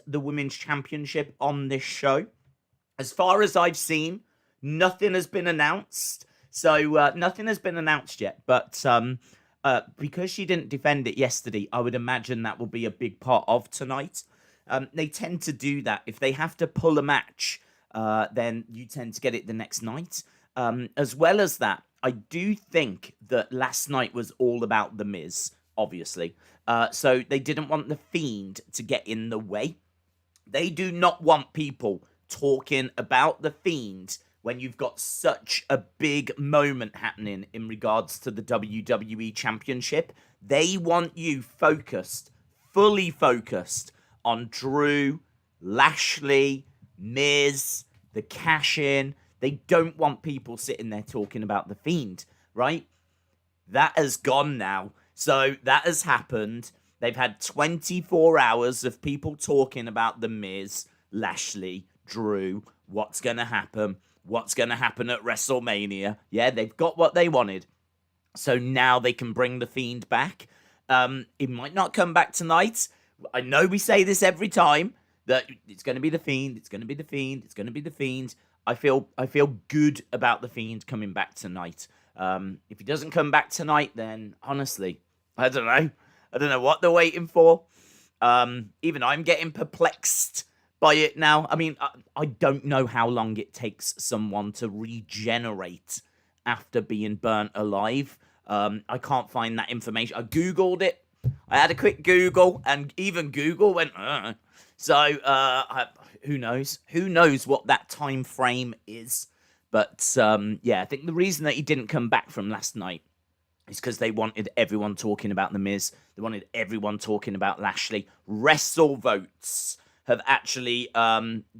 the Women's Championship on this show. As far as I've seen, nothing has been announced. So nothing has been announced yet. But because she didn't defend it yesterday, I would imagine that will be a big part of tonight. They tend to do that. If they have to pull a match, then you tend to get it the next night. As well as that, I do think that last night was all about The Miz, obviously. So they didn't want the Fiend to get in the way. They do not want people talking about the Fiend when you've got such a big moment happening in regards to the WWE Championship. They want you focused, fully focused on Drew, Lashley, Miz, the cash-in. They don't want people sitting there talking about the Fiend, right? That has gone now. So that has happened. They've had 24 hours of people talking about the Miz, Lashley, Drew, what's going to happen, what's going to happen at WrestleMania. Yeah, they've got what they wanted. So now they can bring the Fiend back. It might not come back tonight. I know we say this every time, that it's going to be the Fiend, it's going to be the Fiend, it's going to be the Fiend. I feel good about the Fiend coming back tonight. If he doesn't come back tonight, then honestly, I don't know. I don't know what they're waiting for. Even I'm getting perplexed by it now. I mean, I don't know how long it takes someone to regenerate after being burnt alive. I can't find that information. I Googled it. I had a quick Google, and even Google went, So, who knows? Who knows what that time frame is? But, yeah, I think the reason that he didn't come back from last night is because they wanted everyone talking about The Miz. They wanted everyone talking about Lashley. WrestleVotes have actually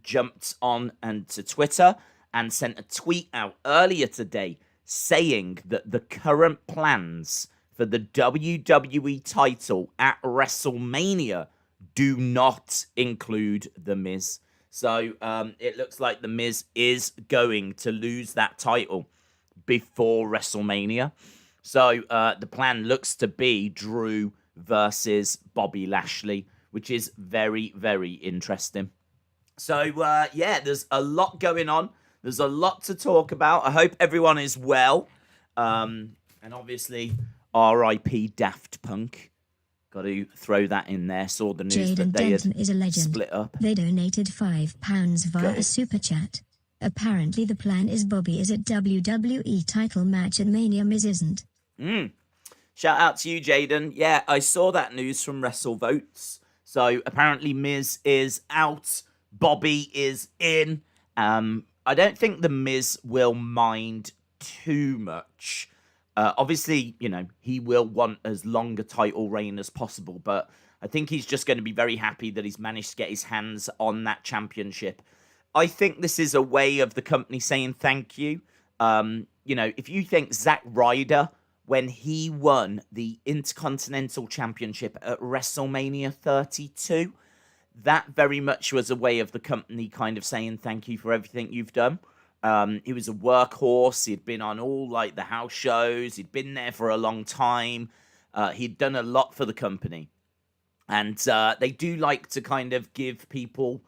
jumped on and to Twitter and sent a tweet out earlier today saying that the current plans for the WWE title at WrestleMania do not include The Miz. So it looks like The Miz is going to lose that title before WrestleMania. So the plan looks to be Drew versus Bobby Lashley, which is very, very interesting. So, yeah, there's a lot going on. There's a lot to talk about. I hope everyone is well. And obviously, R.I.P. Daft Punk. Got to throw that in there. Saw the news that they had is a legend. Split up. They donated £5 via a super chat. Apparently the plan is Bobby is at WWE title match at Mania, Miz isn't. Shout out to you, Jaden. Yeah, I saw that news from WrestleVotes. So apparently Miz is out. Bobby is in. I don't think the Miz will mind too much. Obviously, you know, he will want as long a title reign as possible, but I think he's just going to be very happy that he's managed to get his hands on that championship. I think this is a way of the company saying thank you. You know, if you think Zack Ryder, when he won the Intercontinental Championship at WrestleMania 32, that very much was a way of the company kind of saying thank you for everything you've done. He was a workhorse. He'd been on all like the house shows. He'd been there for a long time. He'd done a lot for the company. And they do like to kind of give people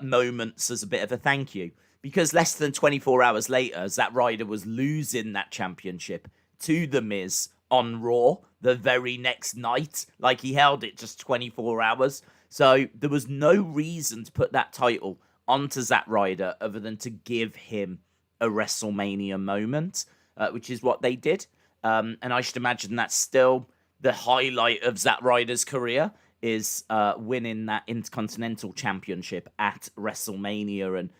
moments as a bit of a thank you. Because less than 24 hours later, Zack Ryder was losing that championship to The Miz on Raw the very next night. Like, he held it just 24 hours. So there was no reason to put that title onto Zack Ryder other than to give him a WrestleMania moment, which is what they did. And I should imagine that's still the highlight of Zack Ryder's career, is winning that Intercontinental Championship at WrestleMania and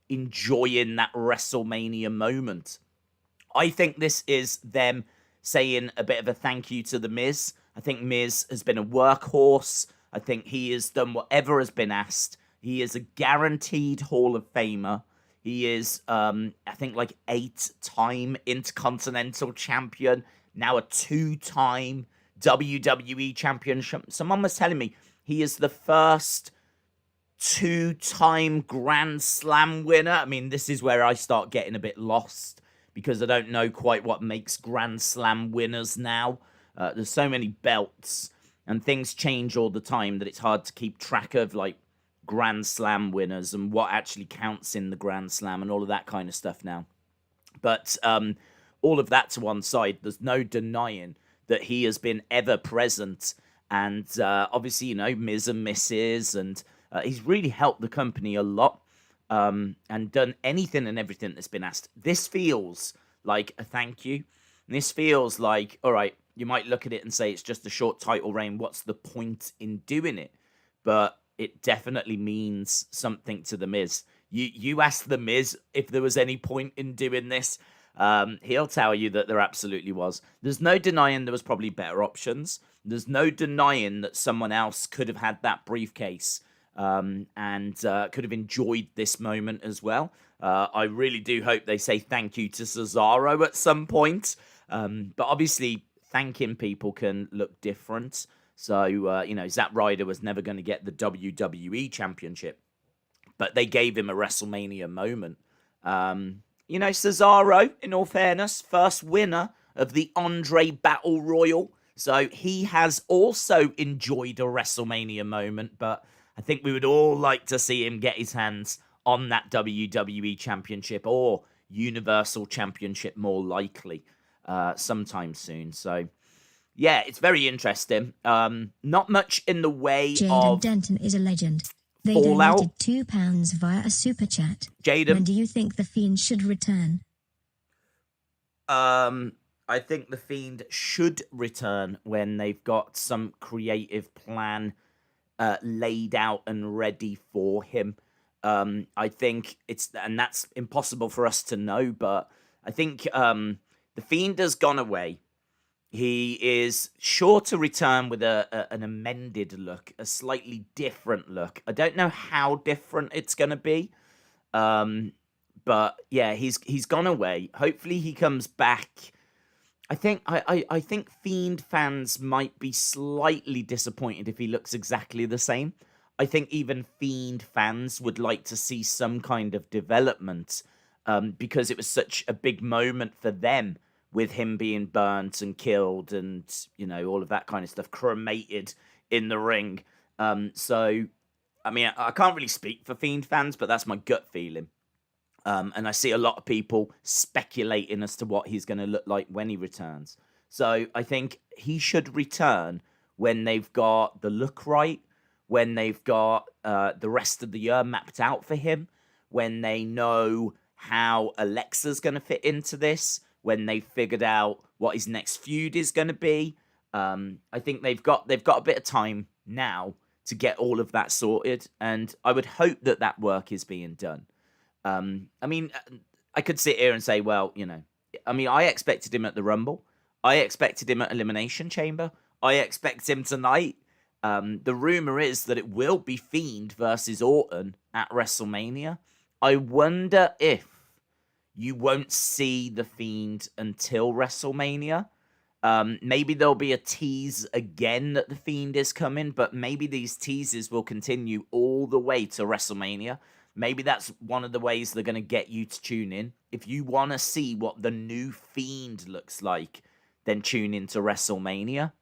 enjoying that WrestleMania moment. I think this is them saying a bit of a thank you to The Miz. I think Miz has been a workhorse. I think he has done whatever has been asked. He is a guaranteed Hall of Famer. He is, I think, like 8-time Intercontinental Champion. Now a 2-time WWE Championship. Someone was telling me he is the first 2-time Grand Slam winner. I mean, this is where I start getting a bit lost because I don't know quite what makes Grand Slam winners now. There's so many belts and things change all the time that it's hard to keep track of, like, Grand Slam winners and what actually counts in the Grand Slam and all of that kind of stuff now. But all of that to one side, there's no denying that he has been ever present. And obviously, Miz and Mrs. And he's really helped the company a lot and done anything and everything that's been asked. This feels like a thank you. This feels like, all right, you might look at it and say it's just a short title reign. What's the point in doing it? But it definitely means something to The Miz. You ask The Miz if there was any point in doing this. He'll tell you that there absolutely was. There's no denying there was probably better options. There's no denying that someone else could have had that briefcase and could have enjoyed this moment as well. I really do hope they say thank you to Cesaro at some point. But obviously, thanking people can look different. So, Zack Ryder was never going to get the WWE Championship, but they gave him a WrestleMania moment. Cesaro, in all fairness, first winner of the Andre Battle Royal. So he has also enjoyed a WrestleMania moment, but I think we would all like to see him get his hands on that WWE Championship or Universal Championship, more likely, sometime soon. So, yeah, it's very interesting. Not much in the way Jaden of Denton is a legend. They fallout. donated £2 via a super chat. Jaden, when do you think the Fiend should return? I think the Fiend should return when they've got some creative plan laid out and ready for him. I think and that's impossible for us to know, but I think the Fiend has gone away. He is sure to return with an amended look, a slightly different look. I don't know how different it's going to be, but yeah, he's gone away. Hopefully, he comes back. I think Fiend fans might be slightly disappointed if he looks exactly the same. I think even Fiend fans would like to see some kind of development because it was such a big moment for them with him being burnt and killed and, all of that kind of stuff, cremated in the ring. So, I mean, I can't really speak for Fiend fans, but that's my gut feeling. And I see a lot of people speculating as to what he's going to look like when he returns. So I think he should return when they've got the look right, when they've got the rest of the year mapped out for him, when they know how Alexa's going to fit into this, when they've figured out what his next feud is going to be. I think they've got a bit of time now to get all of that sorted, and I would hope that work is being done. I mean, I could sit here and say, well, I expected him at the Rumble. I expected him at Elimination Chamber. I expect him tonight. The rumor is that it will be Fiend versus Orton at WrestleMania. I wonder if you won't see the Fiend until WrestleMania. Maybe there'll be a tease again that the Fiend is coming, but maybe these teases will continue all the way to WrestleMania. Maybe that's one of the ways they're going to get you to tune in. If you want to see what the new Fiend looks like, then tune into WrestleMania.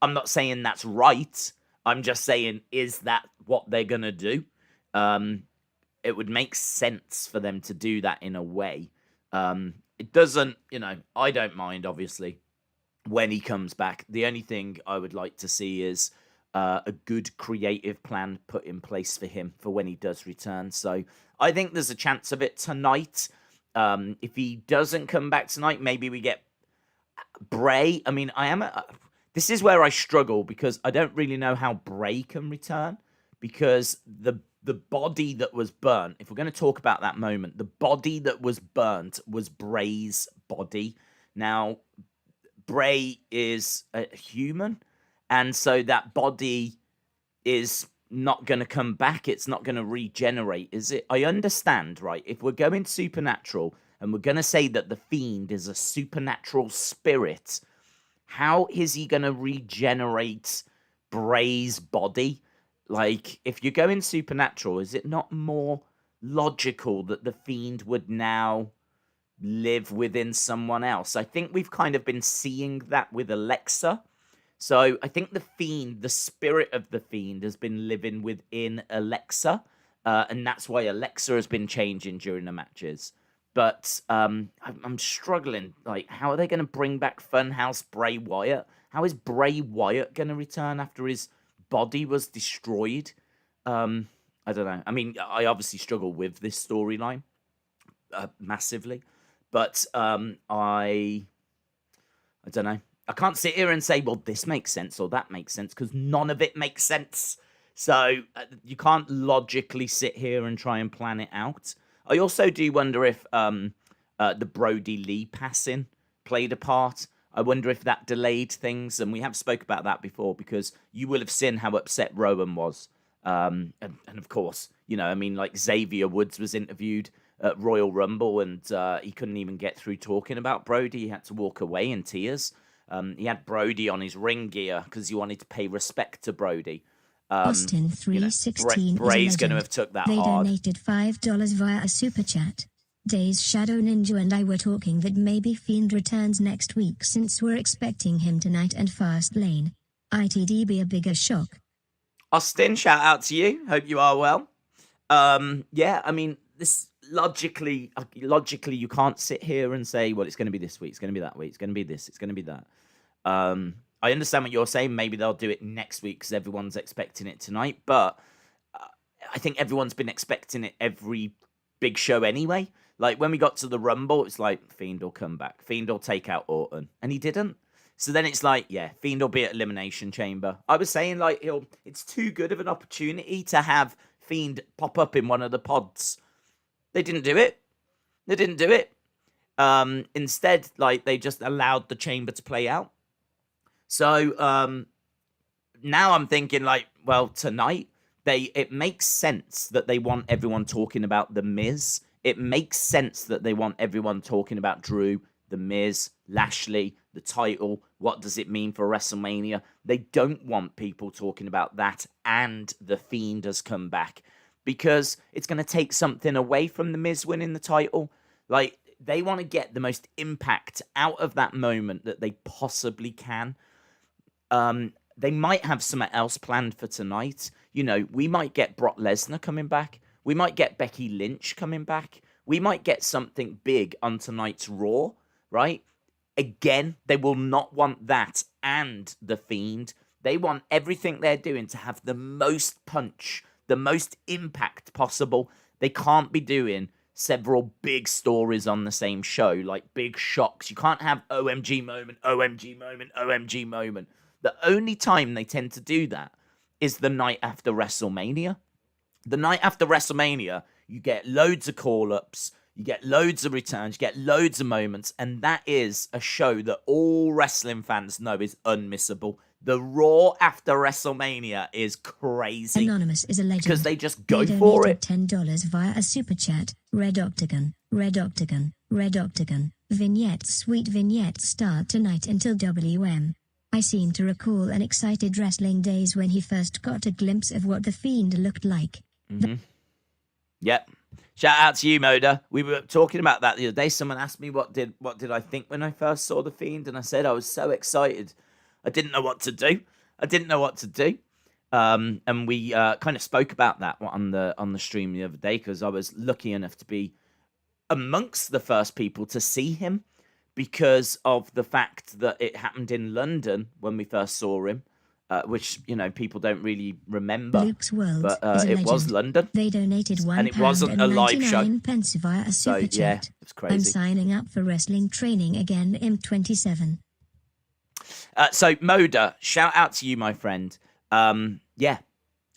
I'm not saying that's right. I'm just saying, is that what they're going to do? It would make sense for them to do that in a way. It doesn't, I don't mind, obviously, when he comes back. The only thing I would like to see is a good creative plan put in place for him for when he does return. So I think there's a chance of it tonight. If he doesn't come back tonight, maybe we get Bray. I mean, this is where I struggle because I don't really know how Bray can return because the body that was burnt, if we're going to talk about that moment, the body that was burnt was Bray's body. Now, Bray is a human, and so that body is not going to come back. It's not going to regenerate, is it? I understand, right? If we're going supernatural and we're going to say that the Fiend is a supernatural spirit, how is he going to regenerate Bray's body? Like, if you're going supernatural, is it not more logical that the Fiend would now live within someone else? I think we've kind of been seeing that with Alexa. So I think the Fiend, the spirit of the Fiend, has been living within Alexa, and that's why Alexa has been changing during the matches. But I'm struggling. Like, how are they going to bring back Funhouse Bray Wyatt? How is Bray Wyatt going to return after his body was destroyed? I don't know. I mean, I obviously struggle with this storyline massively, but I don't know. I can't sit here and say, well, this makes sense or that makes sense, because none of it makes sense. So you can't logically sit here and try and plan it out. I also do wonder if the Brody Lee passing played a part. I wonder if that delayed things, and we have spoke about that before, because you will have seen how upset Rowan was. And of course, you know, I mean, like Xavier Woods was interviewed at Royal Rumble, and he couldn't even get through talking about Brody. He had to walk away in tears. He had Brody on his ring gear because he wanted to pay respect to Brody. Austin 316 Bray's going to have took that they hard. Donated $5 via a super chat. Days Shadow Ninja and I were talking that maybe Fiend returns next week, since we're expecting him tonight and Fastlane. It'd be a bigger shock. Austin, shout out to you. Hope you are well. Yeah, I mean, this logically, you can't sit here and say, well, it's going to be this week, it's going to be that week, it's going to be this, it's going to be that. I understand what you're saying. Maybe they'll do it next week because everyone's expecting it tonight. But I think everyone's been expecting it every big show anyway. Like when we got to the Rumble, it's like Fiend will come back. Fiend will take out Orton. And he didn't. So then it's like, yeah, Fiend will be at Elimination Chamber. I was saying, like, it's too good of an opportunity to have Fiend pop up in one of the pods. They didn't do it. They didn't do it. Instead, like, they just allowed the chamber to play out. So now I'm thinking, like, well, tonight, it makes sense that they want everyone talking about The Miz. It makes sense that they want everyone talking about Drew, The Miz, Lashley, the title. What does it mean for WrestleMania? They don't want people talking about that and The Fiend has come back, because it's going to take something away from The Miz winning the title. Like, they want to get the most impact out of that moment that they possibly can. They might have something else planned for tonight. You know, we might get Brock Lesnar coming back. We might get Becky Lynch coming back. We might get something big on tonight's Raw, right? Again, they will not want that and The Fiend. They want everything they're doing to have the most punch, the most impact possible. They can't be doing several big stories on the same show, like big shocks. You can't have OMG moment, OMG moment, OMG moment. The only time they tend to do that is the night after WrestleMania. The night after WrestleMania, you get loads of call-ups, you get loads of returns, you get loads of moments, and that is a show that all wrestling fans know is unmissable. The Raw after WrestleMania is crazy. Anonymous is a legend. Because they just go for it. $10 via a super chat. Red Octagon, Red Octagon, Red Octagon. Vignettes, sweet vignettes start tonight until WM. I seem to recall an excited wrestling days when he first got a glimpse of what the Fiend looked like. Mm-hmm. Yep. Shout out to you, Moda. We were talking about that the other day. Someone asked me what did I think when I first saw the Fiend, and I said I was so excited. I didn't know what to do. And we kind of spoke about that on the stream the other day, because I was lucky enough to be amongst the first people to see him, because of the fact that it happened in London when we first saw him, which, you know, people don't really remember. Luke's World but is a it was London. They donated £1 and it wasn't a live show. Via a super chat. Yeah, it was crazy. I'm signing up for wrestling training again in 27. So Moda, shout out to you, my friend. Yeah,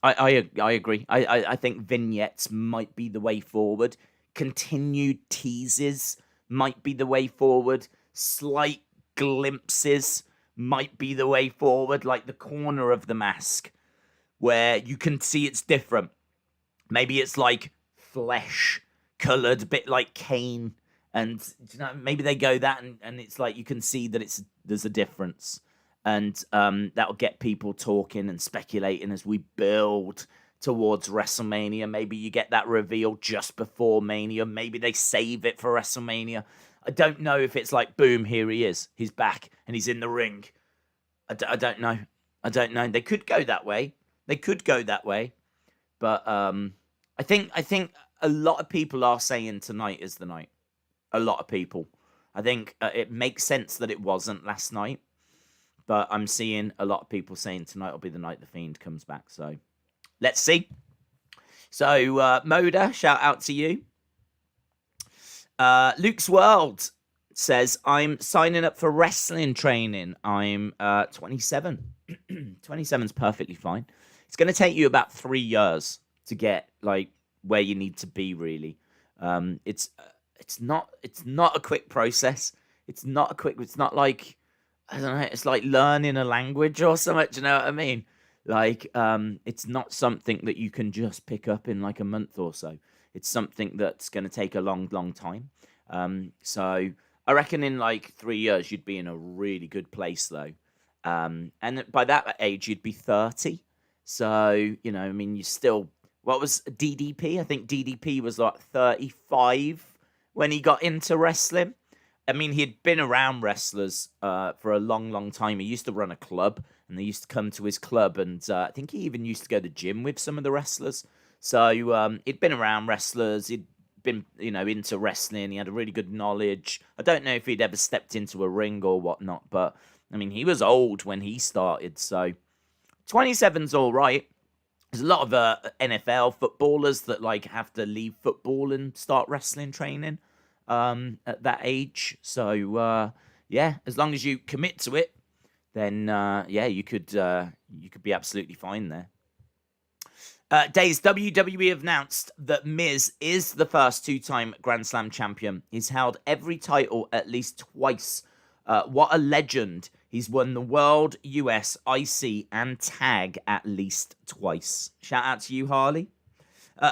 I agree. I think vignettes might be the way forward. Continued teases might be the way forward. Slight glimpses might be the way forward, like the corner of the mask where you can see it's different. Maybe it's like flesh colored, a bit like Kane, and you know, maybe they go that, and it's like you can see that there's a difference, and that'll get people talking and speculating as we build towards WrestleMania. Maybe you get that reveal just before Mania. Maybe they save it for WrestleMania. I don't know if it's like, boom, here he is. He's back and he's in the ring. I don't know. I don't know. They could go that way. They could go that way. But I think a lot of people are saying tonight is the night. A lot of people. I think it makes sense that it wasn't last night, but I'm seeing a lot of people saying tonight will be the night the Fiend comes back. So let's see. So Moda, shout out to you. Luke's World says, I'm signing up for wrestling training. I'm 27. 27's perfectly fine. It's going to take you about 3 years to get like where you need to be, really. It's not a quick process. It's not like, I don't know, it's like learning a language or something. Do you know what I mean? Like, it's not something that you can just pick up in like a month or so. It's something that's going to take a long, long time. So I reckon in like 3 years, you'd be in a really good place though. And by that age, you'd be 30. So, you know, I mean, you still, what was DDP? I think DDP was like 35 when he got into wrestling. I mean, he'd been around wrestlers for a long, long time. He used to run a club, and they used to come to his club, and I think he even used to go to the gym with some of the wrestlers. So he'd been around wrestlers. He'd been, you know, into wrestling. He had a really good knowledge. I don't know if he'd ever stepped into a ring or whatnot, but I mean, he was old when he started. So 27's all right. There's a lot of NFL footballers that like have to leave football and start wrestling training at that age. So yeah, as long as you commit to it, then yeah, you could be absolutely fine there. Days, WWE have announced that Miz is the first two-time Grand Slam champion. He's held every title at least twice. What a legend. He's won the World, US, IC, and Tag at least twice. Shout out to you, Harley.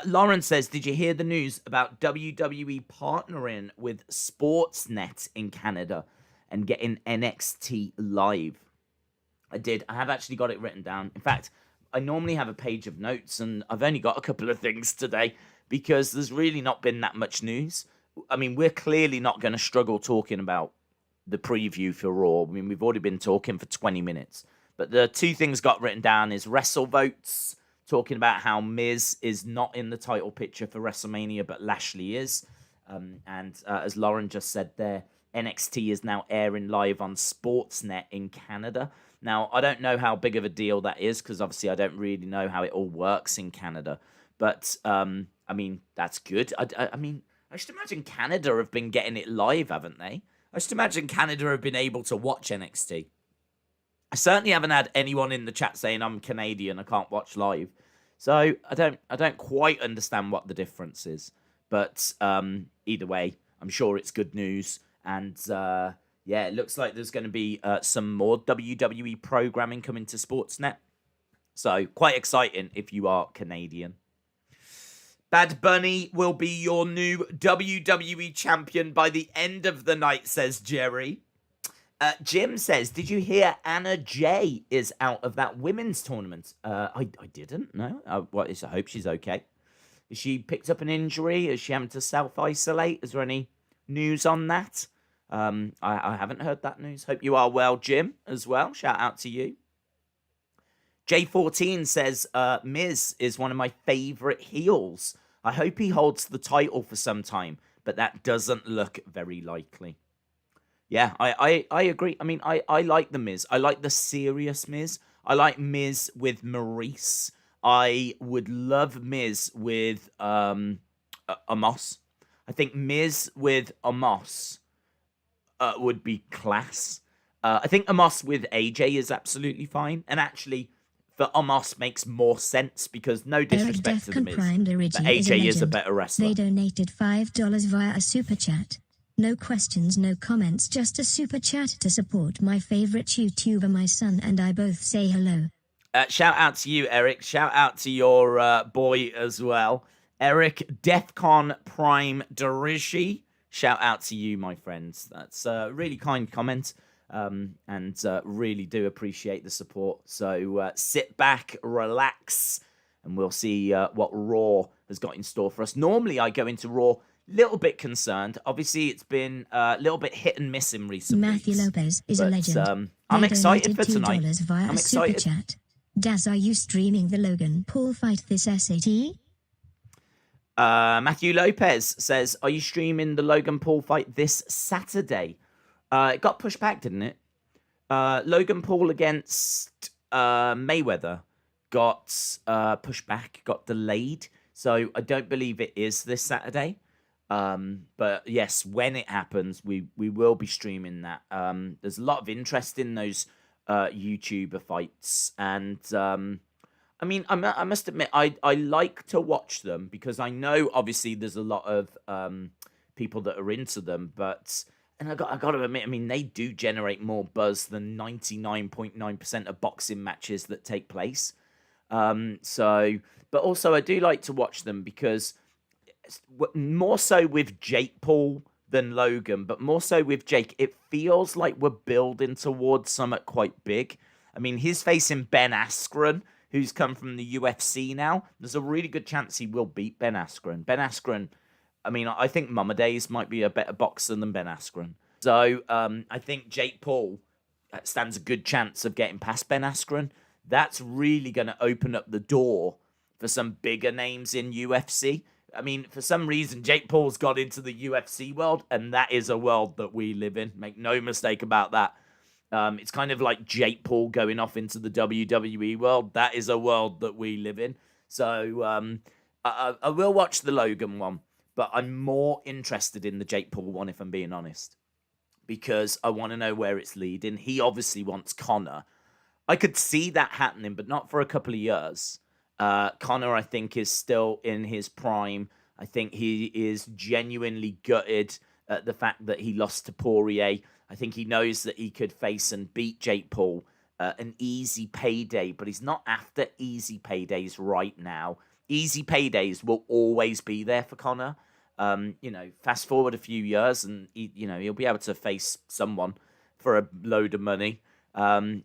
Lauren says, did you hear the news about WWE partnering with Sportsnet in Canada and getting NXT live? I did. I have actually got it written down. In fact, I normally have a page of notes, and I've only got a couple of things today because there's really not been that much news. I mean, we're clearly not going to struggle talking about the preview for Raw. I mean, we've already been talking for 20 minutes. But the two things got written down is WrestleVotes, talking about how Miz is not in the title picture for WrestleMania, but Lashley is. And as Lauren just said there, NXT is now airing live on Sportsnet in Canada. Now, I don't know how big of a deal that is, because obviously I don't really know how it all works in Canada. But, I mean, that's good. I mean, I should imagine Canada have been getting it live, haven't they? I should imagine Canada have been able to watch NXT. I certainly haven't had anyone in the chat saying I'm Canadian, I can't watch live. So I don't quite understand what the difference is. But either way, I'm sure it's good news. And yeah, it looks like there's going to be some more WWE programming coming to Sportsnet. So quite exciting if you are Canadian. Bad Bunny will be your new WWE champion by the end of the night, says Jerry. Jim says, did you hear Anna Jay is out of that women's tournament? I didn't, no. I hope she's okay. Has she picked up an injury? Is she having to self-isolate? Is there any news on that? I haven't heard that news. Hope you are well, Jim, as well. Shout out to you. J14 says, Miz is one of my favourite heels. I hope he holds the title for some time, but that doesn't look very likely. Yeah, I agree. I mean, I like the Miz. I like the serious Miz. I like Miz with Maurice. I would love Miz with Amos. I think Miz with Amos would be class. I think Amos with AJ is absolutely fine. And actually, for Amos makes more sense because no disrespect to the Miz, but AJ is a better wrestler. They donated $5 via a super chat. No questions, no comments, just a super chat to support my favorite YouTuber. My son and I both say hello. Shout out to you, Eric. Shout out to your boy as well. Eric Defcon Prime Dorishi. Shout out to you, my friends. That's a really kind comment. And really do appreciate the support. So sit back, relax, and we'll see what Raw has got in store for us. Normally, I go into Raw a little bit concerned. Obviously, it's been a little bit hit and miss in recent Matthew weeks. Lopez is a legend. I'm They excited for donated tonight. $2 via I'm a super excited. chat. Daz, are you streaming the Logan Paul fight this SAT? Matthew Lopez says, are you streaming the Logan Paul fight this Saturday? It got pushed back, didn't it? Logan Paul against Mayweather got pushed back, got delayed. So I don't believe it is this Saturday. But yes, when it happens, we will be streaming that. There's a lot of interest in those YouTuber fights. And I mean, I must admit, I like to watch them because I know obviously there's a lot of people that are into them, but and I got to admit, I mean, they do generate more buzz than 99.9% of boxing matches that take place. But also I do like to watch them because more so with Jake Paul than Logan, but more so with Jake, it feels like we're building towards something quite big. I mean, he's facing Ben Askren, who's come from the UFC now. There's a really good chance he will beat Ben Askren. Ben Askren, I mean, I think Mama Days might be a better boxer than Ben Askren. So I think Jake Paul stands a good chance of getting past Ben Askren. That's really going to open up the door for some bigger names in UFC. I mean, for some reason, Jake Paul's got into the UFC world, and that is a world that we live in. Make no mistake about that. It's kind of like Jake Paul going off into the WWE world. That is a world that we live in. So I will watch the Logan one, but I'm more interested in the Jake Paul one, if I'm being honest, because I want to know where it's leading. He obviously wants Conor. I could see that happening, but not for a couple of years. Conor, I think, is still in his prime. I think he is genuinely gutted at the fact that he lost to Poirier. I think he knows that he could face and beat Jake Paul an easy payday, but he's not after easy paydays right now. Easy paydays will always be there for Conor. Fast forward a few years and he'll be able to face someone for a load of money.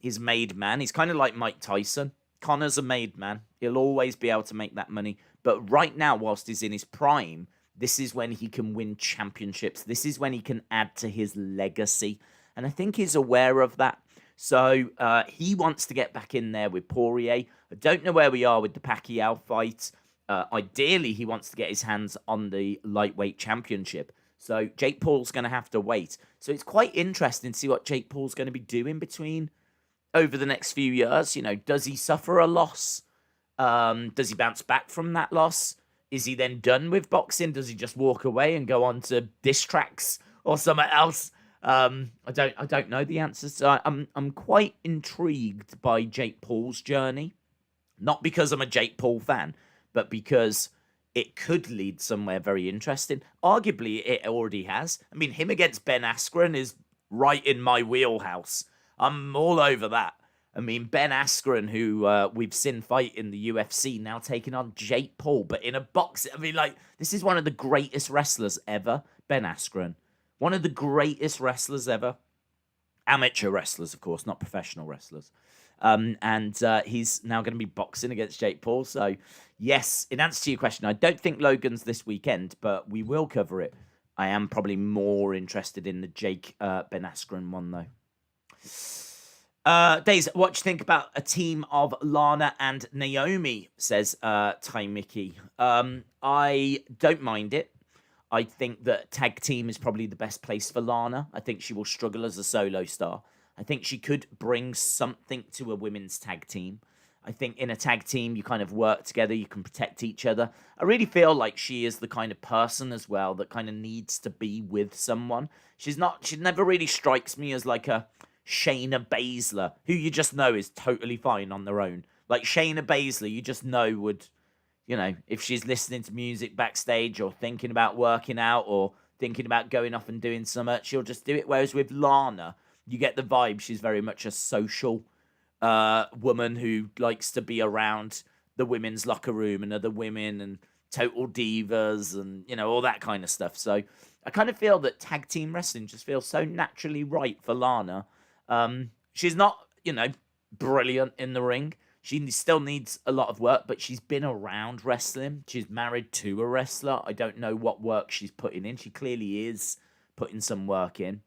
He's a made man. He's kind of like Mike Tyson. Conor's a made man. He'll always be able to make that money. But right now, whilst he's in his prime, this is when he can win championships. This is when he can add to his legacy. And I think he's aware of that. So he wants to get back in there with Poirier. I don't know where we are with the Pacquiao fight. Ideally, he wants to get his hands on the lightweight championship. So Jake Paul's going to have to wait. So it's quite interesting to see what Jake Paul's going to be doing over the next few years. Does he suffer a loss? Does he bounce back from that loss? Is he then done with boxing? Does he just walk away and go on to diss tracks or something else? I don't know the answers. So I'm quite intrigued by Jake Paul's journey. Not because I'm a Jake Paul fan, but because it could lead somewhere very interesting. Arguably, it already has. I mean, him against Ben Askren is right in my wheelhouse. I'm all over that. I mean, Ben Askren, who we've seen fight in the UFC, now taking on Jake Paul, but in a box. I mean, this is one of the greatest wrestlers ever, Ben Askren. One of the greatest wrestlers ever. Amateur wrestlers, of course, not professional wrestlers. And he's now going to be boxing against Jake Paul. So, yes, in answer to your question, I don't think Logan's this weekend, but we will cover it. I am probably more interested in the Jake Ben Askren one, though. Days, what do you think about a team of Lana and Naomi, says Ty Mickey. I don't mind it. I think that tag team is probably the best place for Lana. I think she will struggle as a solo star. I think she could bring something to a women's tag team. I think in a tag team, you kind of work together, you can protect each other. I really feel like she is the kind of person as well that kind of needs to be with someone. She never really strikes me as like a Shayna Baszler, who you just know is totally fine on their own. Like Shayna Baszler, you just know would, if she's listening to music backstage or thinking about working out or thinking about going off and doing something, she'll just do it. Whereas with Lana, you get the vibe she's very much a social woman who likes to be around the women's locker room and other women and total divas and, all that kind of stuff. So I kind of feel that tag team wrestling just feels so naturally right for Lana. She's not, brilliant in the ring. She still needs a lot of work, but she's been around wrestling. She's married to a wrestler. I don't know what work she's putting in. She clearly is putting some work in.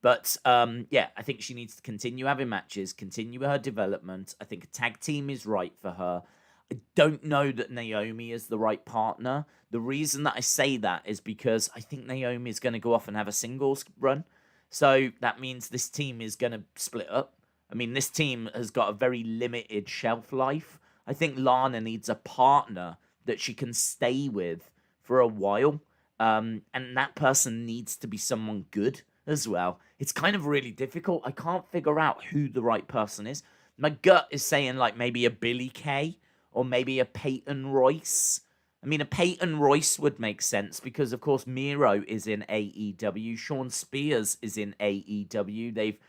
But yeah, I think she needs to continue having matches, continue her development. I think a tag team is right for her. I don't know that Naomi is the right partner. The reason that I say that is because I think Naomi is going to go off and have a singles run. So that means this team is going to split up. I mean, this team has got a very limited shelf life. I think Lana needs a partner that she can stay with for a while. And that person needs to be someone good as well. It's kind of really difficult. I can't figure out who the right person is. My gut is saying like maybe a Billy Kay or maybe a Peyton Royce. I mean, a Peyton Royce would make sense because, of course, Miro is in AEW. Sean Spears is in AEW. They've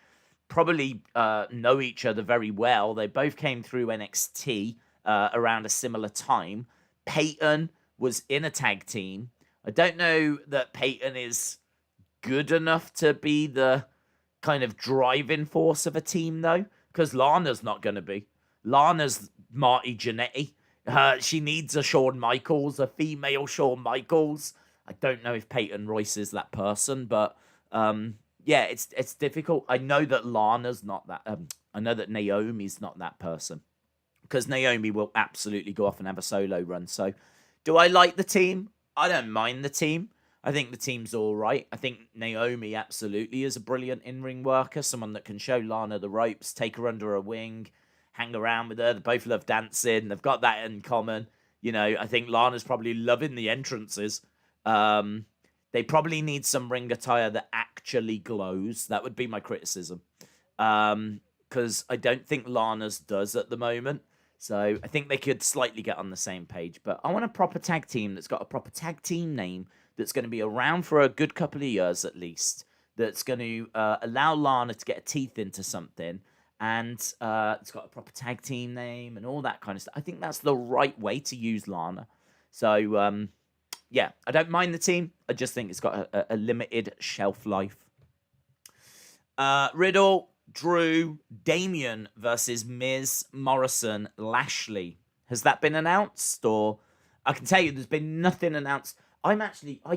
probably know each other very well. They both came through NXT around a similar time. Peyton was in a tag team. I don't know that Peyton is good enough to be the kind of driving force of a team, though, because Lana's not going to be. Lana's Marty Jannetty. She needs a Shawn Michaels, a female Shawn Michaels. I don't know if Peyton Royce is that person, but yeah, it's difficult. I know that Lana's not that. I know that Naomi's not that person because Naomi will absolutely go off and have a solo run. So, do I like the team? I don't mind the team. I think the team's all right. I think Naomi absolutely is a brilliant in-ring worker, someone that can show Lana the ropes, take her under her wing, hang around with her. They both love dancing. They've got that in common. You know, I think Lana's probably loving the entrances. They probably need some ring attire that actually glows. That would be my criticism. Because I don't think Lana's does at the moment. So I think they could slightly get on the same page. But I want a proper tag team that's got a proper tag team name that's going to be around for a good couple of years at least. That's going to allow Lana to get her teeth into something. And it's got a proper tag team name and all that kind of stuff. I think that's the right way to use Lana. So, yeah, I don't mind the team. I just think it's got a limited shelf life. Riddle, Drew, Damien versus Miz, Morrison, Lashley. Has that been announced? Or I can tell you there's been nothing announced. I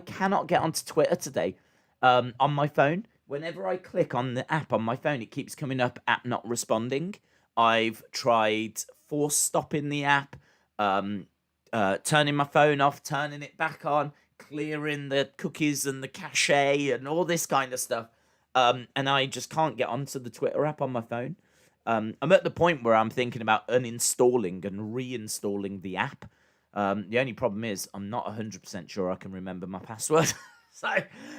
cannot get onto Twitter today on my phone. Whenever I click on the app on my phone, it keeps coming up, app not responding. I've tried force stopping the app, turning my phone off, turning it back on, clearing the cookies and the cache and all this kind of stuff. And I just can't get onto the Twitter app on my phone. I'm at the point where I'm thinking about uninstalling and reinstalling the app. The only problem is I'm not 100% sure I can remember my password. So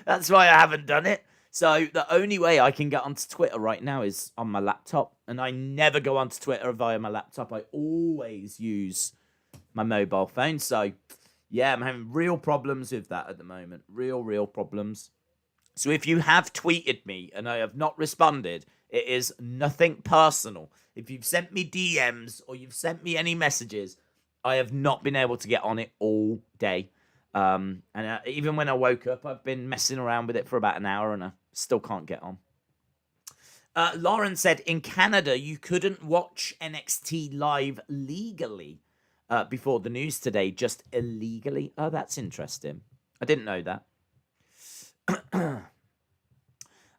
that's why I haven't done it. So the only way I can get onto Twitter right now is on my laptop. And I never go onto Twitter via my laptop. I always use my mobile phone. So, yeah, I'm having real problems with that at the moment. Real problems. So if you have tweeted me and I have not responded, it is nothing personal. If you've sent me DMs or you've sent me any messages, I have not been able to get on it all day. And even when I woke up, I've been messing around with it for about an hour and I still can't get on. Lauren said, in Canada, you couldn't watch NXT live legally before the news today, just illegally. Oh, that's interesting. I didn't know that.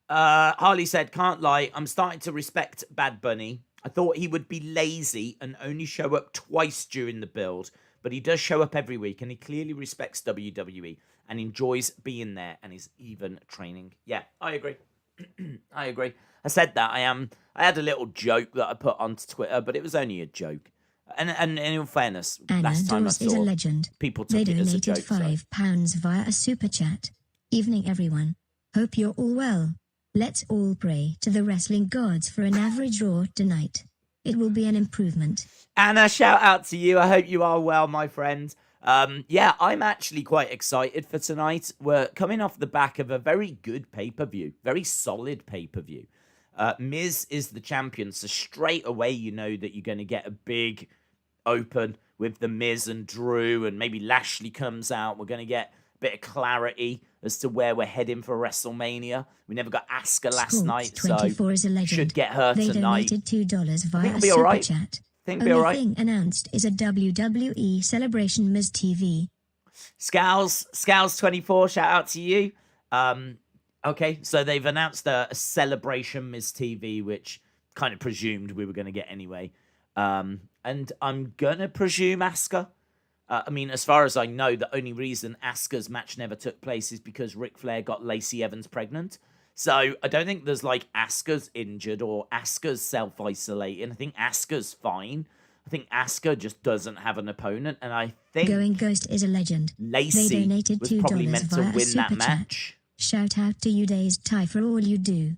Harley said, can't lie, I'm starting to respect Bad Bunny. I thought he would be lazy and only show up twice during the build, but he does show up every week and he clearly respects WWE and enjoys being there and is even training. Yeah, I agree. I agree. I said that. I had a little joke that I put onto Twitter, but it was only a joke. And in all fairness, Anna last time Dawes I is a saw legend. people took They it as a donated joke. £5 via a super chat. Evening, everyone. Hope you're all well. Let's all pray to the wrestling gods for an average Raw tonight. It will be an improvement. Anna, shout out to you. I hope you are well, my friend. Yeah, I'm actually quite excited for tonight. We're coming off the back of a very good pay-per-view, very solid pay-per-view. Miz is the champion, so straight away you know that you're going to get a big open with the Miz and Drew, and maybe Lashley comes out. We're going to get a bit of clarity as to where we're heading for WrestleMania. We never got Asuka last night, so is a legend. should get her they tonight. They donated $2 via a be super all right. chat. Think be all right. Only thing announced is a WWE Celebration Miz TV. Scowls24, shout out to you. Okay, so they've announced a celebration Miz TV, which kind of presumed we were going to get anyway. And I'm going to presume Asuka. I mean, as far as I know, the only reason Asuka's match never took place is because Ric Flair got Lacey Evans pregnant. So I don't think there's like Asuka's injured or Asuka's self-isolating. I think Asuka's fine. I think Asuka just doesn't have an opponent, and I think Going Ghost is a legend. Lacey They donated was $2 probably meant to via a win that super chat. match. Shout out to you, Days Ty, for all you do.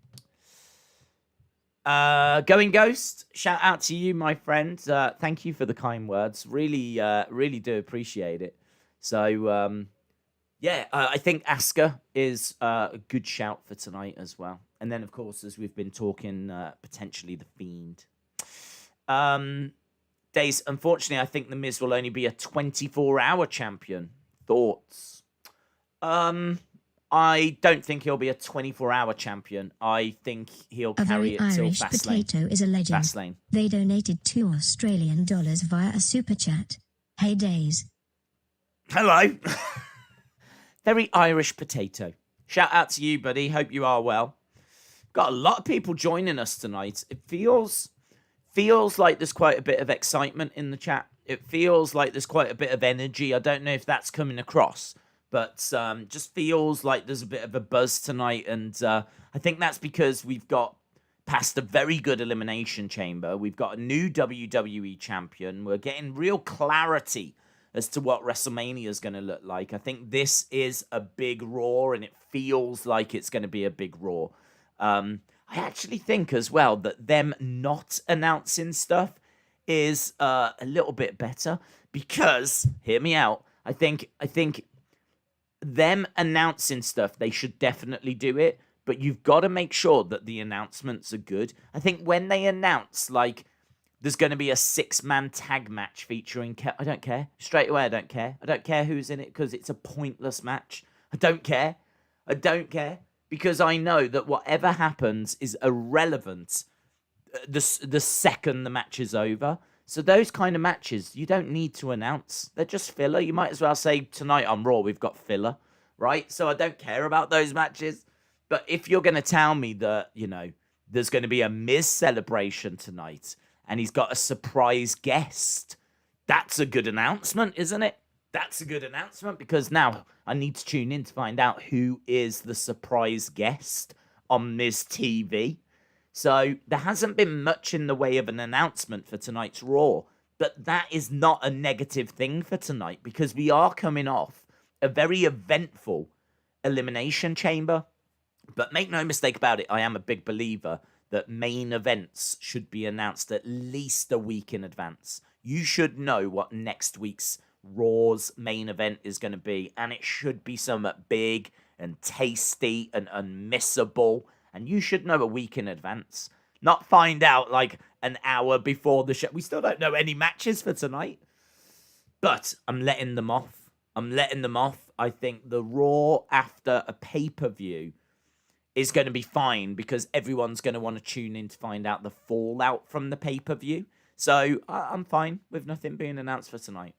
Going Ghost, shout out to you, my friend. Thank you for the kind words. Really, really do appreciate it. So, yeah, I think Asuka is a good shout for tonight as well. And then, of course, as we've been talking, potentially the Fiend. Days, unfortunately, I think The Miz will only be a 24-hour champion. Thoughts? I don't think he'll be a 24-hour champion. I think he'll carry it till Irish Fastlane. Potato is a legend. Fastlane. They donated $2 Australian via a super chat. Hey, Days. Hello. Very Irish Potato. Shout out to you, buddy. Hope you are well. Got a lot of people joining us tonight. It feels like there's quite a bit of excitement in the chat. It feels like there's quite a bit of energy. I don't know if that's coming across, but just feels like there's a bit of a buzz tonight. And I think that's because we've got past a very good elimination chamber. We've got a new WWE champion. We're getting real clarity as to what WrestleMania is going to look like. I think this is a big Raw, and it feels like it's going to be a big Raw. I actually think as well that them not announcing stuff is a little bit better because, hear me out, I think them announcing stuff, they should definitely do it, but you've got to make sure that the announcements are good. I think when they announce, like, there's going to be a 6-man tag match featuring I don't care. Straight away, I don't care. I don't care who's in it because it's a pointless match. I don't care. Because I know that whatever happens is irrelevant the second the match is over. So those kind of matches, you don't need to announce. They're just filler. You might as well say, tonight on Raw, we've got filler, right? So I don't care about those matches. But if you're going to tell me that, you know, there's going to be a Miz celebration tonight and he's got a surprise guest, that's a good announcement, isn't it? That's a good announcement because now I need to tune in to find out who is the surprise guest on Miz TV. So there hasn't been much in the way of an announcement for tonight's Raw, but that is not a negative thing for tonight because we are coming off a very eventful elimination chamber. But make no mistake about it, I am a big believer that main events should be announced at least a week in advance. You should know what next week's Raw's main event is going to be, and it should be something big and tasty and unmissable, and you should know a week in advance, not find out like an hour before the show. We still don't know any matches for tonight, but I'm letting them off. I think the Raw after a pay-per-view is going to be fine because everyone's going to want to tune in to find out the fallout from the pay-per-view. So I'm fine with nothing being announced for tonight.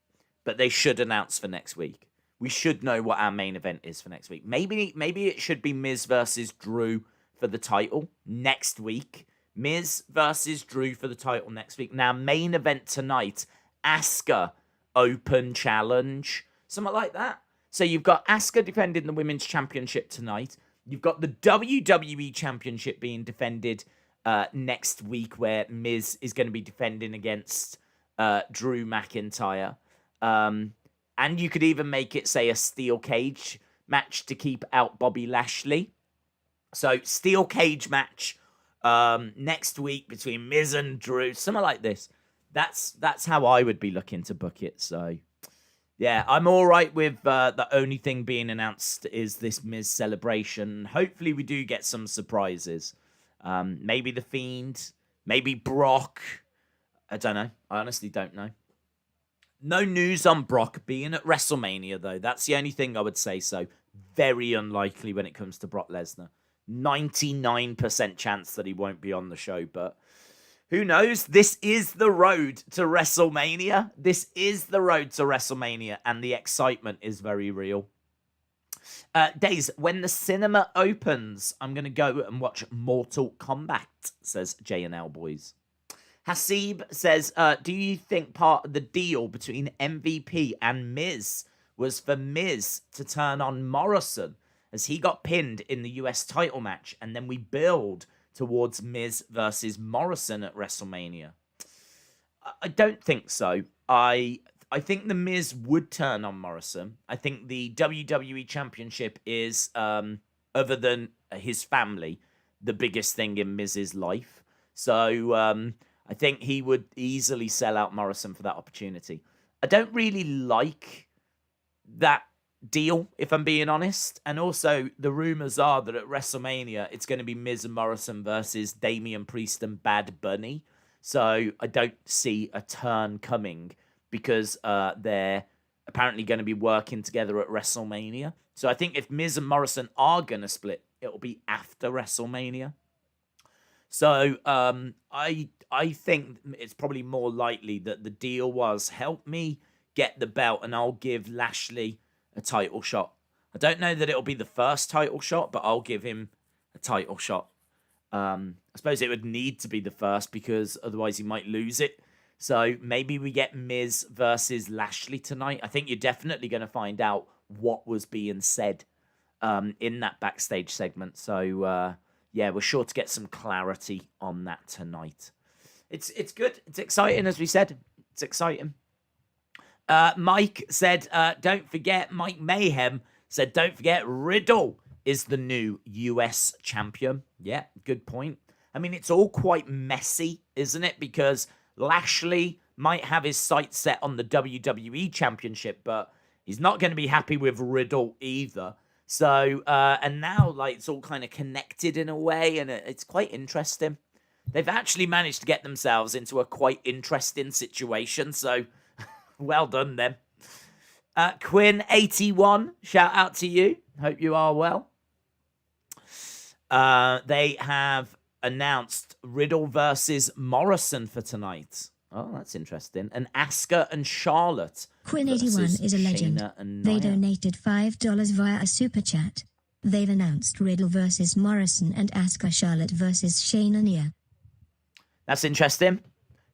But they should announce for next week. We should know what our main event is for next week. Maybe it should be Miz versus Drew for the title next week. Miz versus Drew for the title next week. Now, main event tonight, Asuka Open Challenge. Something like that. So you've got Asuka defending the Women's Championship tonight. You've got the WWE Championship being defended next week where Miz is going to be defending against Drew McIntyre. And you could even make it, say, a steel cage match to keep out Bobby Lashley. So, steel cage match next week between Miz and Drew, something like this. That's how I would be looking to book it. So, yeah, I'm all right with the only thing being announced is this Miz celebration. Hopefully, we do get some surprises. Maybe the Fiend, maybe Brock. I don't know. I honestly don't know. No news on Brock being at WrestleMania, though. That's the only thing I would say so. Very unlikely when it comes to Brock Lesnar. 99% chance that he won't be on the show, but who knows? This is the road to WrestleMania. And the excitement is very real. Days, when the cinema opens, I'm going to go and watch Mortal Kombat, says J&L Boys. Hasib says, do you think part of the deal between MVP and Miz was for Miz to turn on Morrison as he got pinned in the US title match, and then we build towards Miz versus Morrison at WrestleMania? I don't think so. I think the Miz would turn on Morrison. I think the WWE Championship is, other than his family, the biggest thing in Miz's life. So I think he would easily sell out Morrison for that opportunity. I don't really like that deal, if I'm being honest. And also, the rumors are that at WrestleMania, it's going to be Miz and Morrison versus Damian Priest and Bad Bunny. So I don't see a turn coming because they're apparently going to be working together at WrestleMania. So I think if Miz and Morrison are going to split, it'll be after WrestleMania. So I think it's probably more likely that the deal was, help me get the belt and I'll give Lashley a title shot. I don't know that it'll be the first title shot, but I'll give him a title shot. I suppose it would need to be the first because otherwise he might lose it. So maybe we get Miz versus Lashley tonight. I think you're definitely going to find out what was being said in that backstage segment. So yeah, we're sure to get some clarity on that tonight. It's good. It's exciting, as we said. It's exciting. Mike said, don't forget, Mike Mayhem said, don't forget, Riddle is the new US champion. Yeah, good point. I mean, it's all quite messy, isn't it? Because Lashley might have his sights set on the WWE Championship, but he's not going to be happy with Riddle either. So, and now, like, it's all kind of connected in a way, and it's quite interesting. They've actually managed to get themselves into a quite interesting situation, so well done, them. Quinn81, shout out to you. Hope you are well. They have announced Riddle versus Morrison for tonight. Oh, that's interesting. And Asuka and Charlotte. Quinn81 is a legend. They donated $5 via a super chat. They've announced Riddle versus Morrison and Asuka Charlotte versus Shayna Nia. That's interesting.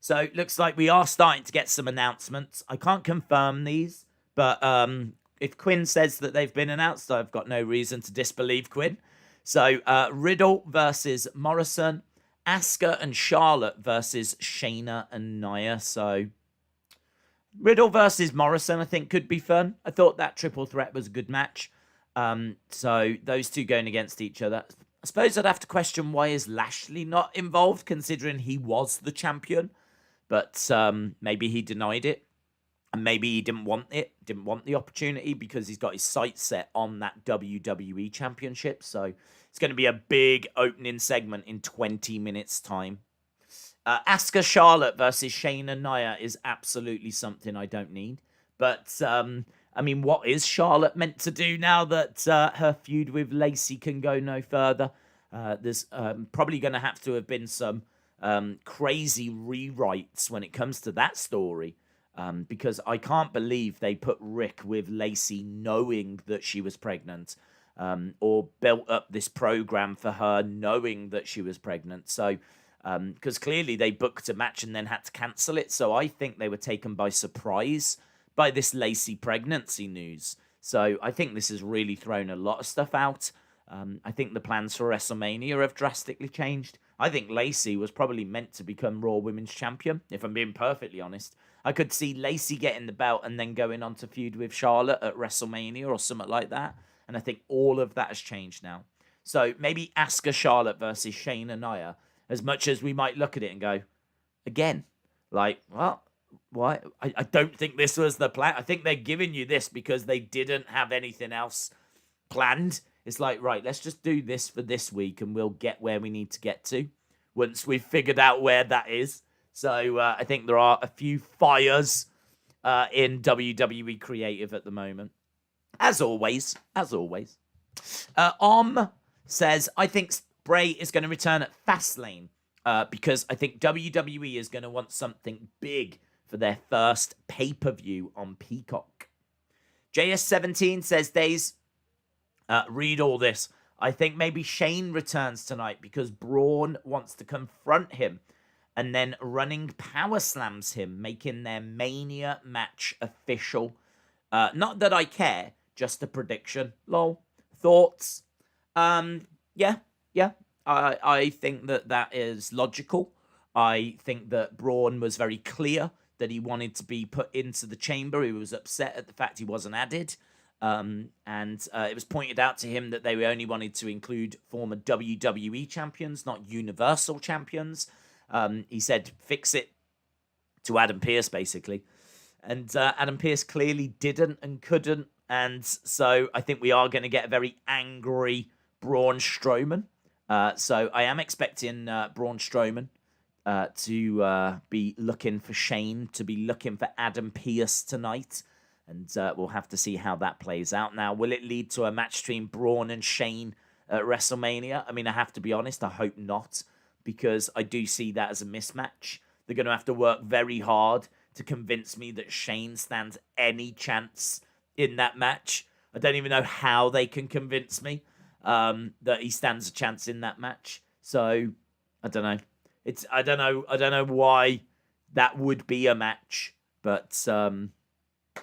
So looks like we are starting to get some announcements. I can't confirm these, but if Quinn says that they've been announced, I've got no reason to disbelieve Quinn. So Riddle versus Morrison, Asuka and Charlotte versus Shayna and Nia. So Riddle versus Morrison, I think, could be fun. I thought that triple threat was a good match. So those two going against each other. I suppose I'd have to question, why is Lashley not involved, considering he was the champion? But maybe he denied it. And maybe he didn't want the opportunity because he's got his sights set on that WWE Championship. So it's going to be a big opening segment in 20 minutes' time. Asuka Charlotte versus Shayna Nia is absolutely something I don't need. But, I mean, what is Charlotte meant to do now that her feud with Lacey can go no further? There's probably going to have to have been some crazy rewrites when it comes to that story. Because I can't believe they put Rick with Lacey knowing that she was pregnant, or built up this program for her knowing that she was pregnant. So, because clearly they booked a match and then had to cancel it. So I think they were taken by surprise by this Lacey pregnancy news. So I think this has really thrown a lot of stuff out. I think the plans for WrestleMania have drastically changed. I think Lacey was probably meant to become Raw Women's Champion, if I'm being perfectly honest. I could see Lacey getting the belt and then going on to feud with Charlotte at WrestleMania or something like that. And I think all of that has changed now. So maybe Asuka Charlotte versus Shayna Nia, as much as we might look at it and go, again, like, well, why? I don't think this was the plan. I think they're giving you this because they didn't have anything else planned. It's like, right, let's just do this for this week and we'll get where we need to get to once we've figured out where that is. So I think there are a few fires in WWE Creative at the moment. As always. Says, I think Bray is going to return at Fastlane because I think WWE is going to want something big for their first pay-per-view on Peacock. JS17 says, Days, Read all this. I think maybe Shane returns tonight because Braun wants to confront him and then running power slams him, making their Mania match official. Not that I care, just a prediction. Lol. Thoughts? Yeah, yeah. I think that is logical. I think that Braun was very clear that he wanted to be put into the chamber. He was upset at the fact he wasn't added. And it was pointed out to him that they only wanted to include former WWE champions, not Universal champions. He said, fix it to Adam Pearce, basically. And Adam Pearce clearly didn't and couldn't. And so I think we are going to get a very angry Braun Strowman. So I am expecting Braun Strowman to be looking for Shane, to be looking for Adam Pearce tonight. And we'll have to see how that plays out. Now, will it lead to a match between Braun and Shane at WrestleMania? I mean, I have to be honest, I hope not, because I do see that as a mismatch. They're going to have to work very hard to convince me that Shane stands any chance in that match. I don't even know how they can convince me that he stands a chance in that match. So, I don't know. I don't know why that would be a match, but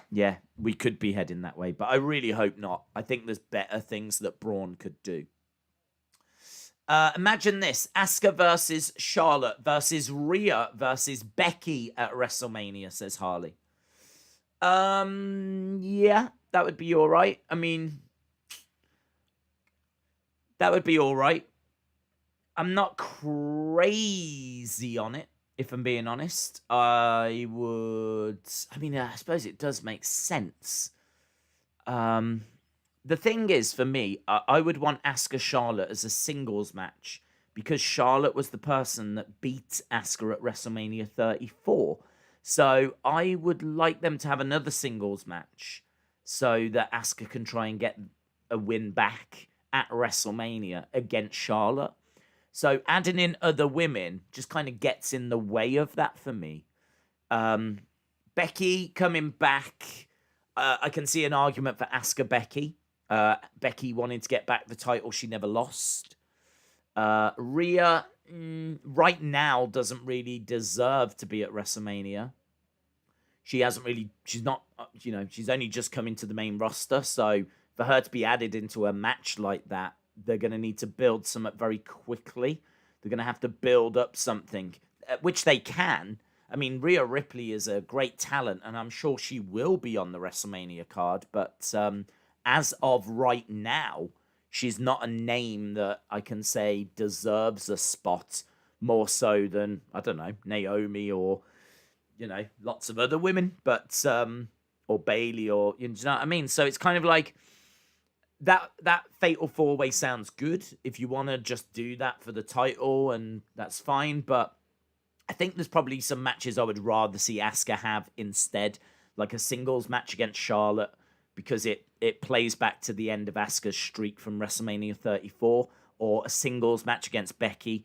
yeah, we could be heading that way, but I really hope not. I think there's better things that Braun could do. Imagine this: Asuka versus Charlotte versus Rhea versus Becky at WrestleMania, says Harley. Yeah, that would be all right. I mean, that would be all right. I'm not crazy on it, if I'm being honest. I suppose it does make sense. The thing is, for me, I would want Asuka Charlotte as a singles match because Charlotte was the person that beat Asuka at WrestleMania 34. So I would like them to have another singles match so that Asuka can try and get a win back at WrestleMania against Charlotte. So adding in other women just kind of gets in the way of that for me. Becky coming back, I can see an argument for Asuka Becky. Becky wanting to get back the title she never lost. Rhea, right now, doesn't really deserve to be at WrestleMania. She's not, she's only just come into the main roster. So for her to be added into a match like that, they're going to need to build something very quickly. They're going to have to build up something, which they can. I mean, Rhea Ripley is a great talent, and I'm sure she will be on the WrestleMania card. But as of right now, she's not a name that I can say deserves a spot more so than, I don't know, Naomi or, lots of other women. But, or Bailey or, you know what I mean? So it's kind of like, that fatal four-way sounds good if you want to just do that for the title, and that's fine. But I think there's probably some matches I would rather see Asuka have instead, like a singles match against Charlotte, because it plays back to the end of Asuka's streak from WrestleMania 34, or a singles match against Becky.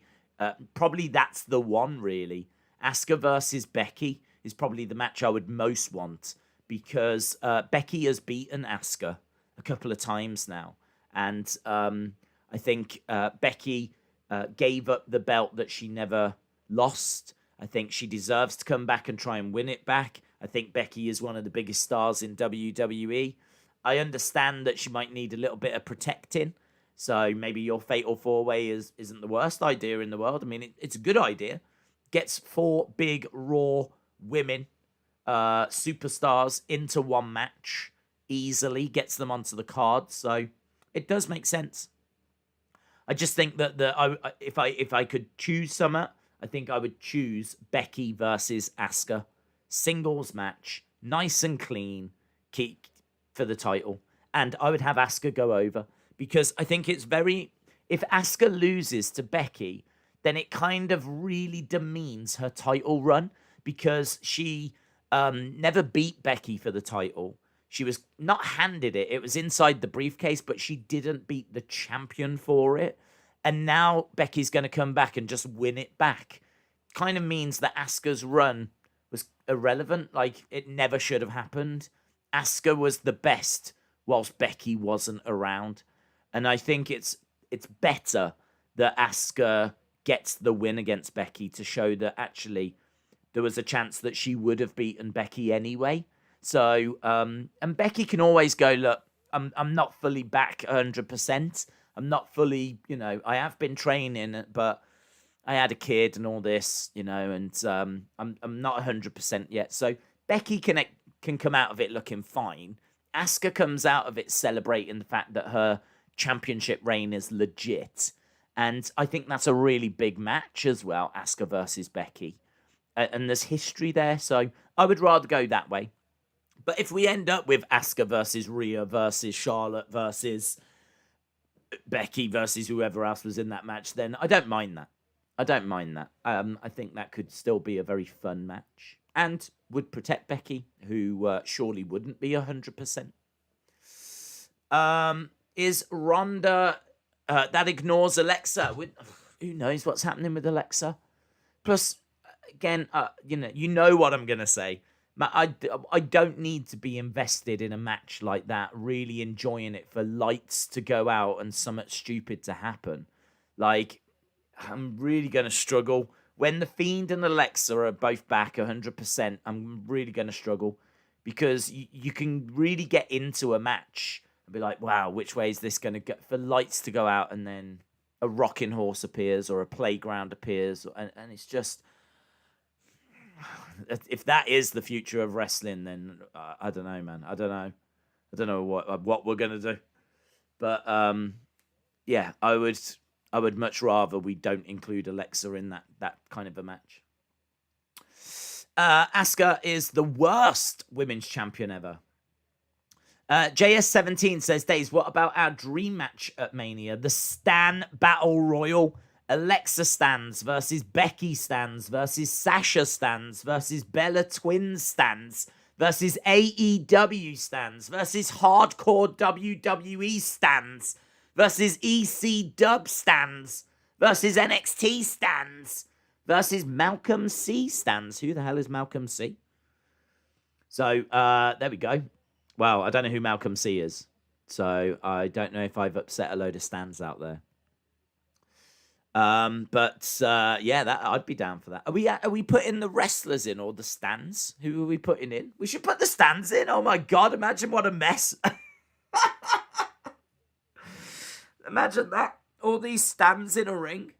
Probably that's the one, really. Asuka versus Becky is probably the match I would most want, because Becky has beaten Asuka a couple of times now. And I think Becky gave up the belt that she never lost. I think she deserves to come back and try and win it back. I think Becky is one of the biggest stars in WWE. I understand that she might need a little bit of protecting. So maybe your fatal four-way isn't the worst idea in the world. I mean, it's a good idea. Gets 4 big, raw women, superstars into one match easily, gets them onto the card, so it does make sense. I just think that if I could choose something, I think I would choose Becky versus Asuka, singles match, nice and clean, keep for the title, and I would have Asuka go over, because I think it's if Asuka loses to Becky, then it kind of really demeans her title run, because she never beat Becky for the title. She was not handed it. It was inside the briefcase, but she didn't beat the champion for it. And now Becky's going to come back and just win it back. Kind of means that Asuka's run was irrelevant. Like, it never should have happened. Asuka was the best whilst Becky wasn't around. And I think it's better that Asuka gets the win against Becky to show that actually there was a chance that she would have beaten Becky anyway. So, and Becky can always go, look, I'm not fully back 100%. I'm not fully, I have been training, but I had a kid and all this, and I'm not 100% yet. So Becky can come out of it looking fine. Asuka comes out of it celebrating the fact that her championship reign is legit. And I think that's a really big match as well, Asuka versus Becky. And there's history there, so I would rather go that way. But if we end up with Asuka versus Rhea versus Charlotte versus Becky versus whoever else was in that match, then I don't mind that. I think that could still be a very fun match and would protect Becky, who surely wouldn't be 100%. Is Ronda that ignores Alexa? Who knows what's happening with Alexa? Plus, again, you know what I'm gonna say. I don't need to be invested in a match like that, really enjoying it for lights to go out and something stupid to happen. Like, I'm really going to struggle. When the Fiend and Alexa are both back 100%, I'm really going to struggle. Because you can really get into a match and be like, wow, which way is this going to go? For lights to go out and then a rocking horse appears or a playground appears. And it's just... If that is the future of wrestling, then I don't know, man. I don't know what we're gonna do. But yeah, I would much rather we don't include Alexa in that kind of a match. Asuka is the worst women's champion ever. JS17 says, Days, what about our dream match at Mania? The Stan Battle Royal. Alexa Stans versus Becky Stans versus Sasha Stans versus Bella Twins Stans versus AEW Stans versus Hardcore WWE Stans versus EC Dub Stans versus NXT Stans versus Malcolm C Stans. Who the hell is Malcolm C? So, there we go. Well, I don't know who Malcolm C is. So, I don't know if I've upset a load of Stans out there. Yeah, that I'd be down for that. Are we putting the wrestlers in or the stands? Who are we putting in? We should put the stands in. Oh my god, imagine what a mess. Imagine that. All these stands in a ring.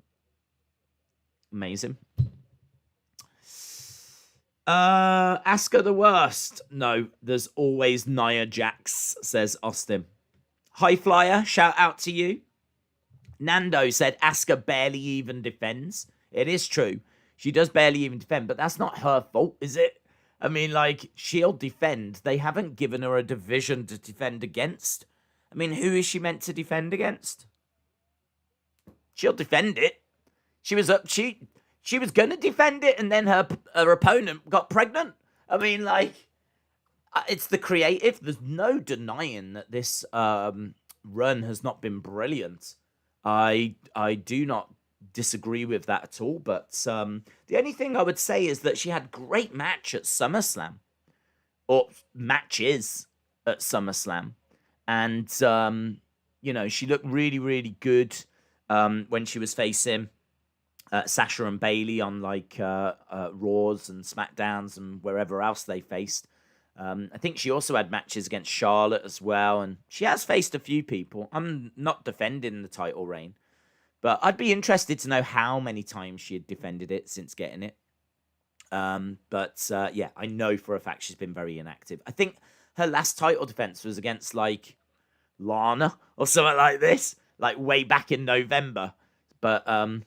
Amazing. Asuka the worst. No, there's always Nia Jax, says Austin. High Flyer, shout out to you. Nando said Asuka barely even defends. It is true. She does barely even defend, but that's not her fault, is it? I mean, like, she'll defend. They haven't given her a division to defend against. I mean, who is she meant to defend against? She'll defend it. She was going to defend it, and then her opponent got pregnant. I mean, like, it's the creative. There's no denying that this run has not been brilliant. I do not disagree with that at all, but the only thing I would say is that she had great match at SummerSlam, or matches at SummerSlam, and she looked really, really good when she was facing Sasha and Bayley on like Raws and SmackDowns and wherever else they faced. I think she also had matches against Charlotte as well, and she has faced a few people. I'm not defending the title reign, but I'd be interested to know how many times she had defended it since getting it. Yeah, I know for a fact she's been very inactive. I think her last title defense was against like Lana or something like this, like way back in November. But I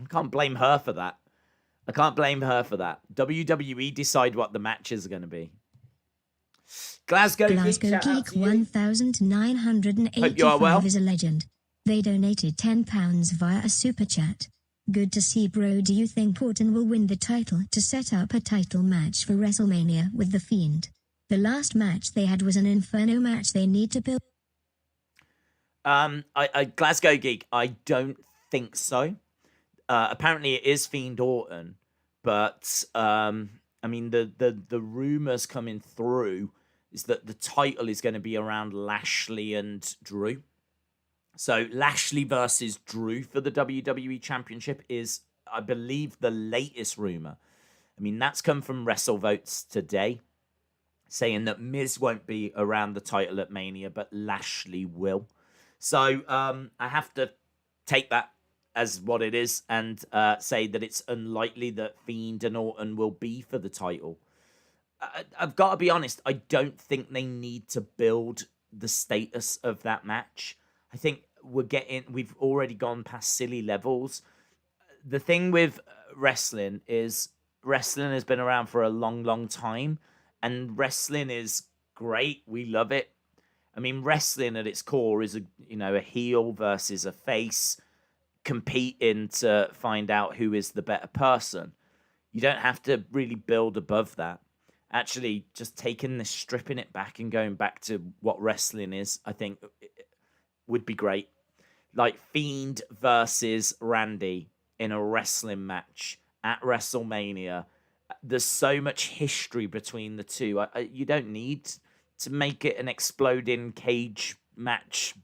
can't blame her for that. WWE decide what the matches are going to be. Glasgow Geek 1985 is a legend. They donated £10 via a super chat. Good to see, bro. Do you think Orton will win the title to set up a title match for WrestleMania with The Fiend? The last match they had was an Inferno match they need to build. Glasgow Geek, I don't think so. Apparently it is Fiend Orton, but I mean the rumors coming through is that the title is going to be around Lashley and Drew. So Lashley versus Drew for the WWE Championship is, I believe, the latest rumor. I mean, that's come from WrestleVotes today, saying that Miz won't be around the title at Mania, but Lashley will. So I have to take that as what it is and say that it's unlikely that Fiend and Orton will be for the title. I've got to be honest, I don't think they need to build the status of that match. I think we've already gone past silly levels. The thing with wrestling is wrestling has been around for a long, long time, and wrestling is great. We love it. I mean, wrestling at its core is a heel versus a face competing to find out who is the better person. You don't have to really build above that. Actually, just taking this, stripping it back and going back to what wrestling is, I think would be great. Like Fiend versus Randy in a wrestling match at WrestleMania. There's so much history between the two. You don't need to make it an exploding cage match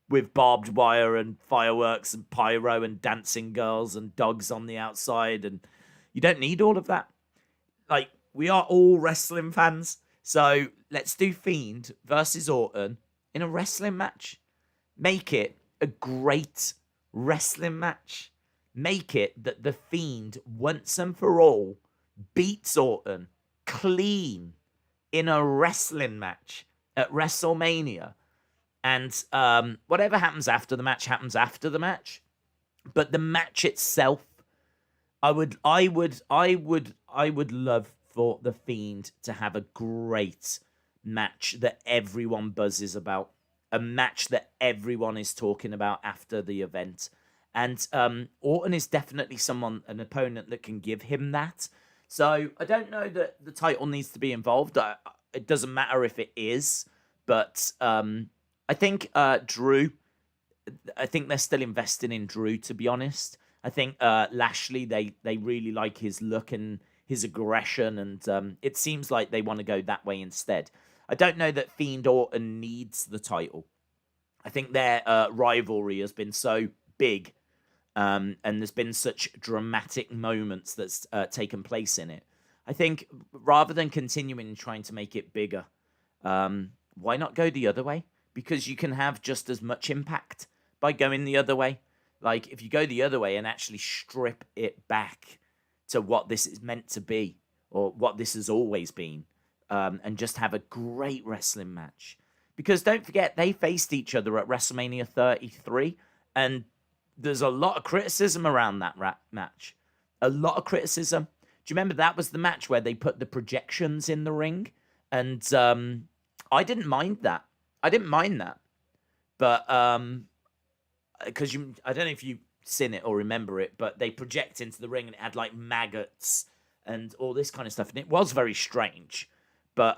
with barbed wire and fireworks and pyro and dancing girls and dogs on the outside. And you don't need all of that. Like, we are all wrestling fans. So let's do Fiend versus Orton in a wrestling match. Make it a great wrestling match. Make it that the Fiend once and for all beats Orton clean in a wrestling match at WrestleMania. And whatever happens after the match happens after the match. But the match itself, I would love for the Fiend to have a great match that everyone buzzes about. A match that everyone is talking about after the event. And Orton is definitely an opponent that can give him that. So I don't know that the title needs to be involved. It doesn't matter if it is. But I think Drew, I think they're still investing in Drew, to be honest. I think Lashley, they really like his look and his aggression. And it seems like they want to go that way instead. I don't know that Fiend Orton needs the title. I think their rivalry has been so big and there's been such dramatic moments that's taken place in it. I think rather than continuing trying to make it bigger, why not go the other way? Because you can have just as much impact by going the other way. Like, if you go the other way and actually strip it back to what this is meant to be or what this has always been, and just have a great wrestling match. Because don't forget, they faced each other at WrestleMania 33, and there's a lot of criticism around that match. A lot of criticism. Do you remember that was the match where they put the projections in the ring? And I didn't mind that. But because I don't know if you've seen it or remember it, but they project into the ring and it had like maggots and all this kind of stuff. And it was very strange. But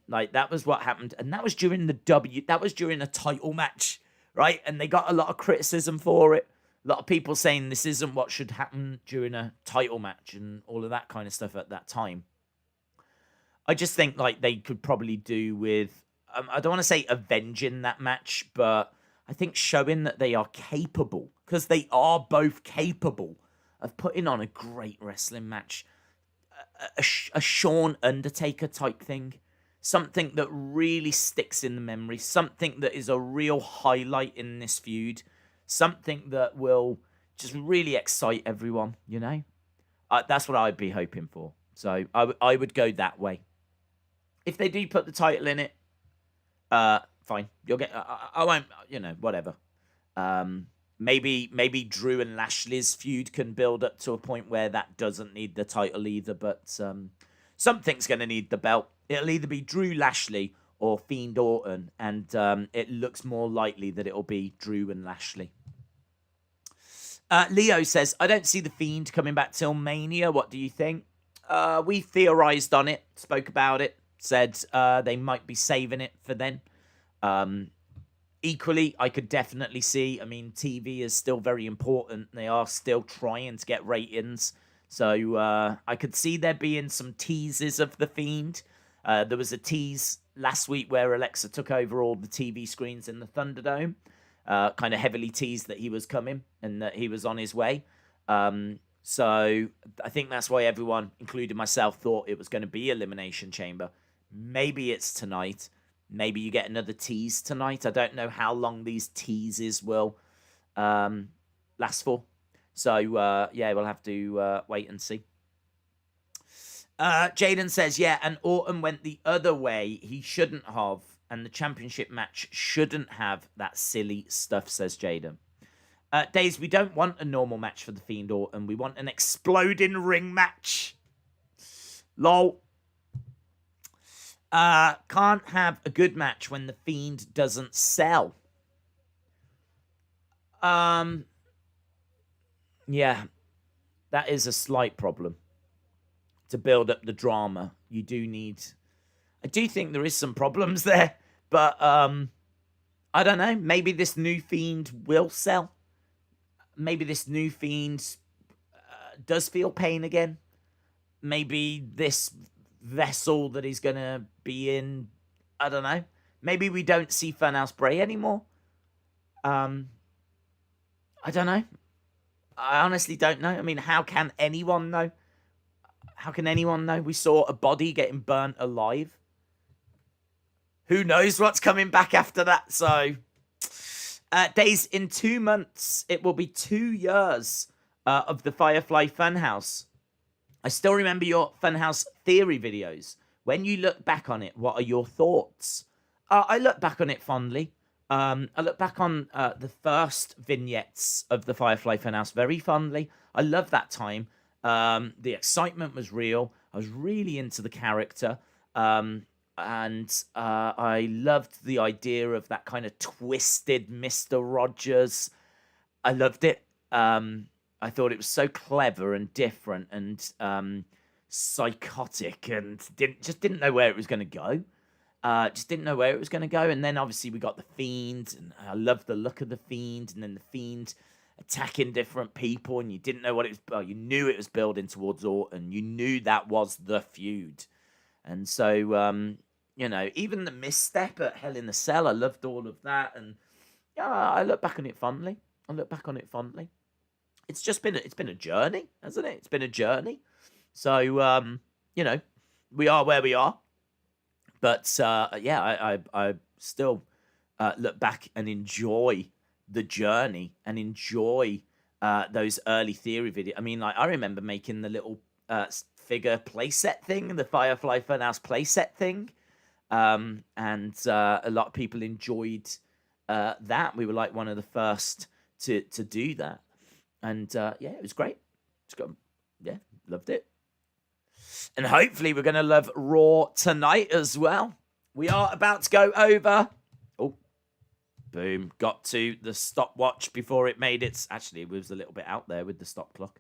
like, that was what happened. And that was during that was during a title match, right? And they got a lot of criticism for it. A lot of people saying this isn't what should happen during a title match and all of that kind of stuff at that time. I just think like they could probably do with, I don't want to say avenging that match, but I think showing that they are capable, because they are both capable of putting on a great wrestling match. A Shawn Undertaker type thing. Something that really sticks in the memory. Something that is a real highlight in this feud. Something that will just really excite everyone, you know? That's what I'd be hoping for. So I would go that way. If they do put the title in it, fine. You'll get. I won't. Whatever. Maybe Drew and Lashley's feud can build up to a point where that doesn't need the title either. But something's going to need the belt. It'll either be Drew Lashley or Fiend Orton, and it looks more likely that it'll be Drew and Lashley. Leo says, I don't see the Fiend coming back till Mania. What do you think? We theorized on it, spoke about it, said they might be saving it for then. Equally, I could definitely see, I mean, TV is still very important. They are still trying to get ratings. So I could see there being some teases of the Fiend. There was a tease last week where Alexa took over all the TV screens in the Thunderdome. kind of heavily teased that he was coming and that he was on his way. So I think that's why everyone, including myself, thought it was going to be Elimination Chamber. Maybe it's tonight. Maybe you get another tease tonight. I don't know how long these teases will last for. So, yeah, we'll have to wait and see. Jaden says, yeah, and Orton went the other way. He shouldn't have. And the championship match shouldn't have that silly stuff, says Jaden. Days, we don't want a normal match for the Fiend Orton. We want an exploding ring match. Lol. Can't have a good match when the Fiend doesn't sell. Yeah, that is a slight problem. To build up the drama, you do need... I do think there is some problems there, but I don't know. Maybe this new Fiend will sell. Maybe this new Fiend does feel pain again. Maybe this vessel that he's going to be in, I don't know. Maybe we don't see Funhouse Bray anymore. I don't know. I honestly don't know. I mean, how can anyone know? How can anyone know? We saw a body getting burnt alive. Who knows what's coming back after that? So, Days, in 2 months, it will be 2 years of the Firefly Funhouse. I still remember your Funhouse theory videos. When you look back on it, what are your thoughts? I look back on it fondly. I look back on the first vignettes of the Firefly Funhouse very fondly. I love that time. The excitement was real. I was really into the character. And I loved the idea of that kind of twisted Mr. Rogers. I loved it. I thought it was so clever and different and psychotic and didn't know where it was going to go. Just didn't know where it was going to go. And then obviously we got the Fiend, and I loved the look of the Fiend, and then the Fiend attacking different people, and you didn't know what it was. Well, you knew it was building towards Orton. You knew that was the feud. And so, you know, even the misstep at Hell in a Cell, I loved all of that. And yeah, I look back on it fondly. It's just been a journey, hasn't it? It's been a journey. So, you know, we are where we are. But, yeah, I still look back and enjoy the journey and enjoy those early theory videos. I mean, like, I remember making the little figure playset thing, the Firefly Funhouse playset thing. And a lot of people enjoyed that. We were like one of the first to do that. And, yeah, it was great. Yeah, loved it. And hopefully we're going to love Raw tonight as well. We are about to go over. Oh, boom. Got to the stopwatch before it made its... Actually, it was a little bit out there with the stop clock.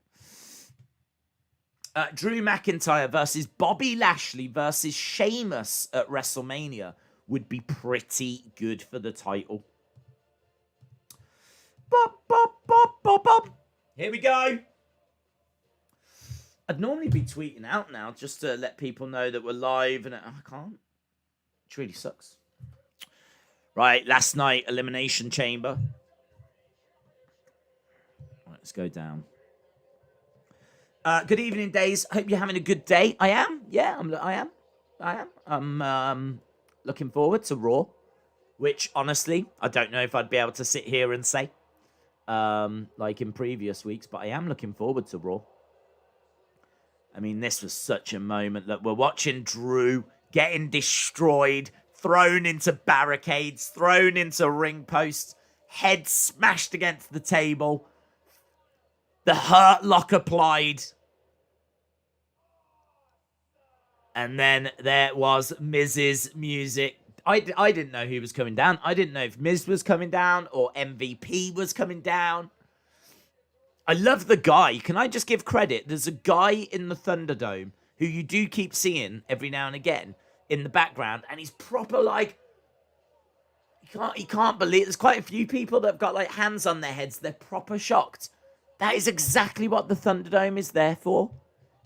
Drew McIntyre versus Bobby Lashley versus Sheamus at WrestleMania would be pretty good for the title. Bop, bop, bop, bop, bop. Here we go. I'd normally be tweeting out now just to let people know that we're live, and I can't. It really sucks. Right, last night, Elimination Chamber. Right, let's go down. Good evening, Days. Hope you're having a good day. I am. Yeah, I am. I'm looking forward to Raw, which, honestly, I don't know if I'd be able to sit here and say, like in previous weeks, but I am looking forward to Raw. I mean, this was such a moment that we're watching Drew getting destroyed, thrown into barricades, thrown into ring posts, head smashed against the table, the Hurt Lock applied. And then there was Miz's music. I didn't know who was coming down. I didn't know if Miz was coming down or MVP was coming down. I love the guy. Can I just give credit? There's a guy in the Thunderdome who you do keep seeing every now and again in the background, and he's proper like, he can't believe. There's quite a few people that have got like hands on their heads. They're proper shocked. That is exactly what the Thunderdome is there for.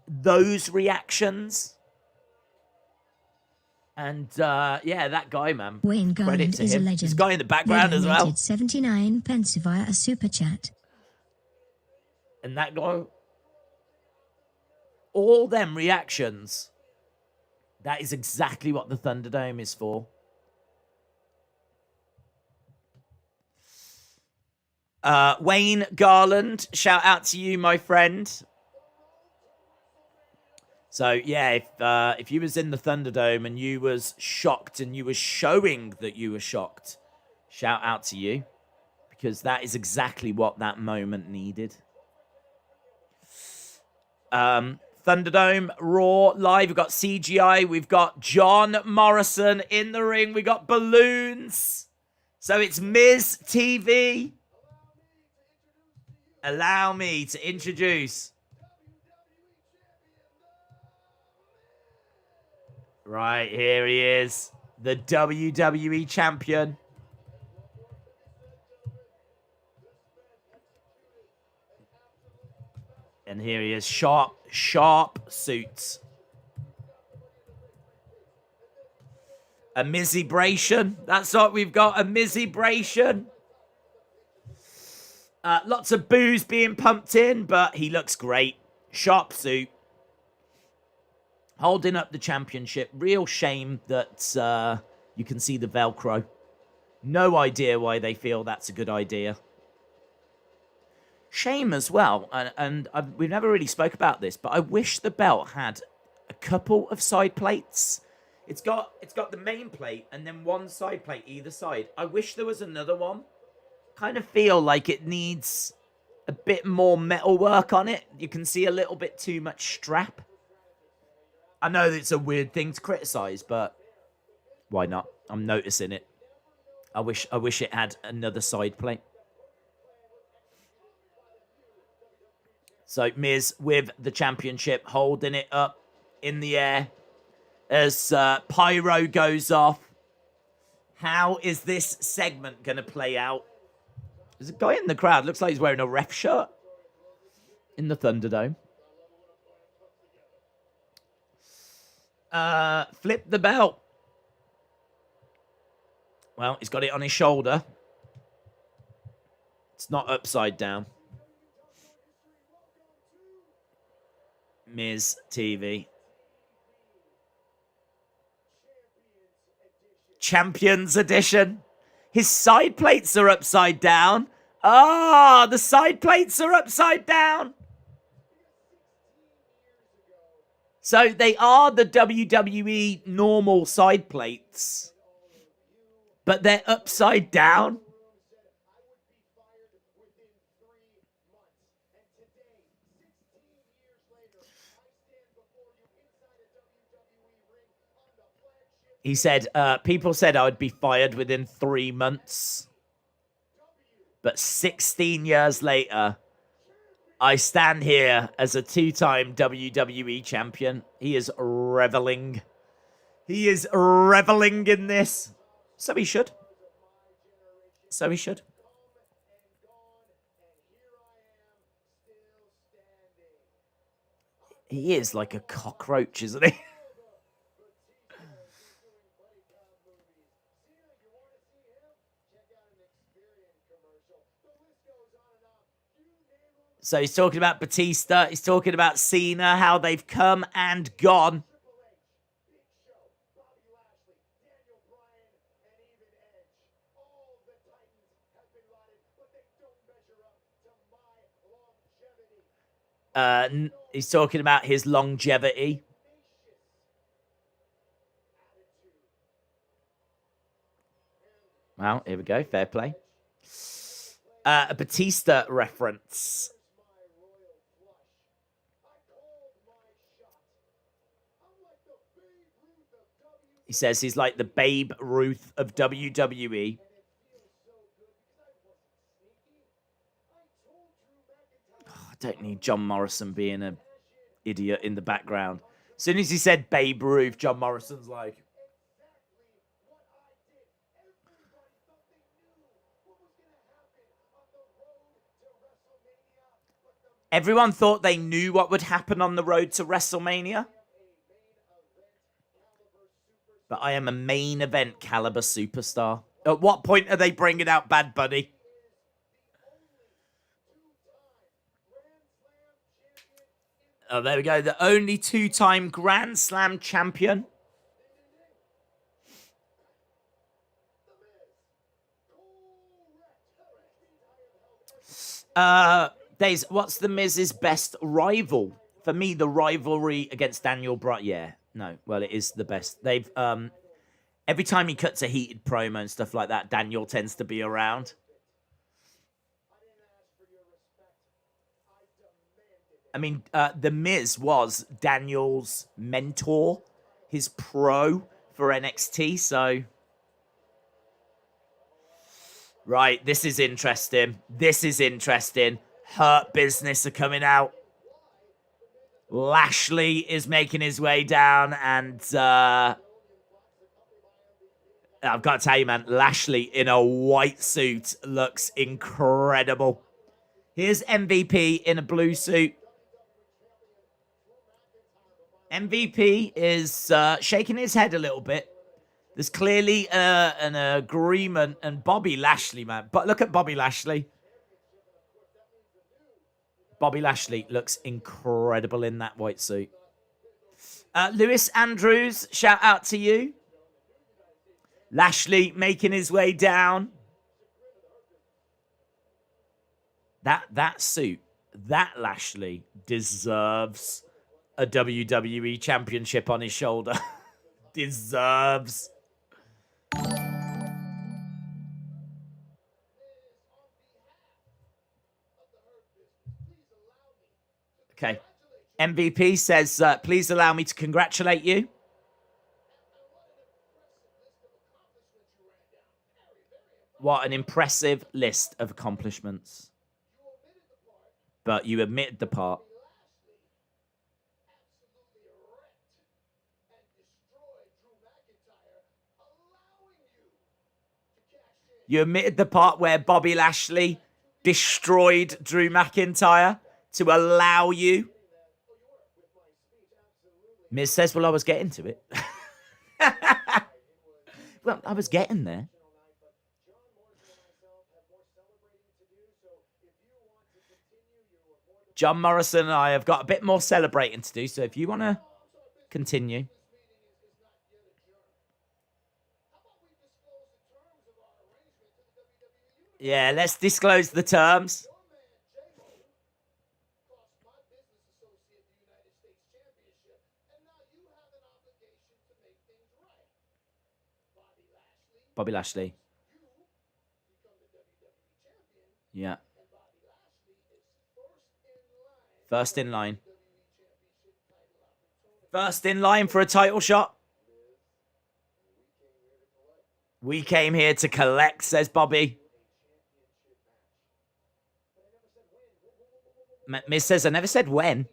Those reactions. And yeah, that guy, man. Wayne Credit Garland to is a him. legend. This guy in the background as well. Donated 79 pence via a super chat. And that guy. All them reactions. That is exactly what the Thunderdome is for. Wayne Garland, shout out to you, my friend. So yeah, if you was in the Thunderdome and you was shocked and you was showing that you were shocked, shout out to you, because that is exactly what that moment needed. Thunderdome, Raw, live. We've got CGI. We've got John Morrison in the ring. We got balloons. So it's Miz TV. Allow me to introduce. Right, here he is. The WWE Champion. And here he is. Sharp suits. A Mizzy-bration. That's what we've got. A Mizzy-bration. Lots of booze being pumped in, but he looks great. Sharp suit. Holding up the championship. Real shame that you can see the Velcro. No idea why they feel that's a good idea. Shame as well, and we've never really spoke about this, but I wish the belt had a couple of side plates. It's got the main plate and then one side plate either side. I wish there was another one. Kind of feel like it needs a bit more metal work on it. You can see a little bit too much strap. I know that it's a weird thing to criticize, but why not? I'm noticing it. I wish it had another side plate. So Miz with the championship, holding it up in the air as Pyro goes off. How is this segment going to play out? There's a guy in the crowd. Looks like he's wearing a ref shirt in the Thunderdome. Flip the belt. Well, he's got it on his shoulder. It's not upside down. Miz TV. Champions Edition. His side plates are upside down. Ah, the side plates are upside down. So they are the WWE normal side plates, but they're upside down. He said, people said I would be fired within 3 months. But 16 years later, I stand here as a 2-time WWE champion. He is reveling. He is reveling in this. So he should. So he should. He is like a cockroach, isn't he? So he's talking about Batista. He's talking about Cena, how they've come and gone. He's talking about his longevity. Well, here we go. Fair play. A Batista reference. He says he's like the Babe Ruth of WWE. Oh, I don't need John Morrison being an idiot in the background. As soon as he said Babe Ruth, John Morrison's like... Everyone thought they knew what would happen on the road to WrestleMania. But I am a main event caliber superstar. At what point are they bringing out Bad Bunny? Oh, there we go. The only two-time Grand Slam champion. Days, what's the Miz's best rival? For me, the rivalry against Daniel Bryan. Yeah, no. Well, it is the best. They've every time he cuts a heated promo and stuff like that, Daniel tends to be around. I mean, the Miz was Daniel's mentor, his pro for NXT. So, right, this is interesting. This is interesting. Hurt Business are coming out. Lashley is making his way down, and I've got to tell you, man, Lashley in a white suit looks incredible. Here's MVP in a blue suit. MVP is shaking his head a little bit. There's clearly an agreement, and Bobby Lashley, man. But look at Bobby Lashley. Bobby Lashley looks incredible in that white suit. Lewis Andrews, shout out to you. Lashley making his way down. That suit, that Lashley deserves a WWE Championship on his shoulder. Deserves. Okay. MVP says, please allow me to congratulate you. What an impressive list of accomplishments. But you admitted the part. You admitted the part where Bobby Lashley destroyed Drew McIntyre to allow you. Miz says, well, I was getting to it. Well, I was getting there. John Morrison and I have got a bit more celebrating to do, so if you want to continue. Yeah, let's disclose the terms. Bobby Lashley. Yeah. First in line. First in line for a title shot. We came here to collect, says Bobby. Miz says, I never said when.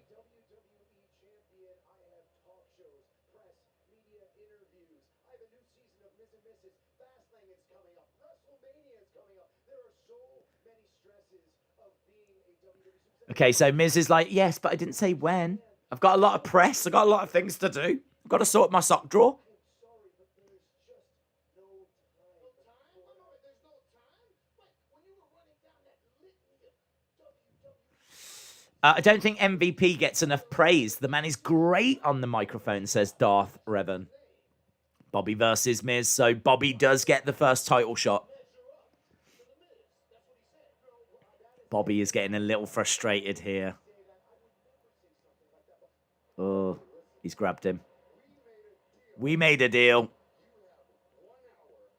Okay, so Miz is like, yes, but I didn't say when. I've got a lot of press. I've got a lot of things to do. I've got to sort my sock drawer. I don't think MVP gets enough praise. The man is great on the microphone, says Darth Revan. Bobby versus Miz, so Bobby does get the first title shot. Bobby is getting a little frustrated here. Oh, he's grabbed him. We made a deal.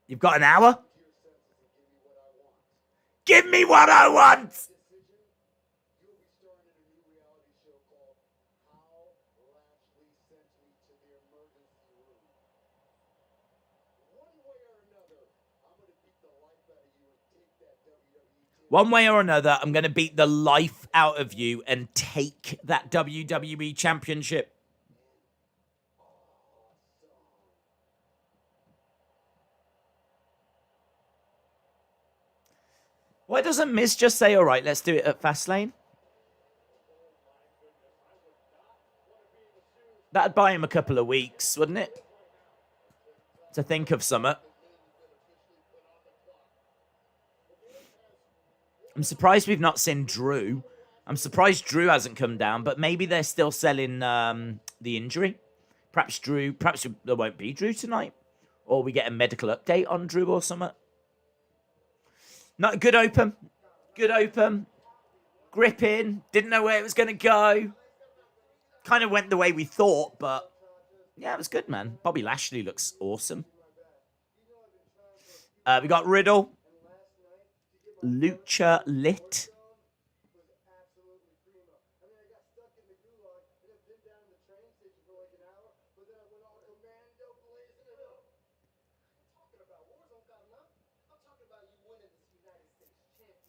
You've got an hour? Give me what I want! One way or another, I'm going to beat the life out of you and take that WWE Championship. Why doesn't Miz just say, all right, let's do it at Fastlane? That'd buy him a couple of weeks, wouldn't it? to think of something. I'm surprised we've not seen Drew. I'm surprised Drew hasn't come down, but maybe they're still selling the injury. Perhaps there won't be Drew tonight. Or we get a medical update on Drew or something. Not a good open. Good open. Gripping. Didn't know where it was going to go. Kind of went the way we thought, but yeah, it was good, man. Bobby Lashley looks awesome. We got Riddle. Lucha Lit.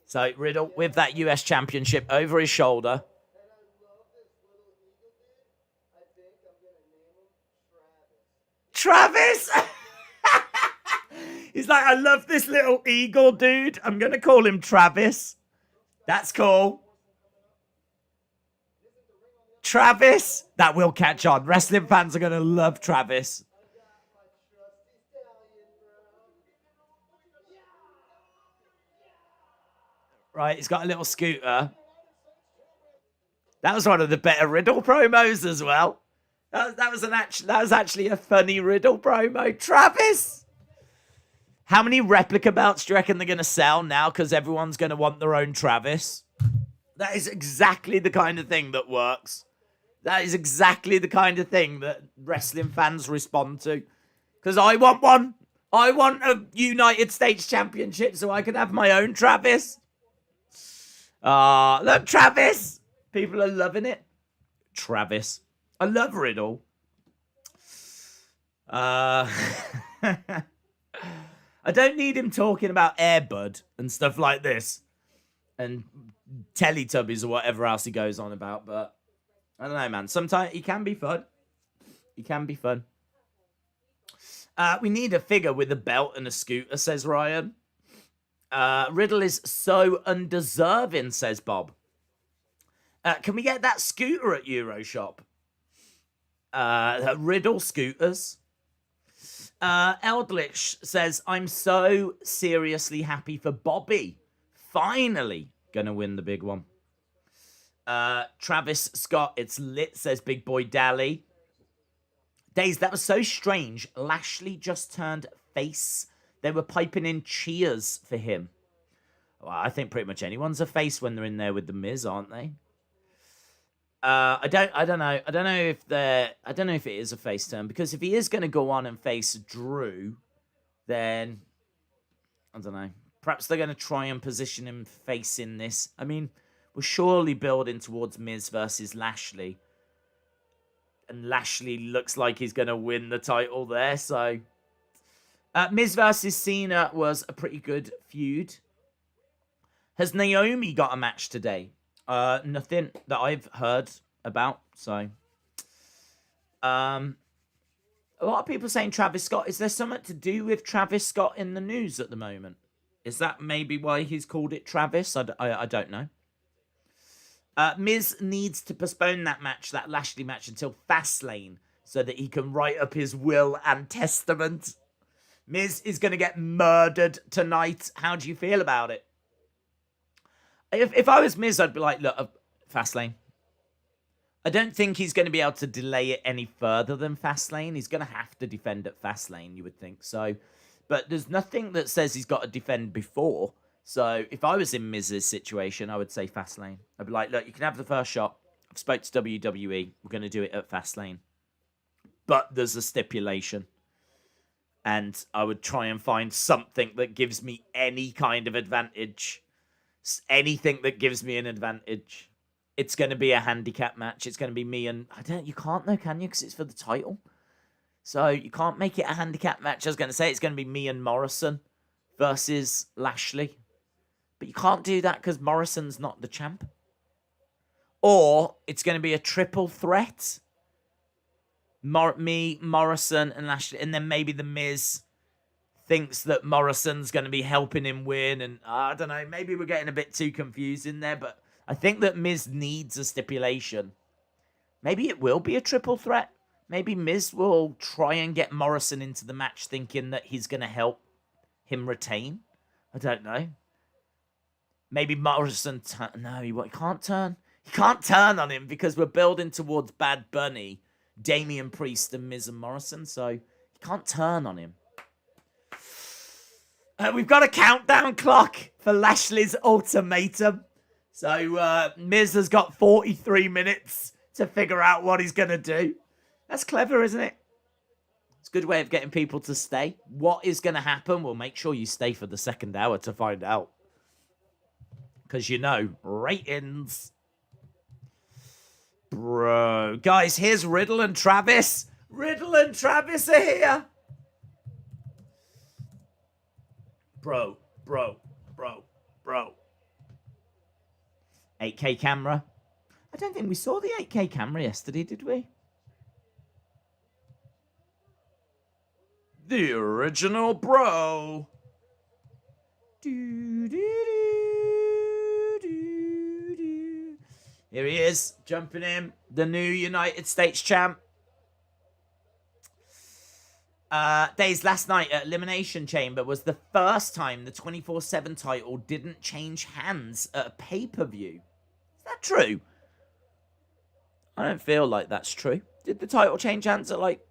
So Riddle with that US Championship over his shoulder. Travis! He's like, I love this little eagle dude. I'm going to call him Travis. That's cool. Travis. That will catch on. Wrestling fans are going to love Travis. Right, he's got a little scooter. That was one of the better Riddle promos as well. That was actually a funny Riddle promo. Travis! How many replica belts do you reckon they're going to sell now? Because everyone's going to want their own Travis. That is exactly the kind of thing that works. That is exactly the kind of thing that wrestling fans respond to. Because I want one. I want a United States Championship so I can have my own Travis. Look, Travis. People are loving it. Travis. I love Riddle. I don't need him talking about Air Bud and stuff like this. And Teletubbies or whatever else he goes on about. But I don't know, man. Sometimes he can be fun. He can be fun. We need a figure with a belt and a scooter, says Ryan. Riddle is so undeserving, says Bob. Can we get that scooter at Euroshop? Riddle scooters. Eldritch says, I'm so seriously happy for Bobby. Finally gonna win the big one. Travis Scott, it's lit, says Big Boy Dally. Days, that was so strange. Lashley just turned face. They were piping in cheers for him. Well, I think pretty much anyone's a face when they're in there with the Miz, aren't they? I don't know if it is a face turn, because if he is going to go on and face Drew, then I don't know. Perhaps they're going to try and position him facing this. I mean, we're surely building towards Miz versus Lashley, and Lashley looks like he's going to win the title there. So, Miz versus Cena was a pretty good feud. Has Naomi got a match today? Nothing that I've heard about. So, a lot of people saying Travis Scott. Is there something to do with Travis Scott in the news at the moment? Is that maybe why he's called it Travis? I don't know. Miz needs to postpone that match, that Lashley match, until Fastlane, so that he can write up his will and testament. Miz is going to get murdered tonight. How do you feel about it? If I was Miz, I'd be like, look, Fastlane. I don't think he's going to be able to delay it any further than Fastlane. He's going to have to defend at Fastlane, you would think. So, but there's nothing that says he's got to defend before. So if I was in Miz's situation, I would say Fastlane. I'd be like, look, you can have the first shot. I've spoke to WWE. We're going to do it at Fastlane. But there's a stipulation. And I would try and find something that gives me any kind of advantage. Anything that gives me an advantage. It's going to be a handicap match. It's going to be me and... You can't though, can you? Because it's for the title. So you can't make it a handicap match. I was going to say it's going to be me and Morrison versus Lashley. But you can't do that because Morrison's not the champ. Or it's going to be a triple threat. Me, Morrison, and Lashley. And then maybe The Miz thinks that Morrison's going to be helping him win. And I don't know. Maybe we're getting a bit too confused in there. But I think that Miz needs a stipulation. Maybe it will be a triple threat. Maybe Miz will try and get Morrison into the match thinking that he's going to help him retain. I don't know. Maybe Morrison... No, he can't turn. He can't turn on him because we're building towards Bad Bunny, Damian Priest, and Miz and Morrison. So he can't turn on him. We've got a countdown clock for Lashley's ultimatum. So Miz has got 43 minutes to figure out what he's going to do. That's clever, isn't it? It's a good way of getting people to stay. What is going to happen? Well, make sure you stay for the second hour to find out. Because, you know, ratings. Bro. Guys, here's Riddle and Travis. Riddle and Travis are here. Bro. 8K camera. I don't think we saw the 8K camera yesterday, did we? The original bro. Here he is, jumping in. The new United States champ. Days last night at Elimination Chamber was the first time the 24/7 title didn't change hands at a pay-per-view. Is that true? I don't feel like that's true. Did the title change hands at, like,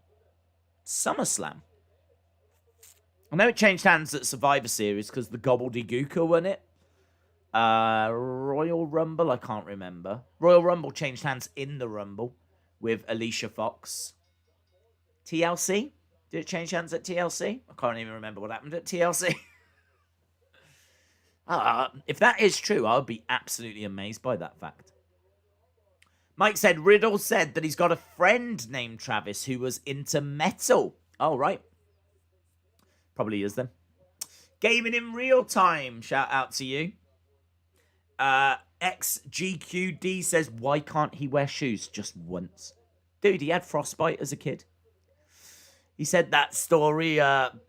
SummerSlam? I know it changed hands at Survivor Series because the Gobbledygooker won it. Royal Rumble, I can't remember. Royal Rumble changed hands in the Rumble with Alicia Fox. TLC? Did it change hands at TLC? I can't even remember what happened at TLC. If that is true, I would be absolutely amazed by that fact. Mike said, Riddle said that he's got a friend named Travis who was into metal. Oh, right. Probably is then. Gaming in real time. Shout out to you. XGQD says, why can't he wear shoes just once? Dude, he had frostbite as a kid. He said that story on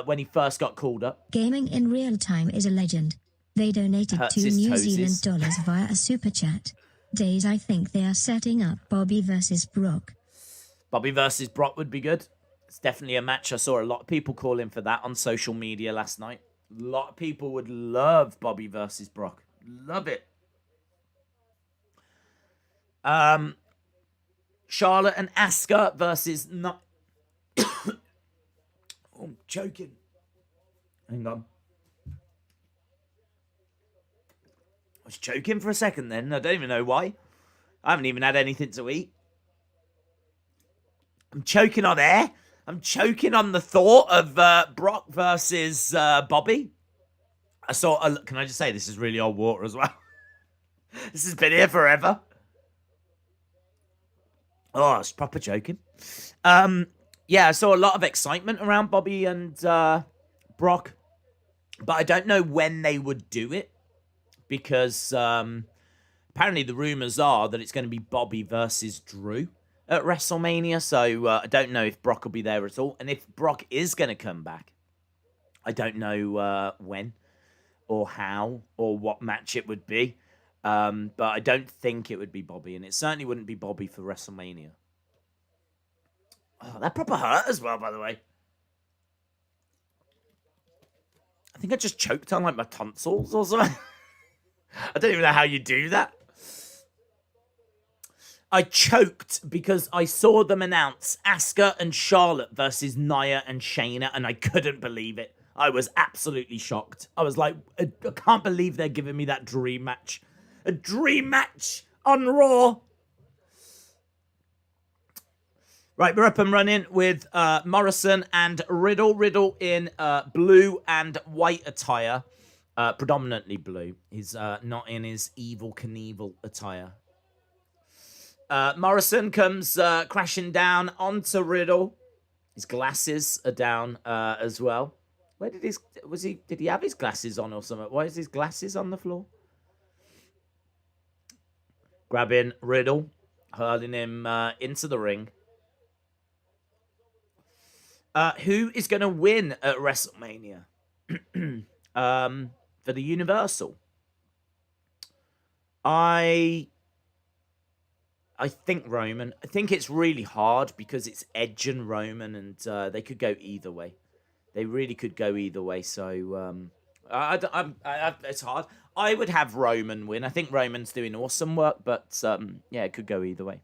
when he first got called up. Gaming in real time is a legend. They donated Hurts $2 his New toesies. Zealand dollars via a super chat. Days, I think they are setting up Bobby versus Brock. Bobby versus Brock would be good. It's definitely a match. I saw a lot of people calling for that on social media last night. A lot of people would love Bobby versus Brock. Love it. Charlotte and Asuka versus... Oh, I'm choking. Hang on. I was choking for a second then. I don't even know why. I haven't even had anything to eat. I'm choking on air. I'm choking on the thought of Brock versus Bobby. I saw... can I just say, this is really old water as well. This has been here forever. Oh, it's proper joking. Yeah, I saw a lot of excitement around Bobby and Brock. But I don't know when they would do it. Because apparently the rumors are that it's going to be Bobby versus Drew at WrestleMania. So I don't know if Brock will be there at all. And if Brock is going to come back, I don't know when or how or what match it would be. But I don't think it would be Bobby. And it certainly wouldn't be Bobby for WrestleMania. Oh, that proper hurt as well, by the way. I think I just choked on like my tonsils or something. I don't even know how you do that. I choked because I saw them announce Asuka and Charlotte versus Nia and Shayna, and I couldn't believe it. I was absolutely shocked. I was like, I can't believe they're giving me that dream match. A dream match on Raw. Right, we're up and running with Morrison and Riddle. Riddle in blue and white attire. Predominantly blue. He's not in his Evil Knievel attire. Morrison comes crashing down onto Riddle. His glasses are down as well. Where did did he have his glasses on or something? Why is his glasses on the floor? Grabbing Riddle, hurling him into the ring. Who is going to win at WrestleMania? For the Universal. I I think Roman. I think it's really hard because it's Edge and Roman, and they could go either way. They really could go either way. So it's hard. I would have Roman win. I think Roman's doing awesome work, but yeah, it could go either way.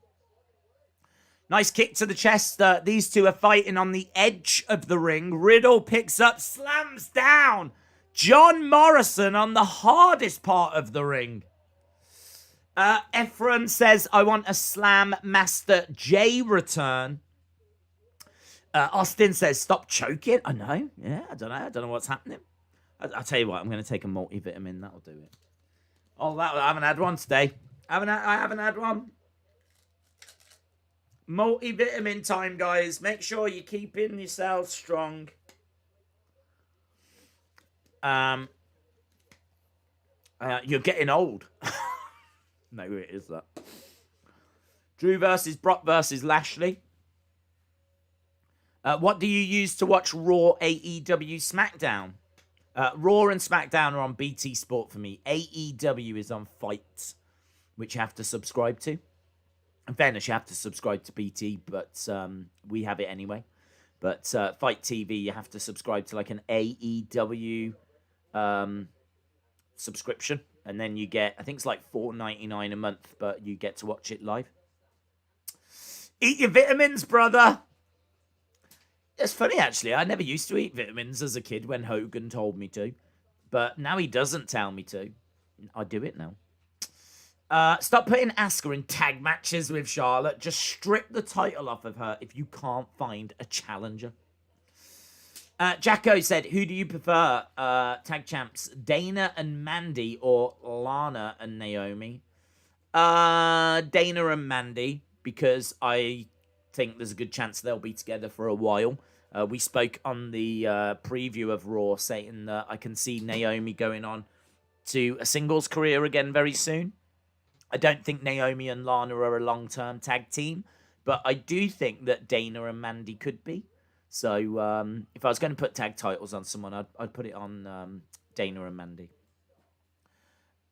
Nice kick to the chest. These two are fighting on the edge of the ring. Riddle picks up, slams down John Morrison on the hardest part of the ring. Efren says, I want a Slam Master J return. Austin says, stop choking. I know. Yeah, I don't know what's happening. I'll tell you what, I'm going to take a multivitamin. That'll do it. Oh, I haven't had one today. I haven't had one. Multivitamin time, guys. Make sure you're keeping yourselves strong. You're getting old. No, it is that. Drew versus Brock versus Lashley. What do you use to watch Raw, AEW, SmackDown? Raw and SmackDown are on BT Sport for me. AEW is on Fight, which you have to subscribe to. In fairness, you have to subscribe to BT, but we have it anyway. But Fight TV, you have to subscribe to like an AEW subscription. And then you get, I think it's like $4.99 a month, but you get to watch it live. Eat your vitamins, brother. It's funny, actually. I never used to eat vitamins as a kid when Hogan told me to. But now he doesn't tell me to. I do it now. Stop putting Asuka in tag matches with Charlotte. Just strip the title off of her if you can't find a challenger. Jacko said, who do you prefer, tag champs, Dana and Mandy or Lana and Naomi? Dana and Mandy, because I think there's a good chance they'll be together for a while. We spoke on the preview of Raw saying that I can see Naomi going on to a singles career again very soon. I don't think Naomi and Lana are a long-term tag team, but I do think that Dana and Mandy could be. So if I was going to put tag titles on someone, I'd put it on Dana and Mandy.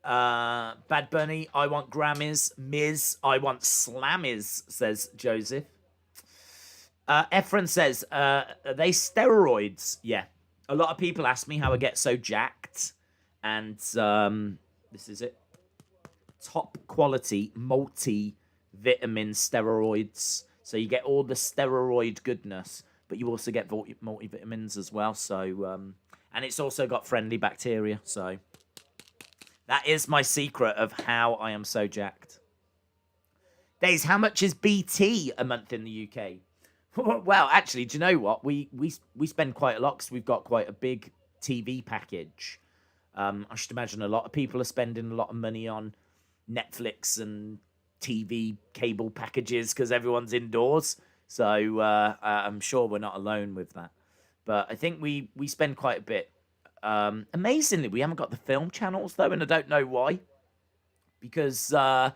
Bad Bunny, I want Grammys. Miz, I want Slammies, says Joseph. Efren says, are they steroids? Yeah. A lot of people ask me how I get so jacked. And this is it. Top quality multi-vitamin steroids. So you get all the steroid goodness, but you also get multivitamins as well. So, and it's also got friendly bacteria. So that is my secret of how I am so jacked. Days, how much is BT a month in the UK? Well, actually, do you know what? We spend quite a lot because we've got quite a big TV package. I should imagine a lot of people are spending a lot of money on Netflix and TV cable packages because everyone's indoors. So I'm sure we're not alone with that. But I think we spend quite a bit. Amazingly, we haven't got the film channels though, and I don't know why. Because I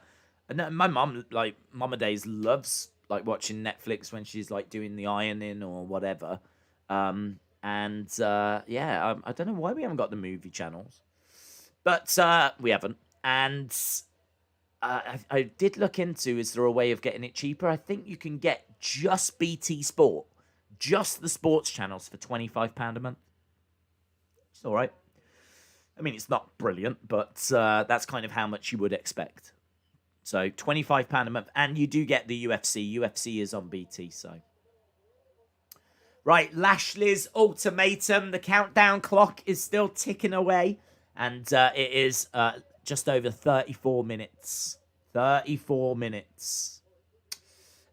know my mum, like Mama Days, loves like watching Netflix when she's like doing the ironing or whatever. Yeah, I don't know why we haven't got the movie channels, but we haven't. And I did look into, is there a way of getting it cheaper? I think you can get just BT Sport, just the sports channels for £25 a month. It's all right. I mean, it's not brilliant, but that's kind of how much you would expect. So £25 a month, and you do get the UFC. UFC is on BT, so. Right, Lashley's ultimatum. The countdown clock is still ticking away, and it is just over 34 minutes. 34 minutes.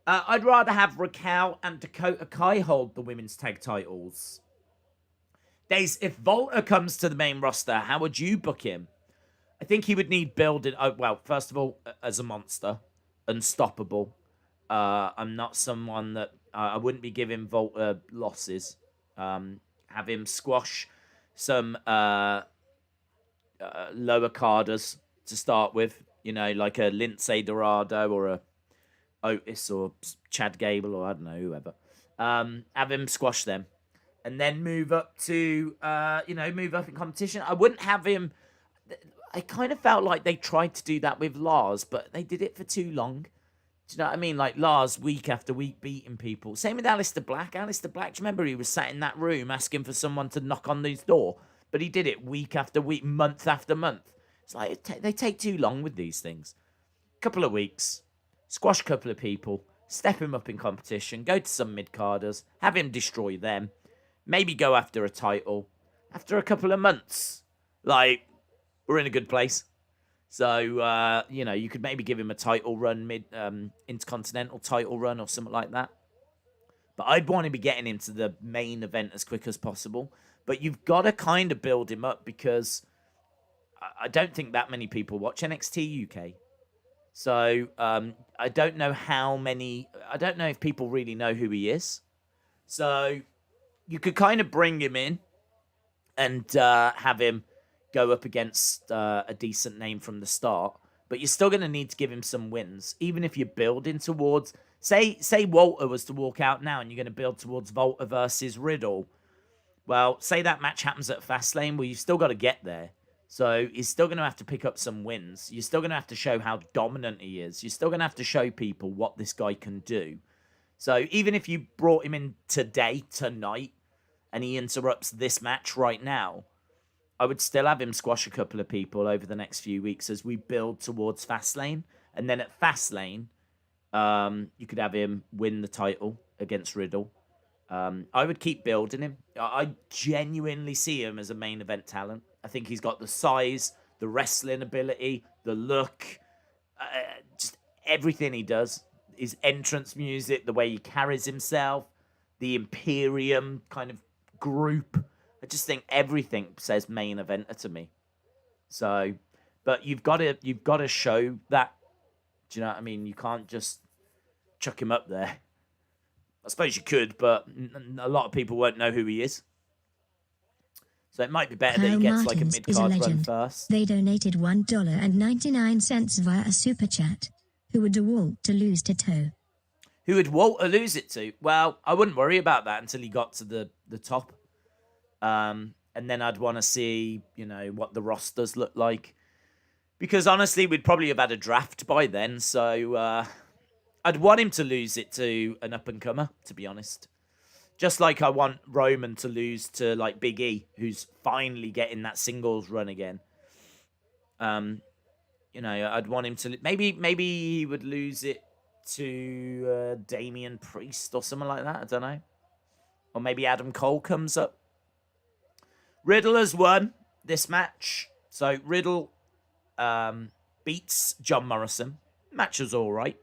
I'd rather have Raquel and Dakota Kai hold the women's tag titles. Days, if Volta comes to the main roster, how would you book him? I think he would need building. Oh, well, first of all, as a monster, unstoppable. I'm not someone that I wouldn't be giving Volta losses. Have him squash some lower carders to start with. You know, like a Lindsay Dorado or a Otis or Chad Gable or I don't know, whoever. Have him squash them. And then move up to, move up in competition. I wouldn't have him. I kind of felt like they tried to do that with Lars, but they did it for too long. Do you know what I mean? Like Lars, week after week, beating people. Same with Aleister Black. Aleister Black, do you remember he was sat in that room asking for someone to knock on his door? But he did it week after week, month after month. It's like, they take too long with these things. Couple of weeks, squash a couple of people, step him up in competition, go to some mid-carders, have him destroy them, maybe go after a title. After a couple of months, like, we're in a good place. So, you could maybe give him a title run, intercontinental title run or something like that. But I'd want to be getting him to the main event as quick as possible. But you've got to kind of build him up because I don't think that many people watch NXT UK. So, I don't know I don't know if people really know who he is. So, you could kind of bring him in and have him go up against a decent name from the start, but you're still going to need to give him some wins, even if you're building towards, say Walter was to walk out now and you're going to build towards Walter versus Riddle. Well, say that match happens at Fastlane, well, you've still got to get there. So he's still going to have to pick up some wins. You're still going to have to show how dominant he is. You're still going to have to show people what this guy can do. So even if you brought him in tonight, and he interrupts this match right now, I would still have him squash a couple of people over the next few weeks as we build towards Fastlane. And then at Fastlane, you could have him win the title against Riddle. I would keep building him. I genuinely see him as a main event talent. I think he's got the size, the wrestling ability, the look, just everything he does. His entrance music, the way he carries himself, the Imperium kind of group. I just think everything says main eventer to me. So, but you've got to show that. Do you know what I mean? You can't just chuck him up there. I suppose you could, but a lot of people won't know who he is. So it might be better that he gets like a mid-card run first. They donated $1.99 via a super chat. Who would DeWalt to lose to Toe? Who would Walter lose it to? Well, I wouldn't worry about that until he got to the top. And then I'd want to see, what the rosters look like. Because honestly, we'd probably have had a draft by then. So I'd want him to lose it to an up-and-comer, to be honest. Just like I want Roman to lose to, like, Big E, who's finally getting that singles run again. I'd want him to... Maybe he would lose it to Damian Priest or something like that. I don't know. Or maybe Adam Cole comes up. Riddle has won this match. So Riddle beats John Morrison. Match was all right.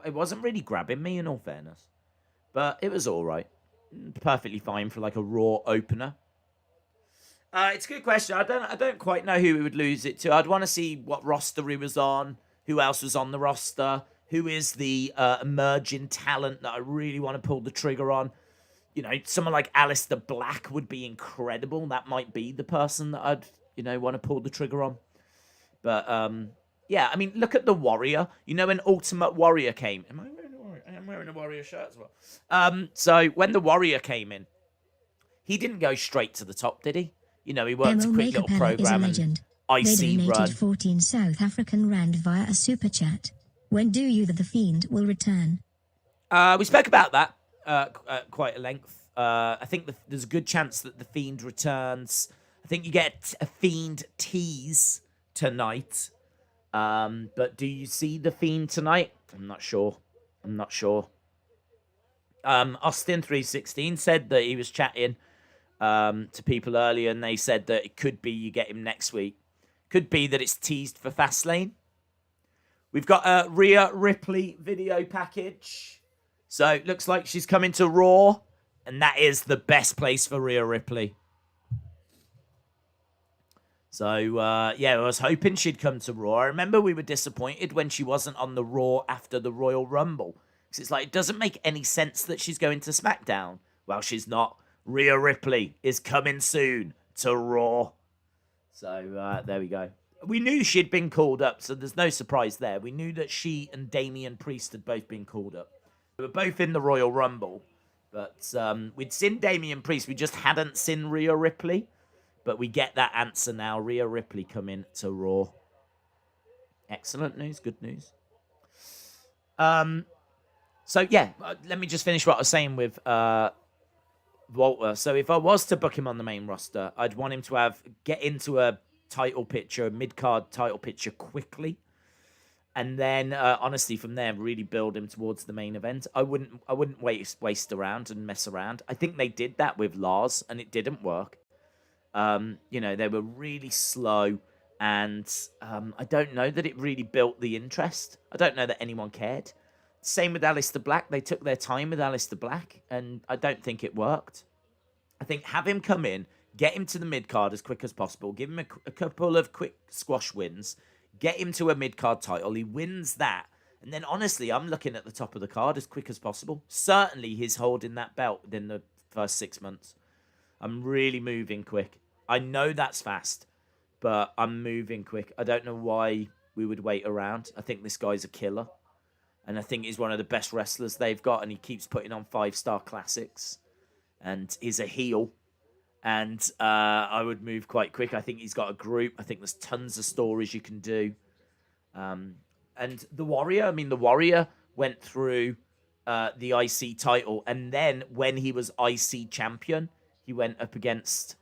It wasn't really grabbing me, in all fairness. But it was all right. Perfectly fine for like a Raw opener. It's a good question. I don't quite know who we would lose it to. I'd want to see what roster he was on, who else was on the roster, who is the emerging talent that I really want to pull the trigger on. Someone like Aleister Black would be incredible. That might be the person that I'd, want to pull the trigger on. But, yeah, I mean, look at the Warrior. When Ultimate Warrior came... Am I wearing a Warrior? I am wearing a Warrior shirt as well. So, when the Warrior came in, he didn't go straight to the top, did he? He worked a quick little program and IC they donated run. 14 South African Rand via a super chat. When do you the Fiend will return? We spoke about that quite at length. I think there's a good chance that the Fiend returns. I think you get a Fiend tease tonight. But do you see the Fiend tonight? I'm not sure. Austin 316 said that he was chatting to people earlier, and they said that it could be you get him next week. Could be that it's teased for Fastlane. We've got a Rhea Ripley video package. So it looks like she's coming to Raw, and that is the best place for Rhea Ripley. So, I was hoping she'd come to Raw. I remember we were disappointed when she wasn't on the Raw after the Royal Rumble. Because it's like, it doesn't make any sense that she's going to SmackDown. Well, she's not. Rhea Ripley is coming soon to Raw. So, there we go. We knew she'd been called up, so there's no surprise there. We knew that she and Damian Priest had both been called up. They were both in the Royal Rumble. But we'd seen Damian Priest. We just hadn't seen Rhea Ripley. But we get that answer now. Rhea Ripley coming to Raw. Excellent news. Good news. So yeah, let me just finish what I was saying with Walter. So if I was to book him on the main roster, I'd want him to get into a title picture, a mid-card title picture quickly. And then, honestly, from there, really build him towards the main event. I wouldn't waste around and mess around. I think they did that with Lars, and it didn't work. They were really slow, and I don't know that it really built the interest. I don't know that anyone cared. Same with Aleister Black. They took their time with Aleister Black, and I don't think it worked. I think have him come in, get him to the mid-card as quick as possible, give him a couple of quick squash wins, get him to a mid-card title. He wins that. And then, honestly, I'm looking at the top of the card as quick as possible. Certainly, he's holding that belt within the first 6 months. I'm really moving quick. I know that's fast, but I'm moving quick. I don't know why we would wait around. I think this guy's a killer. And I think he's one of the best wrestlers they've got. And he keeps putting on 5-star classics. And he's a heel. And I would move quite quick. I think he's got a group. I think there's tons of stories you can do. And the Warrior, the Warrior went through the IC title. And then when he was IC champion, he went up against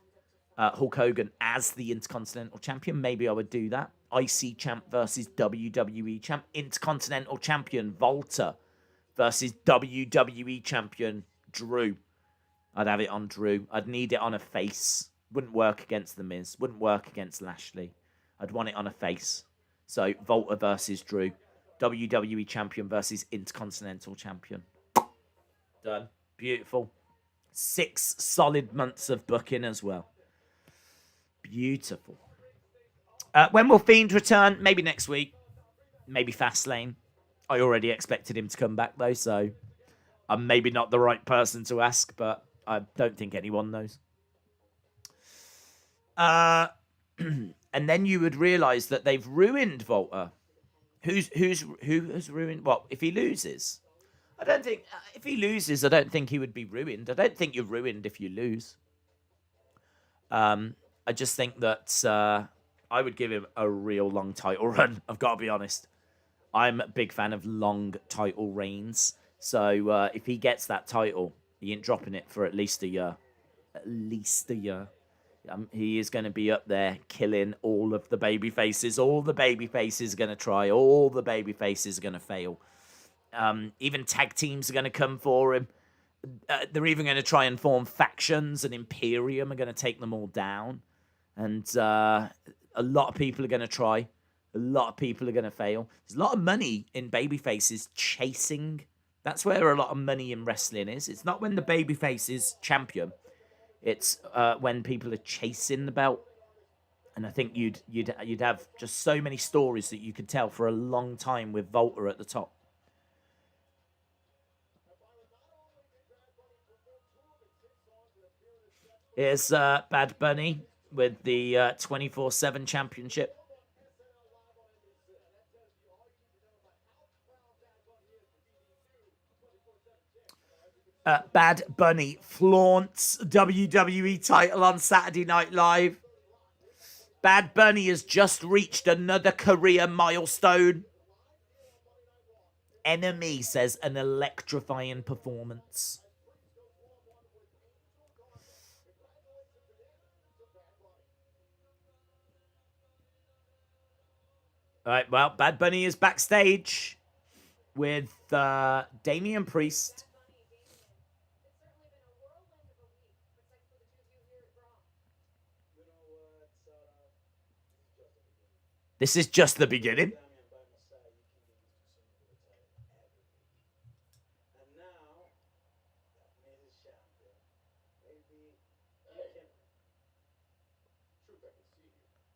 Hulk Hogan as the Intercontinental Champion. Maybe I would do that. IC champ versus WWE champ. Intercontinental Champion Walter versus WWE Champion Drew. I'd have it on Drew. I'd need it on a face. Wouldn't work against The Miz. Wouldn't work against Lashley. I'd want it on a face. So, Walter versus Drew. WWE Champion versus Intercontinental Champion. Done. Beautiful. 6 solid months of booking as well. Beautiful. When will Fiend return? Maybe next week. Maybe Fastlane. I already expected him to come back, though, so I'm maybe not the right person to ask, but I don't think anyone knows. And then you would realise that they've ruined Walter. Who has ruined what? If he loses, I don't think. If he loses, I don't think he would be ruined. I don't think you're ruined if you lose. I just think that I would give him a real long title run. I've got to be honest. I'm a big fan of long title reigns. So if he gets that title, he ain't dropping it for at least a year. At least a year. He is going to be up there killing all of the baby faces. All the baby faces are going to try. All the baby faces are going to fail. Even tag teams are going to come for him. They're even going to try and form factions, and Imperium are going to take them all down. And a lot of people are going to try. A lot of people are going to fail. There's a lot of money in babyfaces chasing. That's where a lot of money in wrestling is. It's not when the babyface is champion. It's when people are chasing the belt. And I think you'd have just so many stories that you could tell for a long time with Walter at the top. Here's Bad Bunny with the 24/7 championship. Bad Bunny flaunts WWE title on Saturday Night Live. Bad Bunny has just reached another career milestone. Enemy says an electrifying performance. All right, well, Bad Bunny is backstage with Damian Priest. This is just the beginning.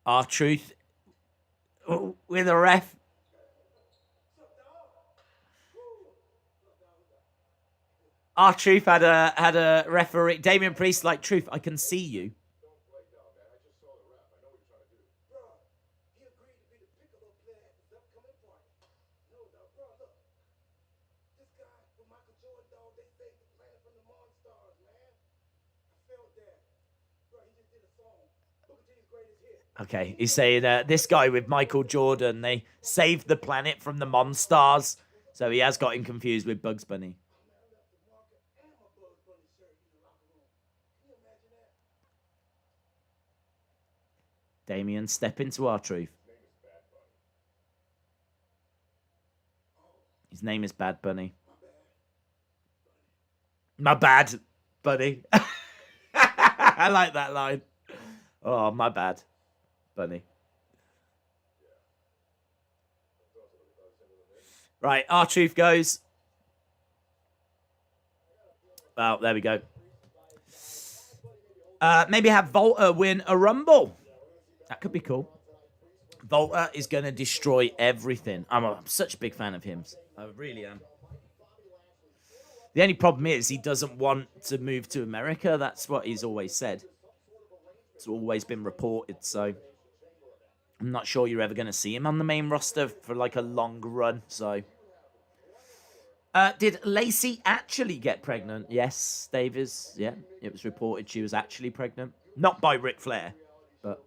R-Truth with a ref. R-Truth had a referee. Damian Priest like, Truth, I can see you. Okay, he's saying this guy with Michael Jordan, they saved the planet from the Monstars. So he has gotten confused with Bugs Bunny. Damien, step into our truth. His name is Bad Bunny. My bad, Bunny. I like that line. Oh, my bad, Bunny. Right, R-Truth goes. Well, there we go. Maybe have Volta win a Rumble. That could be cool. Volta is going to destroy everything. I'm such a big fan of him. I really am. The only problem is he doesn't want to move to America. That's what he's always said. It's always been reported, so I'm not sure you're ever going to see him on the main roster for like a long run, so... did Lacey actually get pregnant? Yes, Davies. Yeah, it was reported she was actually pregnant. Not by Ric Flair, but...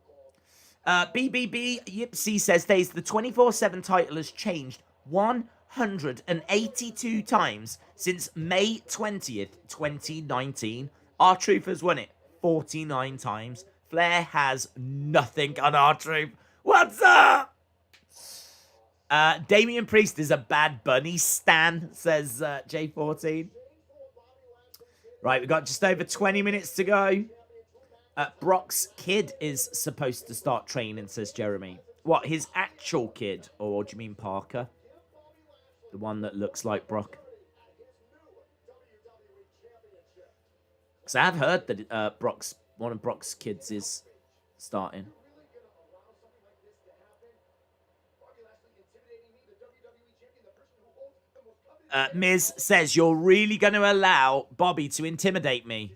BBB Yipsy says the 24/7 title has changed 182 times since May 20th, 2019. R-Truth has won it 49 times. Flair has nothing on R-Truth. What's up? Damian Priest is a Bad Bunny stan, says J14. Right, we've got just over 20 minutes to go. Brock's kid is supposed to start training, says Jeremy. What, his actual kid? Or do you mean Parker? The one that looks like Brock? Because I have heard that one of Brock's kids is starting. Miz says, you're really going to allow Bobby to intimidate me.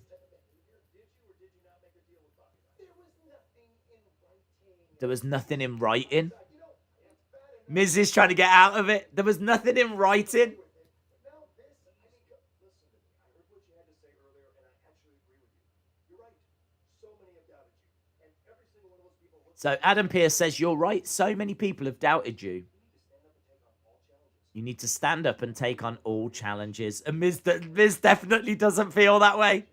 There was nothing in writing. Miz is trying to get out of it. There was nothing in writing. So Adam Pearce says, you're right. So many people have doubted you. You need to stand up and take on all challenges. And Miz definitely doesn't feel that way.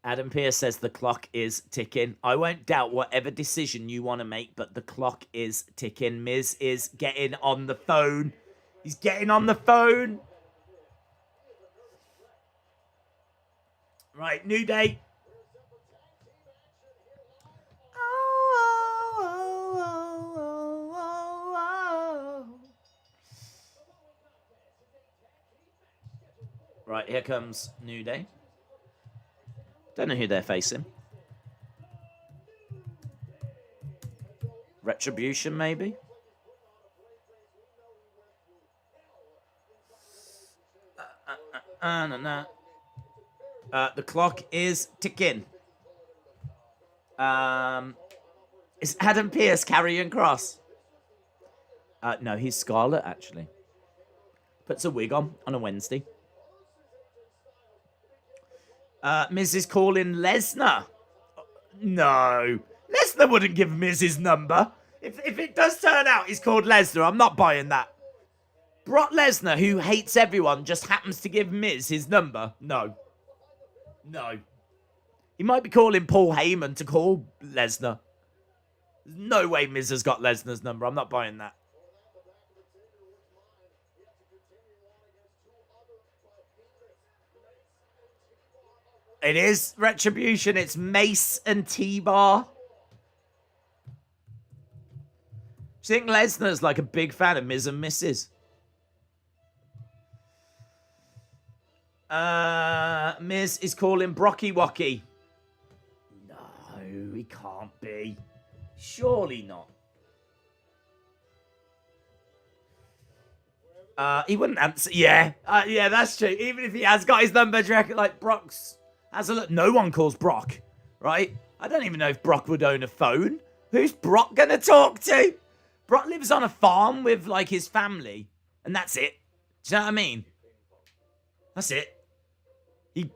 Adam Pearce says the clock is ticking. I won't doubt whatever decision you want to make, but the clock is ticking. Miz is getting on the phone. He's getting on the phone. Right, New Day. Right, here comes New Day. Don't know who they're facing. Retribution, maybe? The clock is ticking. Is Adam Pearce carrying Cross? No, he's Scarlett, actually. Puts a wig on a Wednesday. Miz is calling Lesnar. No. Lesnar wouldn't give Miz his number. If it does turn out he's called Lesnar, I'm not buying that. Brock Lesnar, who hates everyone, just happens to give Miz his number. No. No. He might be calling Paul Heyman to call Lesnar. There's no way Miz has got Lesnar's number. I'm not buying that. It is Retribution. It's Mace and T-Bar. Do you think Lesnar's like a big fan of Miz and Mrs.? Miz is calling Brocky Wocky. No, he can't be. Surely not. He wouldn't answer. Yeah, yeah, that's true. Even if he has got his number, do you reckon, like Brock's has a look? No one calls Brock, right? I don't even know if Brock would own a phone. Who's Brock gonna talk to? Brock lives on a farm with like his family, and that's it. Do you know what I mean? That's it. He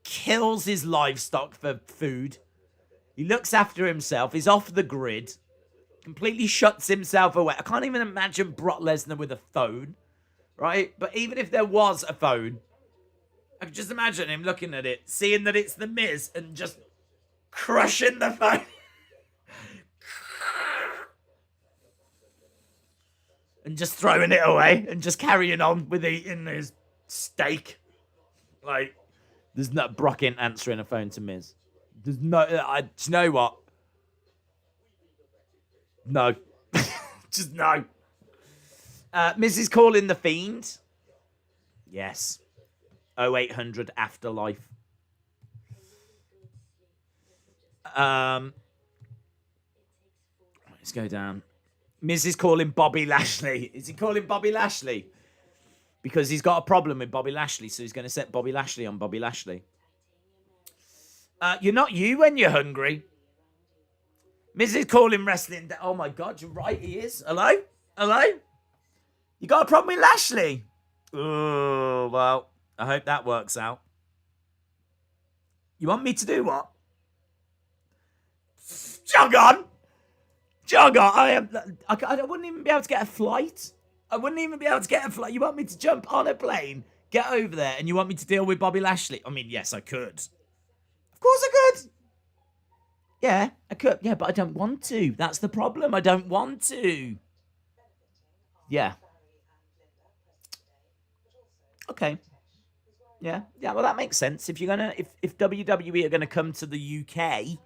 kills his livestock for food. He looks after himself. He's off the grid. Completely shuts himself away. I can't even imagine Brock Lesnar with a phone, right? But even if there was a phone, I can just imagine him looking at it, seeing that it's The Miz, and just crushing the phone. And just throwing it away and just carrying on with eating his steak. Like, there's no Brock ain't answering a phone to Miz. There's no, do you know what? No. Just no. Miz is calling the Fiend. Yes. 0800 Afterlife. Let's go down. Miz is calling Bobby Lashley. Is he calling Bobby Lashley? Because he's got a problem with Bobby Lashley, so he's going to set Bobby Lashley on Bobby Lashley. You're not you when you're hungry. Miz is calling wrestling. Oh my God, you're right, he is. Hello? Hello? You got a problem with Lashley? Oh, well, I hope that works out. You want me to do what? Jog on! Jog on! I wouldn't even be able to get a flight. I wouldn't even be able to get a flight. You want me to jump on a plane, get over there, and you want me to deal with Bobby Lashley? I mean, yes, I could. Of course I could. Yeah, I could. Yeah, but I don't want to. That's the problem. I don't want to. Yeah. Okay. Yeah. Yeah, well, that makes sense. If you're gonna, if WWE are gonna come to the UK,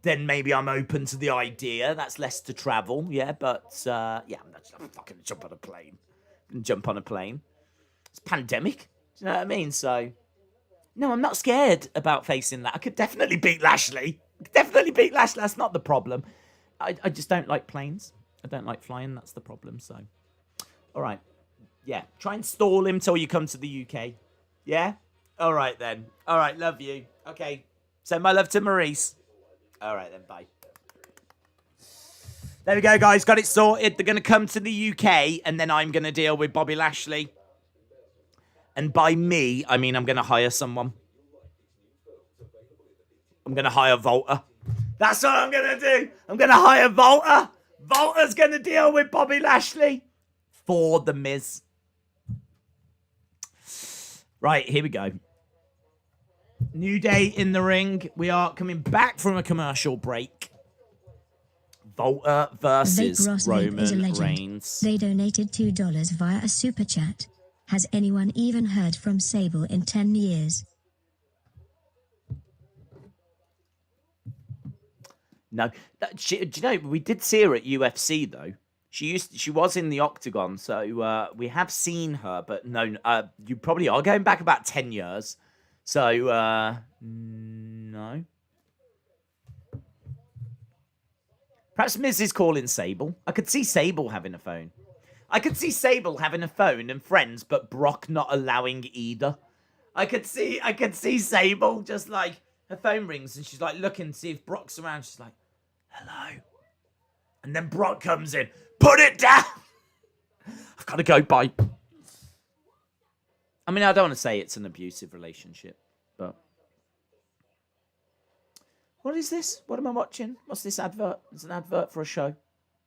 then maybe I'm open to the idea. That's less to travel. Yeah, but yeah, I'm not fucking jump on a plane. Jump on a plane. It's a pandemic. Do you know what I mean? So, no, I'm not scared about facing that. I could definitely beat Lashley. That's not the problem. I just don't like planes. I don't like flying. That's the problem. So, all right. Yeah, try and stall him till you come to the UK. Yeah? All right, then. All right, love you. Okay, send my love to Maurice. All right, then, bye. There we go, guys. Got it sorted. They're going to come to the UK, and then I'm going to deal with Bobby Lashley. And by me, I mean I'm going to hire someone. I'm going to hire Volta. That's what I'm going to do. I'm going to hire Volta. Volta's going to deal with Bobby Lashley for The Miz. Right, here we go. New Day in the ring. We are coming back from a commercial break. Volta versus Roman Reigns. They donated $2 via a super chat. Has anyone even heard from Sable in 10 years? No. Do you know, we did see her at UFC, though. She was in the Octagon, so we have seen her, but no, you probably are going back about 10 years. So, no. Perhaps Miz is calling Sable. I could see Sable having a phone. I could see Sable having a phone and friends, but Brock not allowing either. I could see Sable just like, her phone rings and she's like looking to see if Brock's around. She's like, hello. And then Brock comes in. Put it down! I've got to go, bye. I mean, I don't want to say it's an abusive relationship, but... What is this? What am I watching? What's this advert? It's an advert for a show,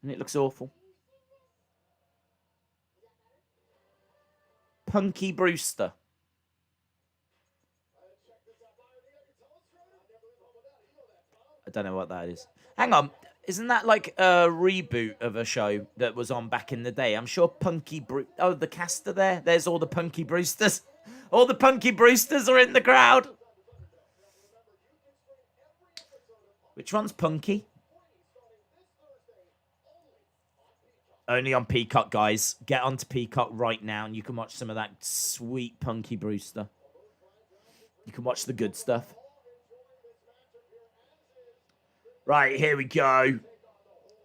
and it looks awful. Punky Brewster. I don't know what that is. Hang on. Isn't that like a reboot of a show that was on back in the day? I'm sure Oh, the cast are there. There's all the Punky Brewsters. All the Punky Brewsters are in the crowd. Which one's Punky? Only on Peacock, guys. Get onto Peacock right now and you can watch some of that sweet Punky Brewster. You can watch the good stuff. Right, here we go.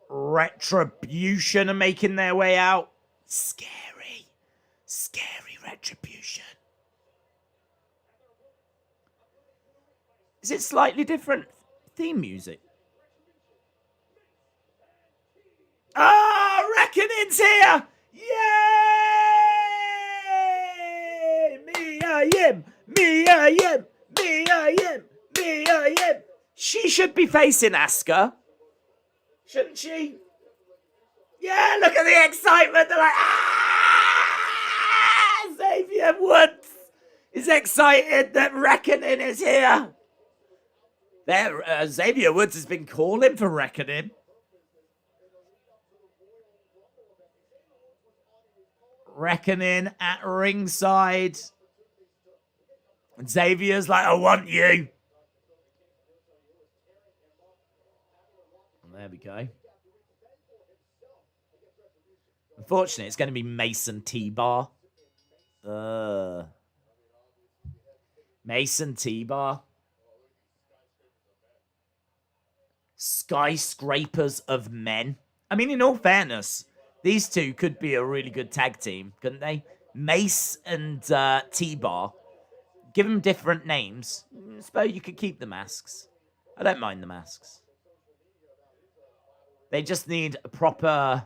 Retribution are making their way out. Scary. Scary Retribution. Is it slightly different theme music? Ah, Reckoning's here! Yay! Me, I am. She should be facing Asuka. Shouldn't she? Yeah, look at the excitement. They're like, ah! Xavier Woods is excited that Reckoning is here. Xavier Woods has been calling for Reckoning. Reckoning at ringside. And Xavier's like, I want you. And there we go. Unfortunately, it's going to be Mason T-Bar. Mason T-Bar. Skyscrapers of men. I mean, in all fairness, these two could be a really good tag team, couldn't they? Mace and T-Bar. Give them different names. I suppose you could keep the masks. I don't mind the masks. They just need a proper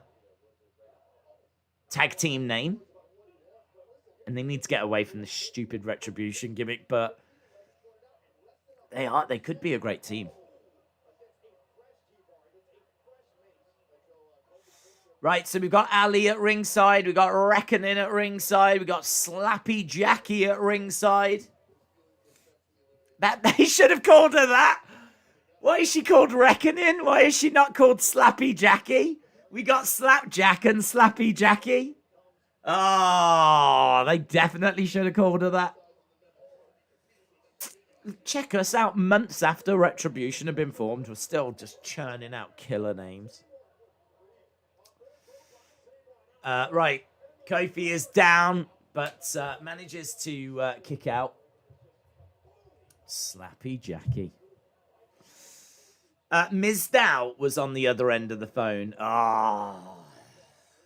tag team name. And they need to get away from the stupid Retribution gimmick, but they could be a great team. Right, so we've got Ali at ringside. We've got Reckoning at ringside. We've got Slappy Jackie at ringside. That they should have called her that. Why is she called Reckoning? Why is she not called Slappy Jackie? We got Slapjack and Slappy Jackie. Oh, they definitely should have called her that. Check us out months after Retribution have been formed. We're still just churning out killer names. Right, Kofi is down, but manages to kick out. Slappy Jackie. Mizdow was on the other end of the phone. Oh,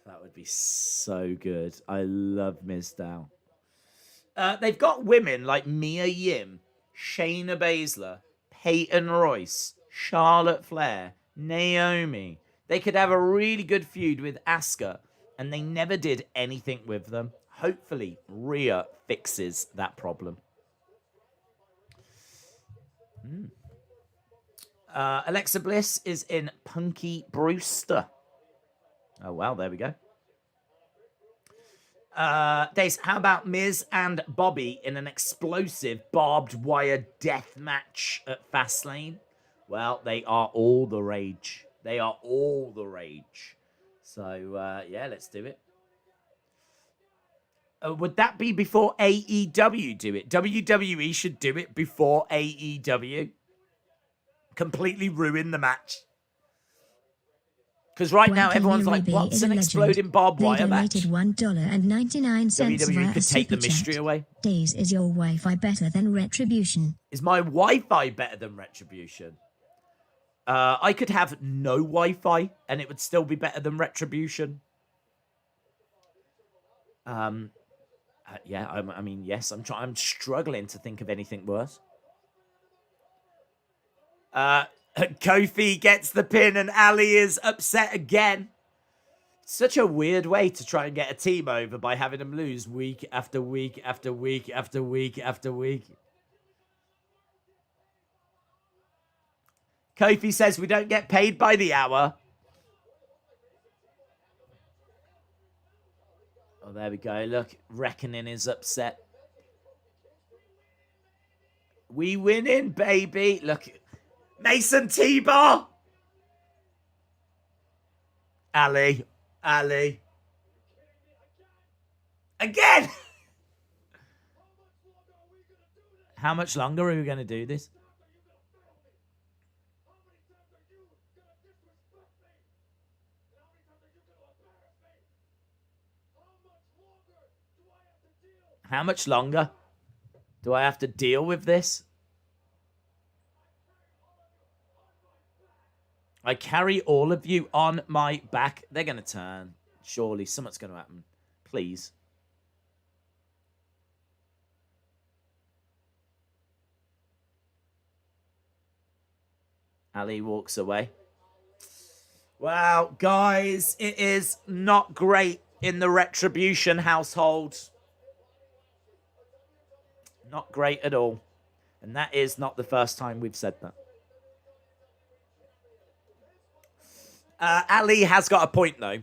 that would be so good. I love Mizdow. They've got women like Mia Yim, Shayna Baszler, Peyton Royce, Charlotte Flair, Naomi. They could have a really good feud with Asuka. And they never did anything with them. Hopefully, Rhea fixes that problem. Alexa Bliss is in Punky Brewster. Oh, well, there we go. Dace, how about Miz and Bobby in an explosive barbed wire death match at Fastlane? Well, they are all the rage. They are all the rage. So, yeah, let's do it. Would that be before AEW do it? WWE should do it before AEW. Completely ruin the match. Because right now, everyone's like, what's an exploding barbed wire match? $1.99 WWE could take the mystery away. Days, is your Wi-Fi better than Retribution? Is my Wi-Fi better than Retribution? I could have no Wi-Fi and it would still be better than Retribution. Yeah, I mean, yes, I'm struggling to think of anything worse. Kofi gets the pin and Ali is upset again. Such a weird way to try and get a team over by having them lose week after week after week after week after week. Kofi says we don't get paid by the hour. Oh, there we go. Look, Reckoning is upset. We winning, baby. Look, Mason T-Bar. Ali. Again. How much longer are we going to do this? How much longer do I have to deal with this? I carry all of you on my back. They're going to turn. Surely something's going to happen. Please. Ali walks away. Wow, guys, it is not great in the Retribution household. Not great at all. And that is not the first time we've said that. Ali has got a point, though.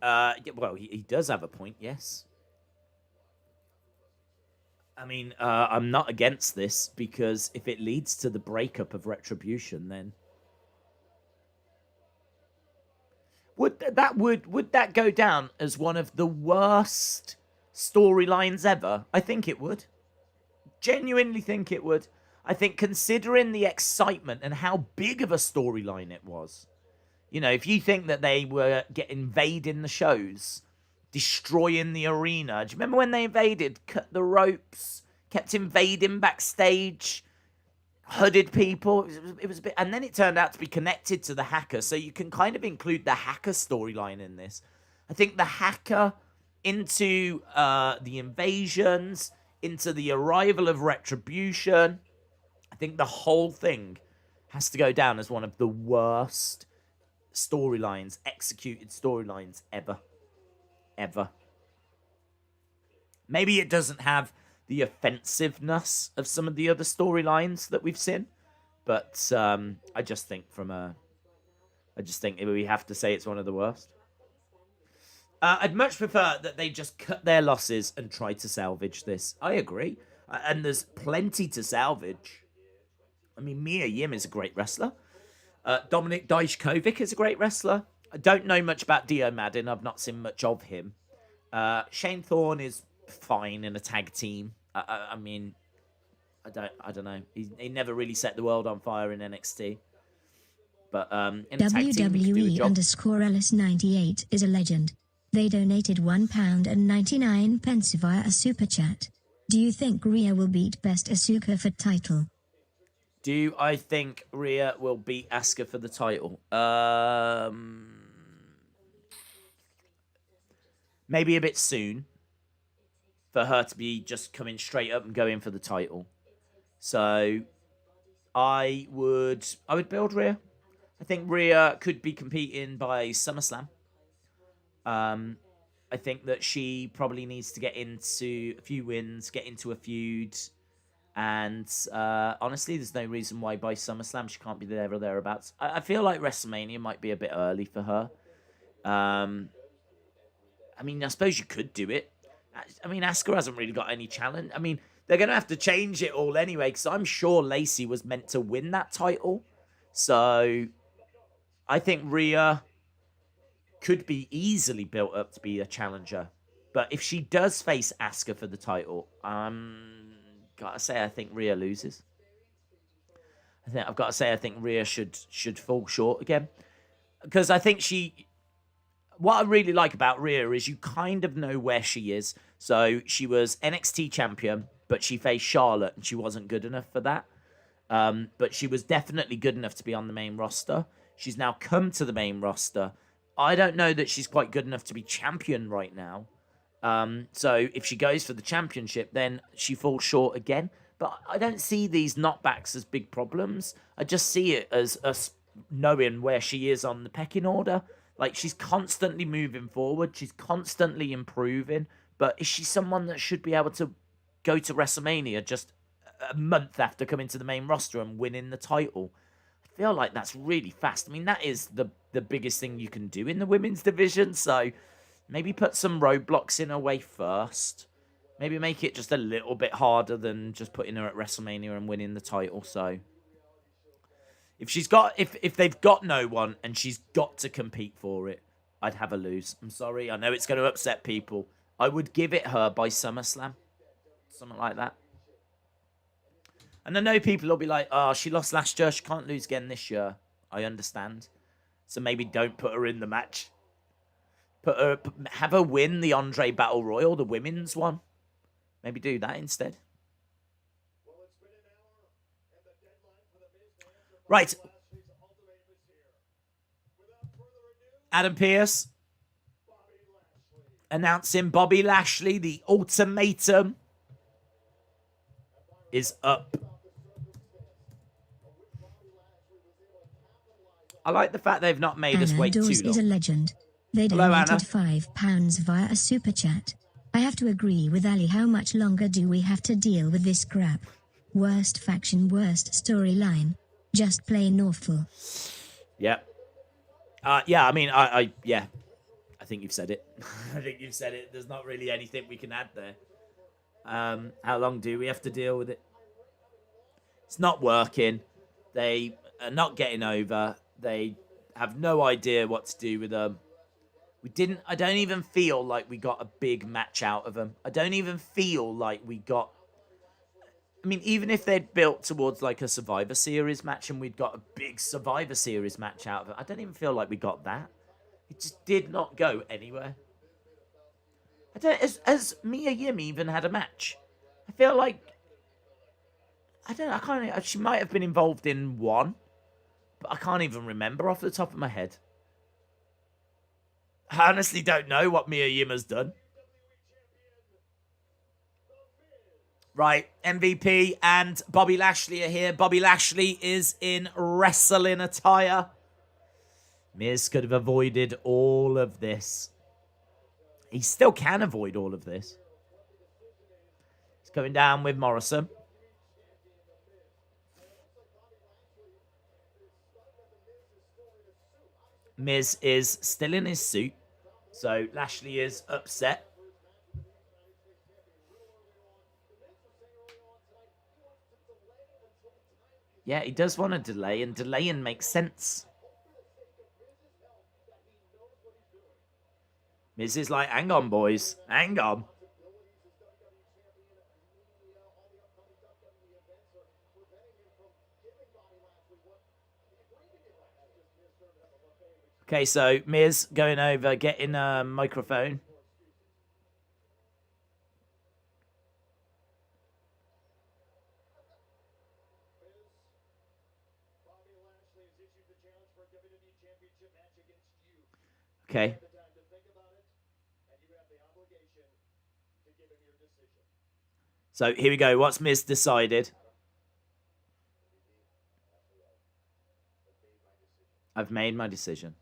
Well, he does have a point, yes. I mean, I'm not against this, because if it leads to the breakup of Retribution, then would that go down as one of the worst storylines ever? I think it would. Genuinely think it would. I think, considering the excitement and how big of a storyline it was, you know, if you think that they were invading the shows, destroying the arena. Do you remember when they invaded, cut the ropes, kept invading backstage, hooded people? It was a bit, and then it turned out to be connected to the hacker, so you can kind of include the hacker storyline in this. I think the hacker into the invasions, into the arrival of Retribution, I think the whole thing has to go down as one of the worst storylines, executed storylines ever. Ever. Maybe it doesn't have the offensiveness of some of the other storylines that we've seen, but I just think we have to say it's one of the worst. I'd much prefer that they just cut their losses and try to salvage this. I agree. And there's plenty to salvage. I mean, Mia Yim is a great wrestler. Dominik Dijakovic is a great wrestler. I don't know much about Dio Madden. I've not seen much of him. Shane Thorne is fine in a tag team. I mean, I don't know. He never really set the world on fire in NXT. But in a tag team, he can do a job. WWE_Ellis98 is a legend. They donated £1.99 via a super chat. Do you think Rhea will beat Best Asuka for title? Do I think Rhea will beat Asuka for the title? Maybe a bit soon for her to be just coming straight up and going for the title. So I would build Rhea. I think Rhea could be competing by SummerSlam. I think that she probably needs to get into a few wins, get into a feud. And honestly, there's no reason why by SummerSlam she can't be there or thereabouts. I feel like WrestleMania might be a bit early for her. I mean, I suppose you could do it. I mean, Asuka hasn't really got any challenge. I mean, they're going to have to change it all anyway, because I'm sure Lacey was meant to win that title. So I think Rhea could be easily built up to be a challenger. But if she does face Asuka for the title, gotta say, I think Rhea loses. I've got to say, I think Rhea should fall short again. Because I think what I really like about Rhea is you kind of know where she is. So she was NXT champion, but she faced Charlotte, and she wasn't good enough for that. But she was definitely good enough to be on the main roster. She's now come to the main roster. I don't know that she's quite good enough to be champion right now. So if she goes for the championship, then she falls short again. But I don't see these knockbacks as big problems. I just see it as us knowing where she is on the pecking order. Like, she's constantly moving forward. She's constantly improving. But is she someone that should be able to go to WrestleMania just a month after coming to the main roster and winning the title? I feel like that's really fast. I mean, that is the biggest thing you can do in the women's division. So maybe put some roadblocks in her way first. Maybe make it just a little bit harder than just putting her at WrestleMania and winning the title. So if they've got no one and she's got to compete for it, I'd have her lose. I'm sorry. I know it's going to upset people. I would give it her by SummerSlam. Something like that. And I know people will be like, oh, she lost last year. She can't lose again this year. I understand. So maybe don't put her in the match. Have her win the Andre Battle Royal, the women's one. Maybe do that instead. Right. Adam Pearce announcing Bobby Lashley, the ultimatum is up. I like the fact they've not made us wait too long. Is a legend. They donated £5 via a super chat. I have to agree with Ali. How much longer do we have to deal with this crap? Worst faction, worst storyline. Just plain awful. Yeah. Yeah, I mean, yeah. I think you've said it. I think you've said it. There's not really anything we can add there. How long do we have to deal with it? It's not working. They are not getting over. They have no idea what to do with them. I don't even feel like we got a big match out of them. I don't even feel like we got... I mean, even if they'd built towards like a Survivor Series match and we'd got a big Survivor Series match out of it, I don't even feel like we got that. It just did not go anywhere. Has Mia Yim even had a match? I feel like... I don't know, I can't... She might have been involved in one, but I can't even remember off the top of my head. I honestly don't know what Mia Yim has done. Right, MVP and Bobby Lashley are here. Bobby Lashley is in wrestling attire. Miz could have avoided all of this. He still can avoid all of this. He's going down with Morrison. Miz is still in his suit, so Lashley is upset. Yeah, he does want to delay, and delaying makes sense. Miz is like, hang on, boys. Hang on. Okay, so Miz going over, getting a microphone. Okay. So here we go. What's Miz decided? I've made my decision.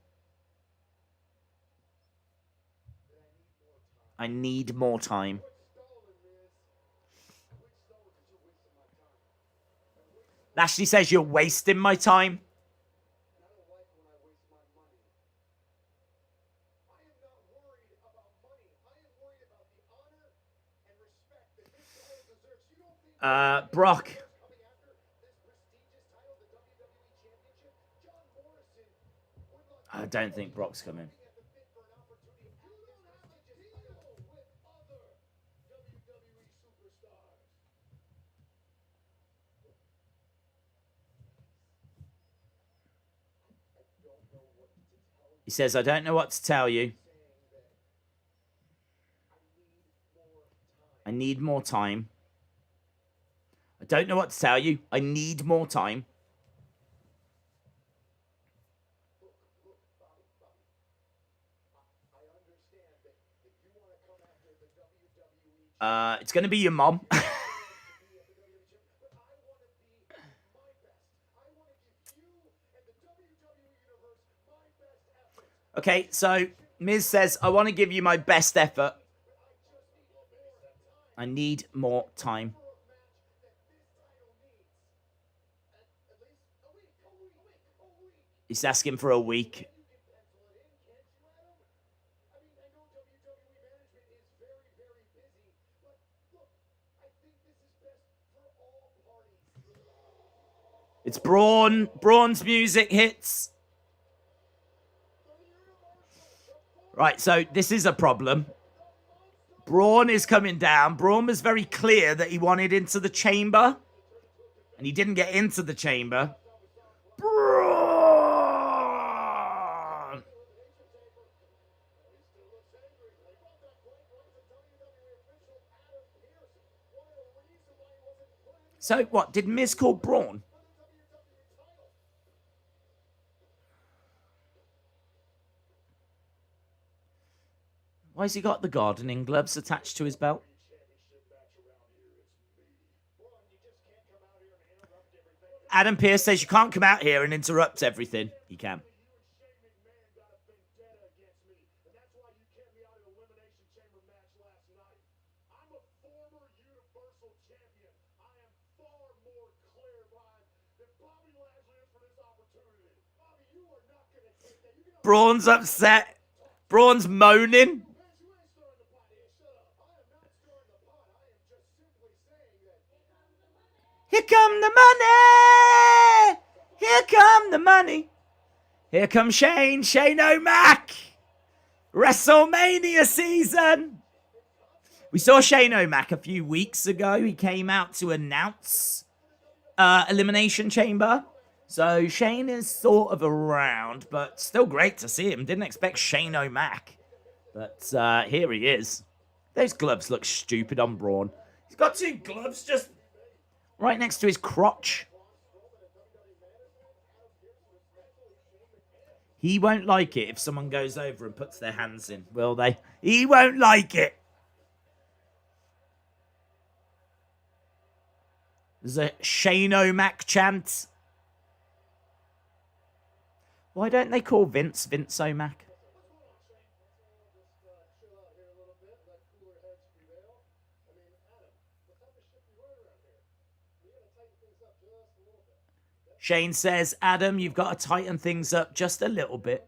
I need more time. Lashley says you're wasting my time. Brock. I don't think Brock's coming. He says, I don't know what to tell you. I need more time. I don't know what to tell you. I need more time. It's going to be your mom. Okay, so Miz says, I want to give you my best effort. I need more time. He's asking for a week. It's Braun. Braun's music hits. Right, so this is a problem. Braun is coming down. Braun was very clear that he wanted into the chamber. And he didn't get into the chamber. Braun! So, what? Did Miz call Braun? Why has he got the gardening gloves attached to his belt? Adam Pearce says you can't come out here and interrupt everything. You can. Braun's upset. Braun's moaning. Here come the money! Here come the money! Here comes Shane O'Mac! WrestleMania season! We saw Shane O'Mac a few weeks ago. He came out to announce Elimination Chamber. So Shane is sort of around, but still great to see him. Didn't expect Shane O'Mac. But here he is. Those gloves look stupid on Braun. He's got two gloves just right next to his crotch. He won't like it if someone goes over and puts their hands in, will they? He won't like it. There's a Shane O'Mac chant. Why don't they call Vince O'Mac? Shane says, Adam, you've got to tighten things up just a little bit.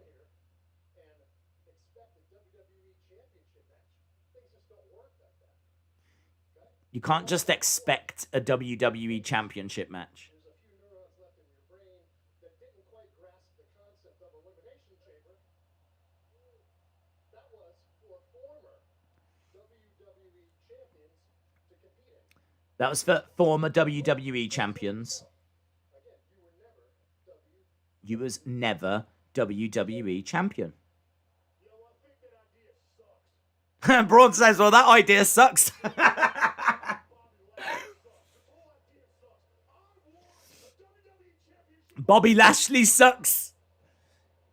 You can't just expect a WWE Championship match. That was for former WWE champions. You was never WWE champion. Braun says, well, that idea sucks. Bobby Lashley sucks.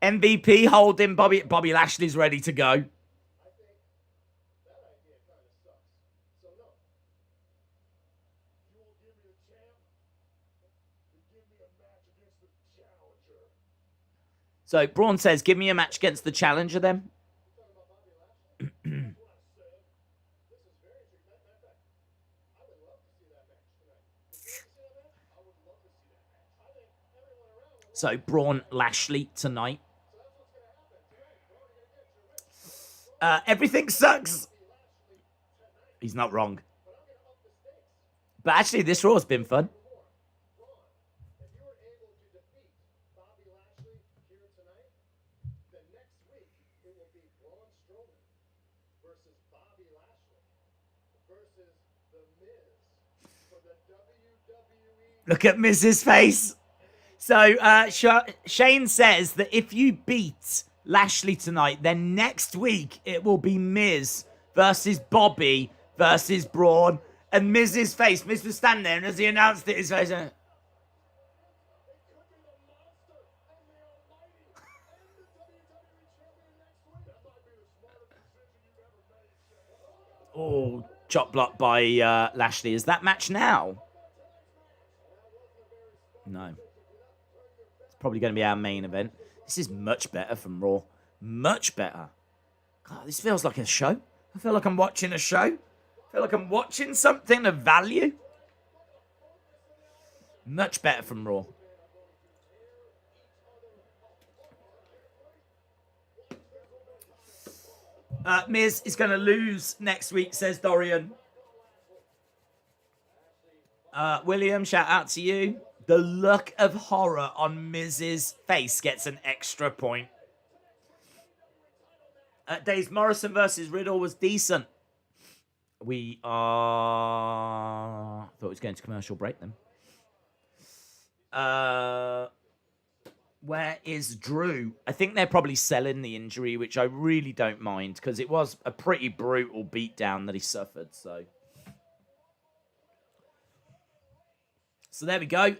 MVP holding Bobby Lashley's ready to go. So Braun says, give me a match against the challenger then. So Braun Lashley tonight. Everything sucks. He's not wrong. But actually, this Raw's been fun. Look at Miz's face. So Shane says that if you beat Lashley tonight, then next week it will be Miz versus Bobby versus Braun. And Miz's face, Miz was standing there, and as he announced it, his face went, oh, chop block by Lashley. Is that match now? No. It's probably going to be our main event. This is much better from Raw. Much better. God, this feels like a show. I feel like I'm watching a show. I feel like I'm watching something of value. Much better from Raw. Miz is going to lose next week, says Dorian. William, shout out to you. The look of horror on Miz's face gets an extra point. Days Morrison versus Riddle was decent. We are... I thought it was going to commercial break then. Where is Drew? I think they're probably selling the injury, which I really don't mind, because it was a pretty brutal beatdown that he suffered, so... So there we go.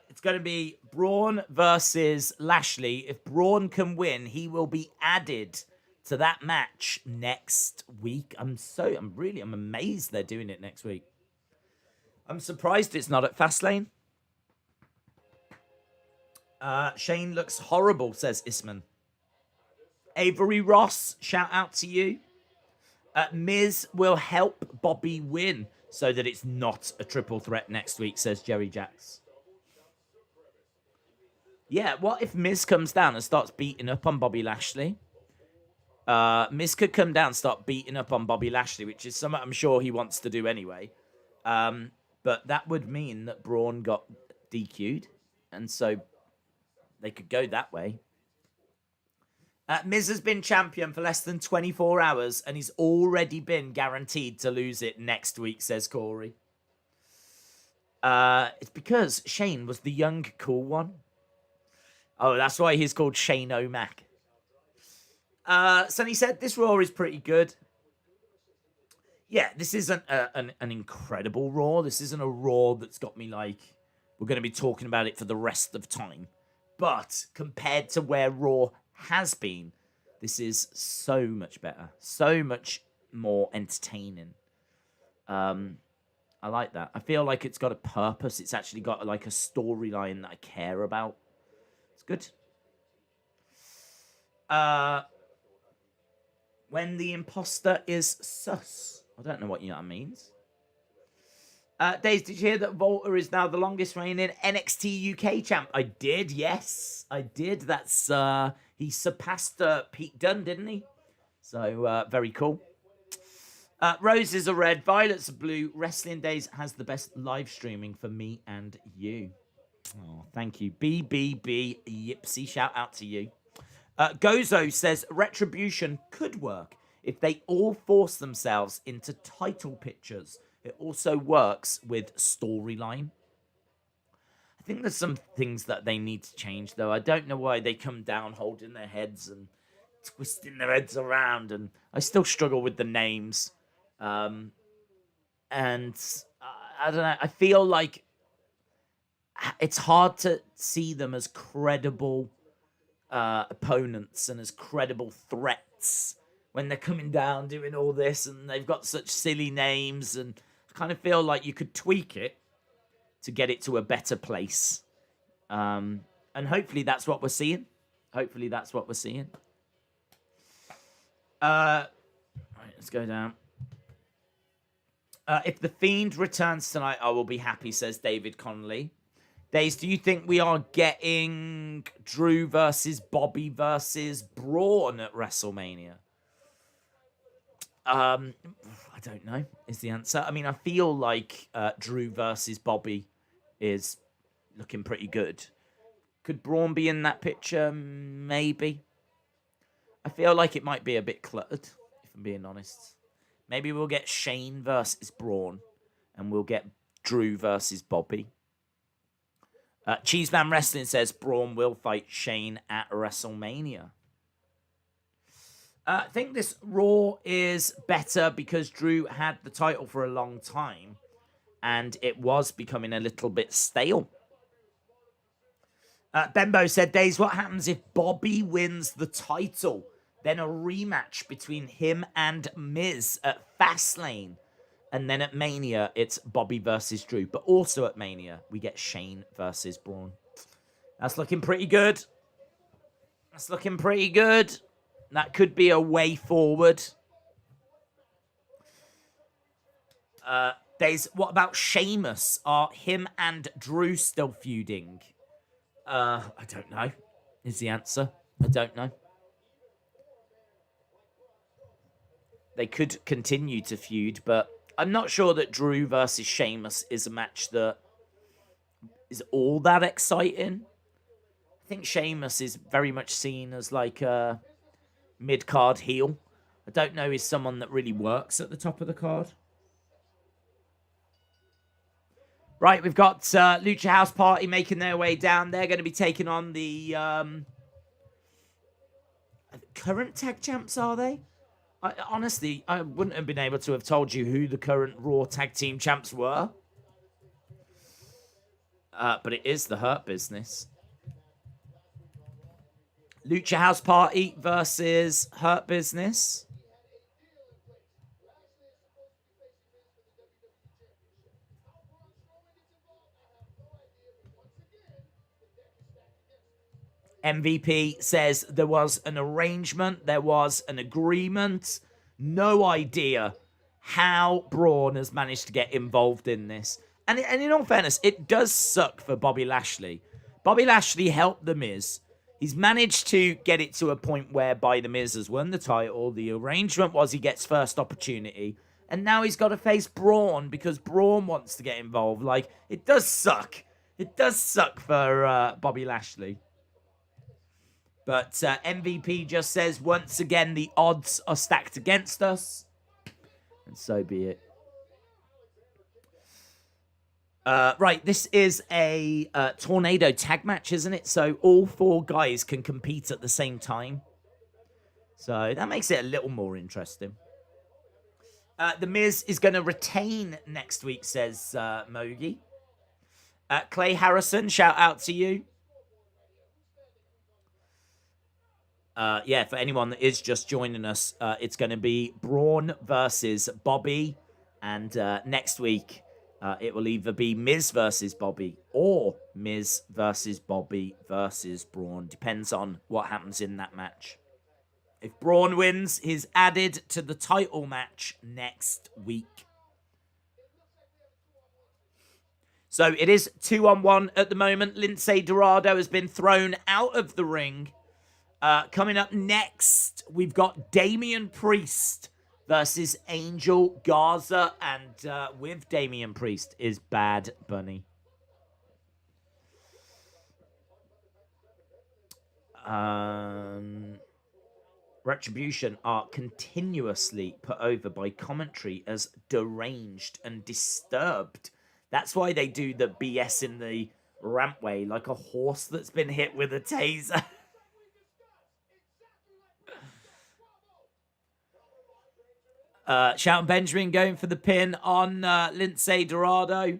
It's going to be Braun versus Lashley. If Braun can win, he will be added to that match next week. I'm amazed they're doing it next week. I'm surprised it's not at Fastlane. Shane looks horrible, says Isman. Avery Ross, shout out to you. Miz will help Bobby win so that it's not a triple threat next week, says Jerry Jacks. Yeah, what if Miz comes down and starts beating up on Bobby Lashley? Miz could come down and start beating up on Bobby Lashley, which is something I'm sure he wants to do anyway. But that would mean that Braun got DQ'd, and so they could go that way. Miz has been champion for less than 24 hours, and he's already been guaranteed to lose it next week, says Corey. It's because Shane was the young, cool one. Oh, that's why he's called Shane O'Mac. Sonny said, this Raw is pretty good. Yeah, this isn't an incredible Raw. This isn't a Raw that's got me like, we're going to be talking about it for the rest of time. But compared to where Raw has been, this is so much better. So much more entertaining. I like that. I feel like it's got a purpose. It's actually got like a storyline that I care about. It's good. When the imposter is sus. I don't know what that means. Days, did you hear that Volta is now the longest reigning NXT UK champ? I did, yes. I did. That's, he surpassed Pete Dunne, didn't he? So, very cool. Roses are red, violets are blue. Wrestling Days has the best live streaming for me and you. Oh, thank you. BBB Yipsy, shout out to you. Gozo says Retribution could work if they all force themselves into title pictures. It also works with storyline. I think there's some things that they need to change, though. I don't know why they come down holding their heads and twisting their heads around, and I still struggle with the names. And I don't know. I feel like it's hard to see them as credible opponents and as credible threats when they're coming down doing all this, and they've got such silly names, and I kind of feel like you could tweak it to get it to a better place. And hopefully that's what we're seeing. Hopefully that's what we're seeing. Right, let's go down. If the Fiend returns tonight, I will be happy, says David Connolly. Days, do you think we are getting Drew versus Bobby versus Braun at WrestleMania? I don't know, is the answer. I mean, I feel like Drew versus Bobby is looking pretty good. Could Braun be in that picture? Maybe. I feel like it might be a bit cluttered, if I'm being honest. Maybe we'll get Shane versus Braun, and we'll get Drew versus Bobby. Cheeseman Wrestling says Braun will fight Shane at WrestleMania. I think this Raw is better because Drew had the title for a long time, and it was becoming a little bit stale. Bembo said, Days, what happens if Bobby wins the title? Then a rematch between him and Miz at Fastlane. And then at Mania, it's Bobby versus Drew. But also at Mania, we get Shane versus Braun. That's looking pretty good. That's looking pretty good. That could be a way forward. Days, what about Sheamus? Are him and Drew still feuding? I don't know, is the answer. I don't know. They could continue to feud, but I'm not sure that Drew versus Sheamus is a match that is all that exciting. I think Sheamus is very much seen as like a mid-card heel. I don't know, he's someone that really works at the top of the card. Right, we've got Lucha House Party making their way down. They're going to be taking on the current tag champs, are they? Honestly, I wouldn't have been able to have told you who the current Raw tag team champs were. But it is the Hurt Business. Lucha House Party versus Hurt Business. MVP says there was an arrangement, there was an agreement. No idea how Braun has managed to get involved in this. And in all fairness, it does suck for Bobby Lashley Bobby Lashley helped The Miz. He's managed to get it to a point whereby The Miz has won the title. The arrangement was he gets first opportunity. And now he's got to face Braun because Braun wants to get involved. Like, it does suck. It does suck for Bobby Lashley. But MVP just says, once again, the odds are stacked against us. And so be it. Right, this is a tornado tag match, isn't it? So all 4 guys can compete at the same time. So that makes it a little more interesting. The Miz is going to retain next week, says Mogi. Clay Harrison, shout out to you. Yeah, for anyone that is just joining us, it's going to be Braun versus Bobby. And next week, it will either be Miz versus Bobby or Miz versus Bobby versus Braun. Depends on what happens in that match. If Braun wins, he's added to the title match next week. So it is 2-on-1 at the moment. Lince Dorado has been thrown out of the ring. Coming up next, we've got Damian Priest versus Angel Garza. And with Damian Priest is Bad Bunny. Retribution are continuously put over by commentary as deranged and disturbed. That's why they do the BS in the rampway, like a horse that's been hit with a taser. Shelton Benjamin going for the pin on Lince Dorado.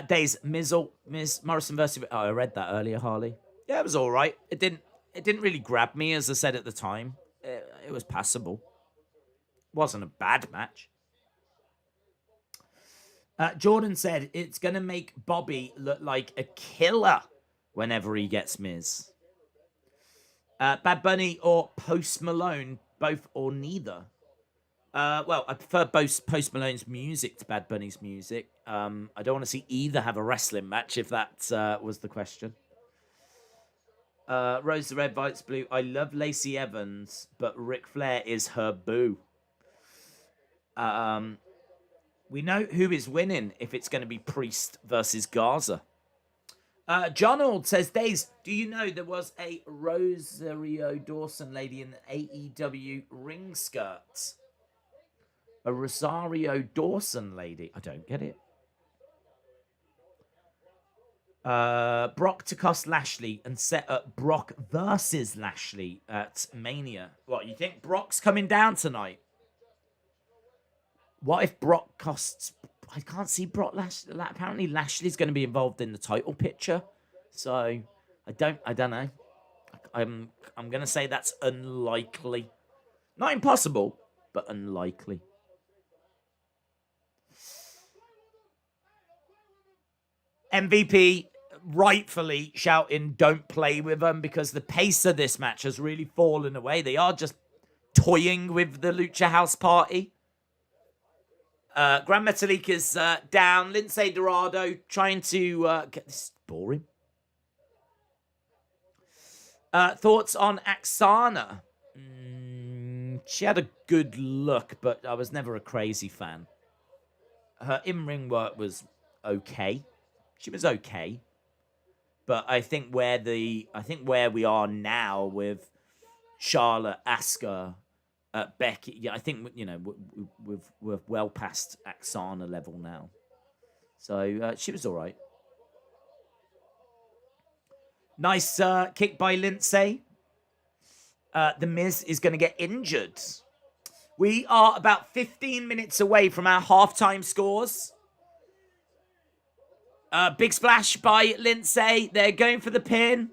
Days Miz Morrison versus. Oh, I read that earlier, Harley. Yeah, it was all right. It didn't really grab me, as I said at the time. It was passable. Wasn't a bad match. Jordan said it's gonna make Bobby look like a killer whenever he gets Miz. Bad Bunny or Post Malone, both or neither. Well, I prefer Post Malone's music to Bad Bunny's music. I don't want to see either have a wrestling match, if that was the question. Rose the Red, Vites Blue. I love Lacey Evans, but Ric Flair is her boo. We know who is winning if it's going to be Priest versus Garza. John Ald says, Days, do you know there was a Rosario Dawson lady in the AEW ring skirt? A Rosario Dawson lady. I don't get it. Brock to cost Lashley and set up Brock versus Lashley at Mania. What, you think Brock's coming down tonight? What if Brock costs... I can't see Brock Lashley. Apparently Lashley's going to be involved in the title picture. So, I don't know. I'm going to say that's unlikely. Not impossible, but unlikely. MVP rightfully shouting, don't play with them, because the pace of this match has really fallen away. They are just toying with the Lucha House Party. Grand Metalik is down. Lince Dorado trying to get this boring. Thoughts on Aksana? She had a good look, but I was never a crazy fan. Her in-ring work was okay. She was okay. But I think where we are now with Charlotte, Asuka, Becky, yeah, I think, you know, we're well past Aksana level now. So she was all right. Nice kick by Lince. The Miz is going to get injured. We are about 15 minutes away from our halftime scores. Big splash by Lince. They're going for the pin.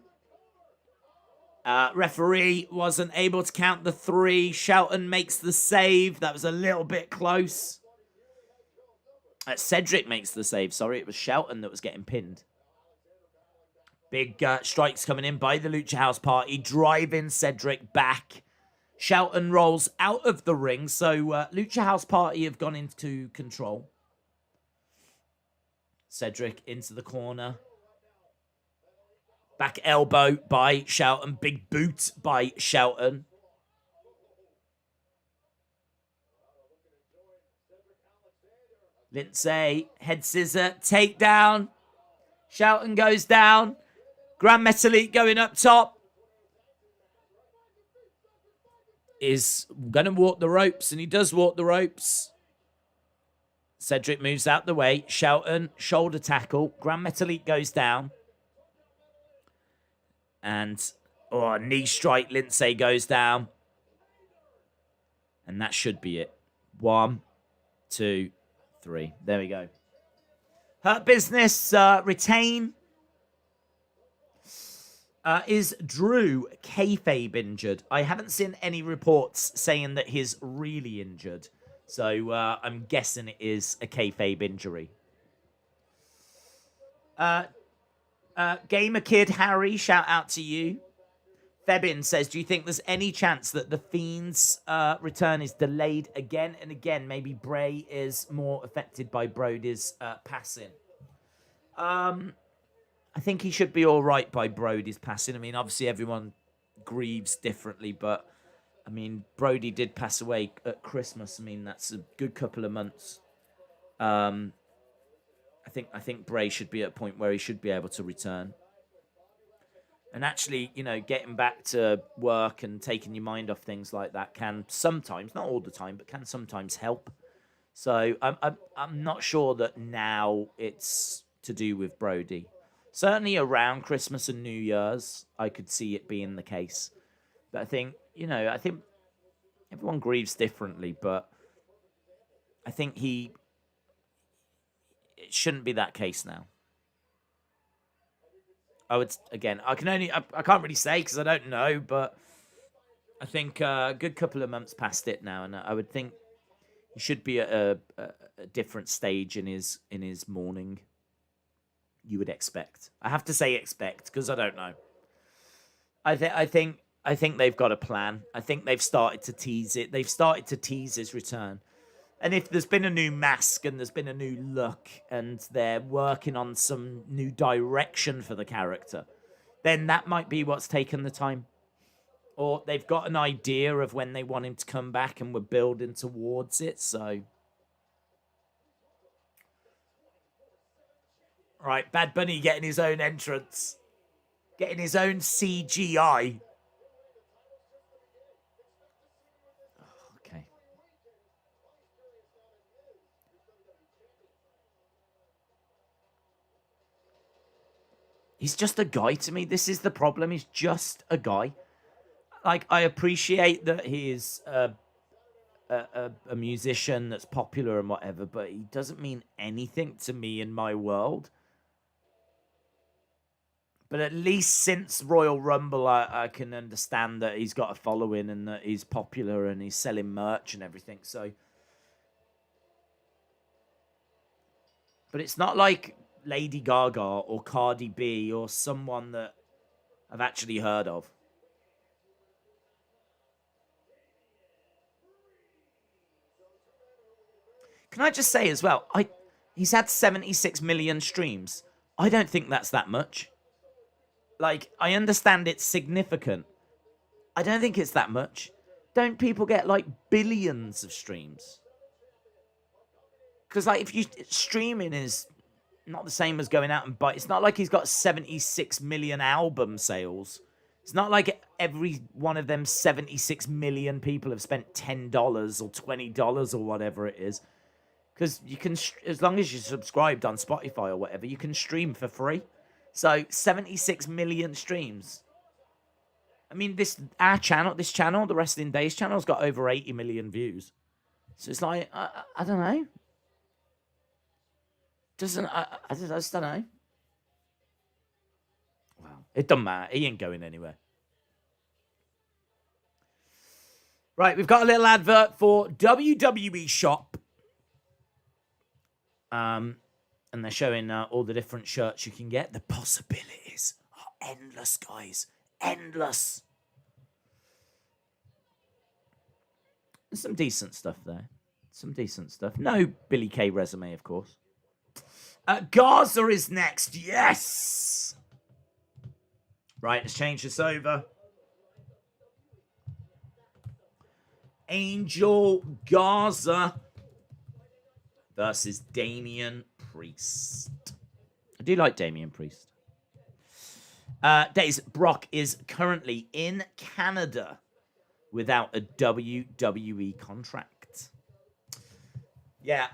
Referee wasn't able to count the 3. Shelton makes the save. That was a little bit close. Cedric makes the save. Sorry, it was Shelton that was getting pinned. Big strikes coming in by the Lucha House Party, driving Cedric back. Shelton rolls out of the ring, so Lucha House Party have gone into control. Cedric into the corner. Back elbow by Shelton. Big boot by Shelton. Lindsay, head scissor, takedown. Shelton goes down. Grand Metalik going up top. Is going to walk the ropes, and he does walk the ropes. Cedric moves out the way. Shelton, shoulder tackle. Grand Metalik goes down. And, knee strike. Lindsay goes down. And that should be it. 1, 2, 3. There we go. Hurt Business retain. Is Drew kayfabe injured? I haven't seen any reports saying that he's really injured. So I'm guessing it is a kayfabe injury. Gamer Kid Harry, shout out to you. Febin says, do you think there's any chance that the Fiend's return is delayed again and again? Maybe Bray is more affected by Brody's passing. I think he should be all right by Brody's passing. I mean, obviously everyone grieves differently, but I mean, Brody did pass away at Christmas. I mean, that's a good couple of months. I think Bray should be at a point where he should be able to return. And actually, getting back to work and taking your mind off things like that can sometimes, not all the time, but can sometimes help. So I'm not sure that now it's to do with Brody. Certainly around Christmas and New Year's, I could see it being the case. But I think everyone grieves differently, but I think it shouldn't be that case now. I can't really say because I don't know, but I think a good couple of months past it now, and I would think he should be at a different stage in his mourning. You would expect. I have to say expect because I don't know. I think they've got a plan. I think they've started to tease it. They've started to tease his return. And if there's been a new mask and there's been a new look and they're working on some new direction for the character, then that might be what's taken the time. Or they've got an idea of when they want him to come back and we're building towards it, so... Right, Bad Bunny getting his own entrance. Getting his own CGI. Okay. He's just a guy to me. This is the problem. He's just a guy. Like, I appreciate that he is a musician that's popular and whatever, but he doesn't mean anything to me in my world. But at least since Royal Rumble, I can understand that he's got a following and that he's popular and he's selling merch and everything. So, but it's not like Lady Gaga or Cardi B or someone that I've actually heard of. Can I just say as well, he's had 76 million streams. I don't think that's that much. Like, I understand it's significant. I don't think it's that much. Don't people get, like, billions of streams? Because, like, streaming is not the same as going out and buy. It's not like he's got 76 million album sales. It's not like every one of them 76 million people have spent $10 or $20 or whatever it is. Because you can, as long as you're subscribed on Spotify or whatever, you can stream for free. So 76 million streams. I mean, this channel, the Wrestling Days channel, has got over 80 million views. So it's like, I don't know. I just don't know. Well, it doesn't matter. He ain't going anywhere. Right, we've got a little advert for WWE Shop. And they're showing all the different shirts you can get. The possibilities are endless, guys. Endless. There's some decent stuff there. Some decent stuff. No Billy Kay resume, of course. Garza is next. Yes. Right, let's change this over. Angel Garza versus Damian Priest. I do like Damian Priest. Days, Brock is currently in Canada without a WWE contract. Yeah,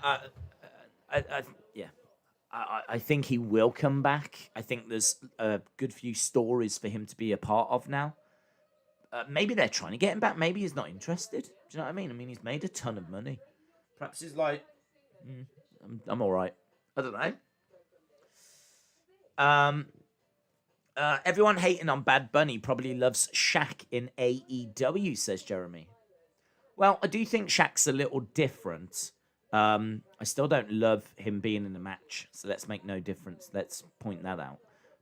I think he will come back. I think there's a good few stories for him to be a part of now. Maybe they're trying to get him back. Maybe he's not interested. Do you know what I mean? I mean, he's made a ton of money. Perhaps he's like, I'm all right. I don't know. Everyone hating on Bad Bunny probably loves Shaq in AEW, says Jeremy. Well, I do think Shaq's a little different. I still don't love him being in the match, so let's make no difference. Let's point that out.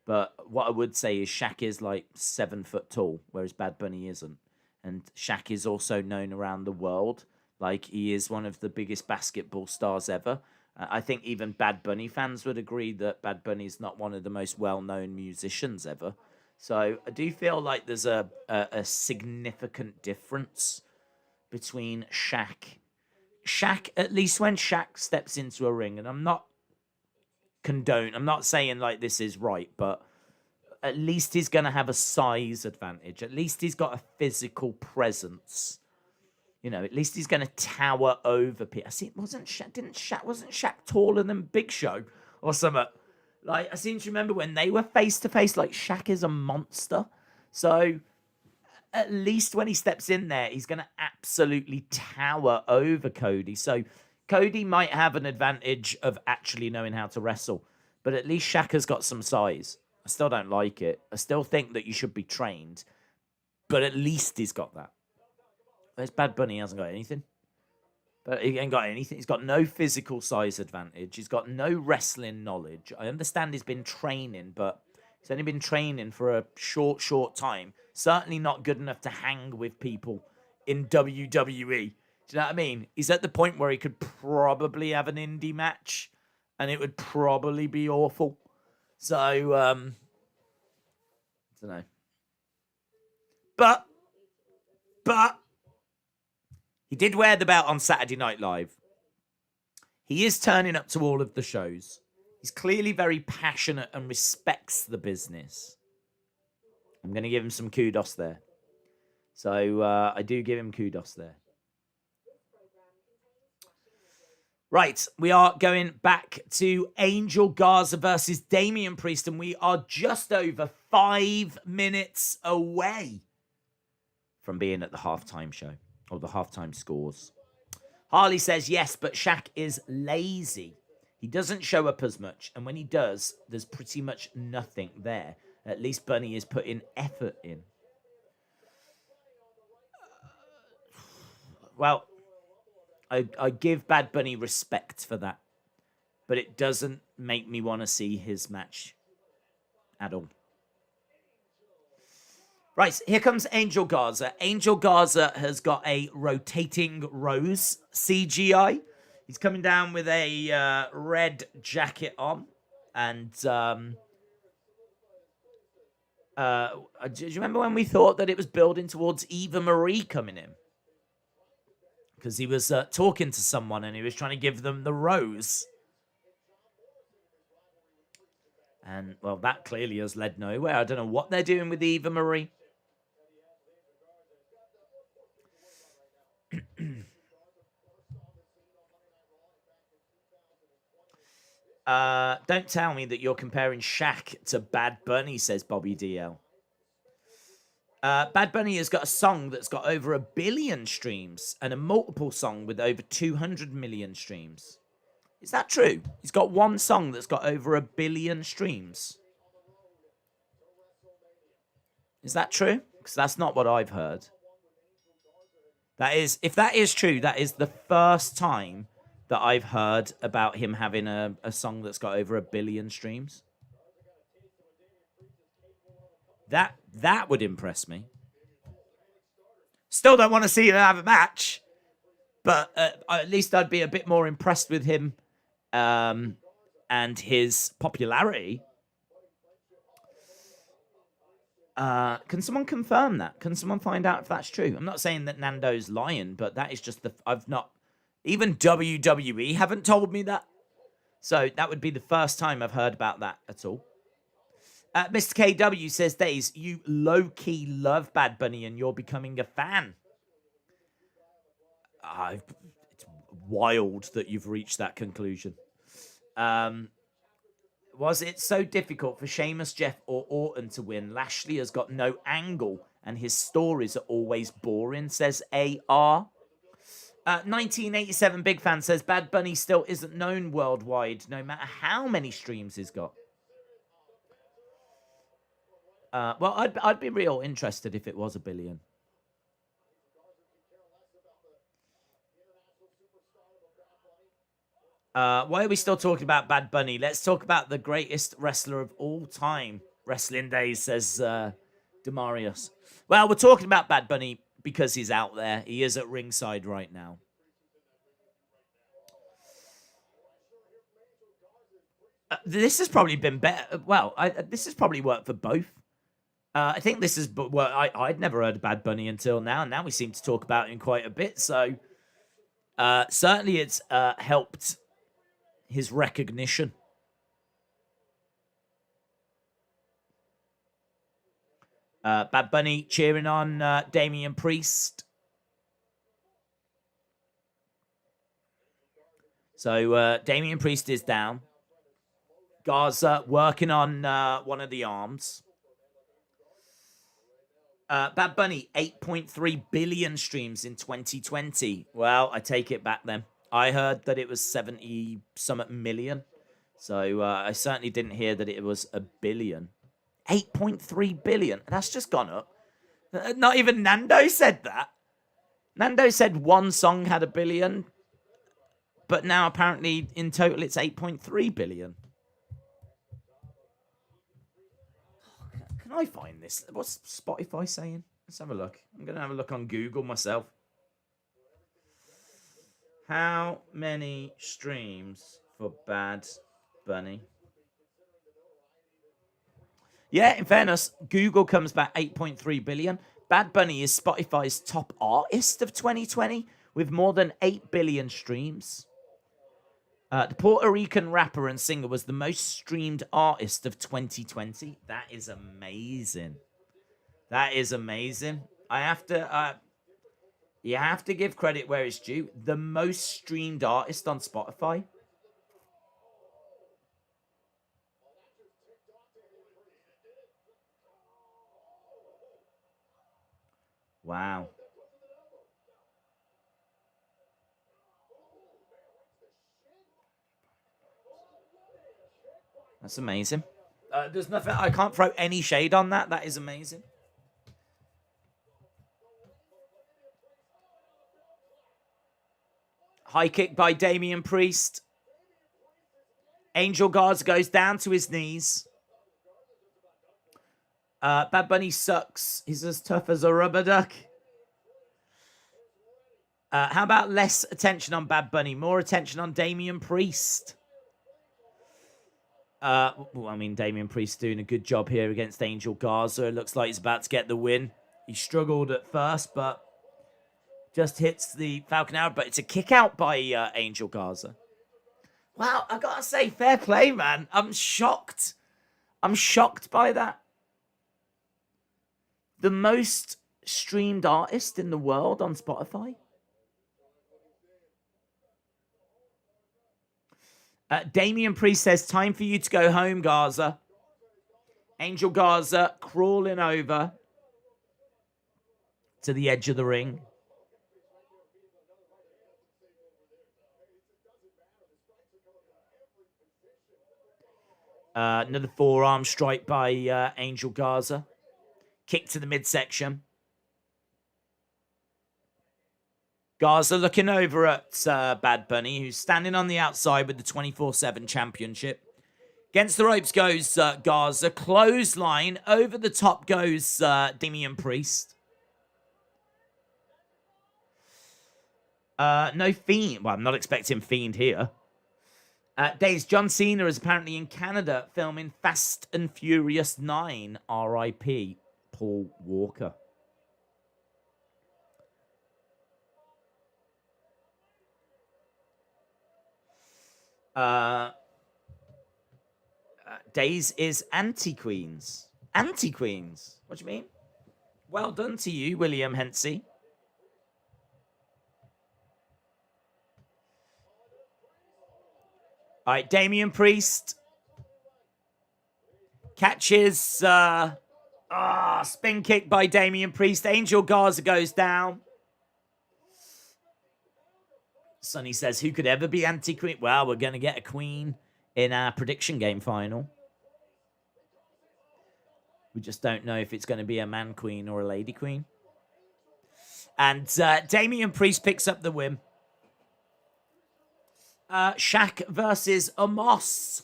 But what I would say is Shaq is like 7 foot tall, whereas Bad Bunny isn't. And Shaq is also known around the world. Like, he is one of the biggest basketball stars ever. I think even Bad Bunny fans would agree that Bad Bunny is not one of the most well-known musicians ever. So I do feel like there's a significant difference between Shaq. Shaq, at least when Shaq steps into a ring, and I'm not saying like this is right, but at least he's going to have a size advantage. At least he's got a physical presence. You know, at least he's going to tower over people. I see, wasn't Shaq taller than Big Show or something? Like, I seem to remember when they were face to face, like, Shaq is a monster. So at least when he steps in there, he's going to absolutely tower over Cody. So Cody might have an advantage of actually knowing how to wrestle, but at least Shaq has got some size. I still don't like it. I still think that you should be trained, but at least he's got that. Whereas Bad Bunny hasn't got anything. But he ain't got anything. He's got no physical size advantage. He's got no wrestling knowledge. I understand he's been training, but he's only been training for a short time. Certainly not good enough to hang with people in WWE. Do you know what I mean? He's at the point where he could probably have an indie match, and it would probably be awful. So, I don't know. But he did wear the belt on Saturday Night Live. He is turning up to all of the shows. He's clearly very passionate and respects the business. I'm going to give him some kudos there. So I do give him kudos there. Right, we are going back to Angel Garza versus Damian Priest, and we are just over 5 minutes away from being at the halftime show, or the halftime scores. Harley says, yes, but Shaq is lazy. He doesn't show up as much, and when he does, there's pretty much nothing there. At least Bunny is putting effort in. Well, I give Bad Bunny respect for that, but it doesn't make me want to see his match at all. Right, here comes Angel Garza. Angel Garza has got a rotating rose CGI. He's coming down with a red jacket on. And do you remember when we thought that it was building towards Eva Marie coming in? Because he was talking to someone and he was trying to give them the rose. And, well, that clearly has led nowhere. I don't know what they're doing with Eva Marie. Don't tell me that you're comparing Shaq to Bad Bunny, says Bobby DL. Bad Bunny has got a song that's got over 1 billion streams and a multiple song with over 200 million streams. Is that true? He's got one song that's got over 1 billion streams. Is that true? Because that's not what I've heard. That is, if that is true, that is the first time that I've heard about him having a song that's got over 1 billion streams. That would impress me. Still don't want to see him have a match, but at least I'd be a bit more impressed with him and his popularity. Can someone confirm that? Can someone find out if that's true? I'm not saying that Nando's lying, but that is just even WWE haven't told me that. So that would be the first time I've heard about that at all. Mr. KW says, Days, you low-key love Bad Bunny and you're becoming a fan. It's wild that you've reached that conclusion. Was it so difficult for Sheamus, Jeff, or Orton to win? Lashley has got no angle, and his stories are always boring, says AR. 1987 Big Fan says, Bad Bunny still isn't known worldwide, no matter how many streams he's got. Well, I'd be real interested if it was 1 billion. Why are we still talking about Bad Bunny? Let's talk about the greatest wrestler of all time. Wrestling Days, says Demarius. Well, we're talking about Bad Bunny because he's out there. He is at ringside right now. This has probably been better. Well, this has probably worked for both. I think this is what I'd never heard of Bad Bunny until now. Now we seem to talk about him quite a bit. So certainly it's helped his recognition. Bad Bunny cheering on Damian Priest. So Damian Priest is down. Garza working on one of the arms. Bad Bunny, 8.3 billion streams in 2020. Well, I take it back then. I heard that it was 70-something million. So I certainly didn't hear that it was 1 billion. 8.3 billion. That's just gone up. Not even Nando said that. Nando said one song had 1 billion. But now apparently in total it's 8.3 billion. Can I find this? What's Spotify saying? Let's have a look. I'm going to have a look on Google myself. How many streams for Bad Bunny? Yeah, in fairness, Google comes back 8.3 billion. Bad Bunny is Spotify's top artist of 2020 with more than 8 billion streams. The Puerto Rican rapper and singer was the most streamed artist of 2020. That is amazing. That is amazing. You have to give credit where it's due. The most streamed artist on Spotify. Wow. That's amazing. There's nothing. I can't throw any shade on that. That is amazing. High kick by Damian Priest. Angel Garza goes down to his knees. Bad Bunny sucks. He's as tough as a rubber duck. How about less attention on Bad Bunny, more attention on Damian Priest? Well, I mean, Damian Priest doing a good job here against Angel Garza. It looks like he's about to get the win. He struggled at first, but just hits the Falcon Arrow. But it's a kick out by Angel Garza. Wow, I gotta say, fair play, man. I'm shocked. I'm shocked by that. The most streamed artist in the world on Spotify. Damian Priest says, time for you to go home, Garza. Angel Garza crawling over to the edge of the ring. Another forearm strike by Angel Garza. Kick to the midsection. Garza looking over at Bad Bunny, who's standing on the outside with the 24/7 championship. Against the ropes goes Garza. Clothesline. Over the top goes Damian Priest. No Fiend. Well, I'm not expecting Fiend here. Days, John Cena is apparently in Canada filming Fast and Furious 9. R.I.P. Paul Walker. Days is anti-queens. Anti-queens? What do you mean? Well done to you, William Hensey. All right, Damian Priest catches spin kick by Damian Priest. Angel Garza goes down. Sonny says, who could ever be anti-queen? Well, we're going to get a queen in our prediction game final. We just don't know if it's going to be a man queen or a lady queen. And Damian Priest picks up the win. Shaq versus Amos.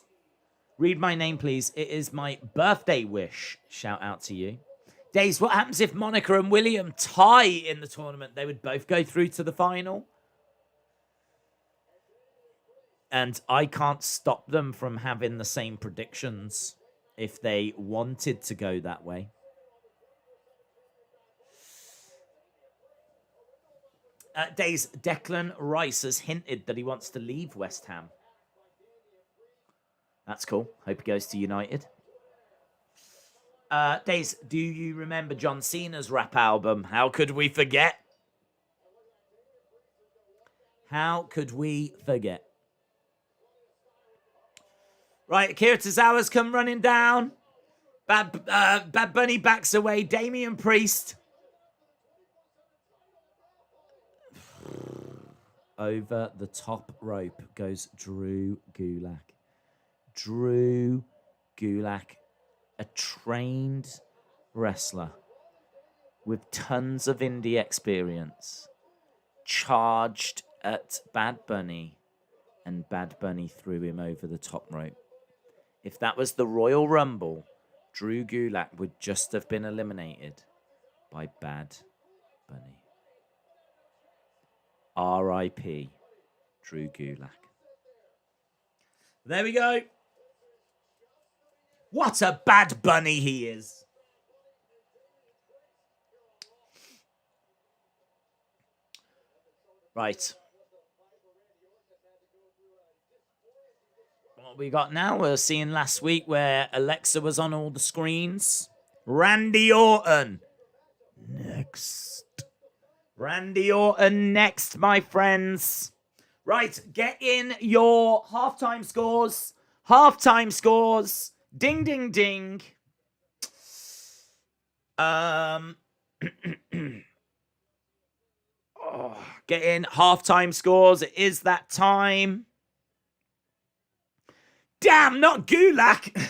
Read my name, please. It is my birthday wish. Shout out to you. Days, what happens if Monica and William tie in the tournament? They would both go through to the final. And I can't stop them from having the same predictions if they wanted to go that way. Days, Declan Rice has hinted that he wants to leave West Ham. That's cool. Hope he goes to United. Days, do you remember John Cena's rap album? How could we forget? How could we forget? Right, Akira Tozawa's come running down. Bad Bunny backs away. Damian Priest. Over the top rope goes Drew Gulak. Drew Gulak, a trained wrestler with tons of indie experience, charged at Bad Bunny, and Bad Bunny threw him over the top rope. If that was the Royal Rumble, Drew Gulak would just have been eliminated by Bad Bunny. R.I.P. Drew Gulak. There we go. What a Bad Bunny he is. Right. What we got now, we're seeing last week where Alexa was on all the screens. Randy Orton. Next. Randy Orton next, my friends. Right, get in your halftime scores. Halftime scores. Ding, ding, ding. Get in halftime scores. It is that time. Damn, not Gulak.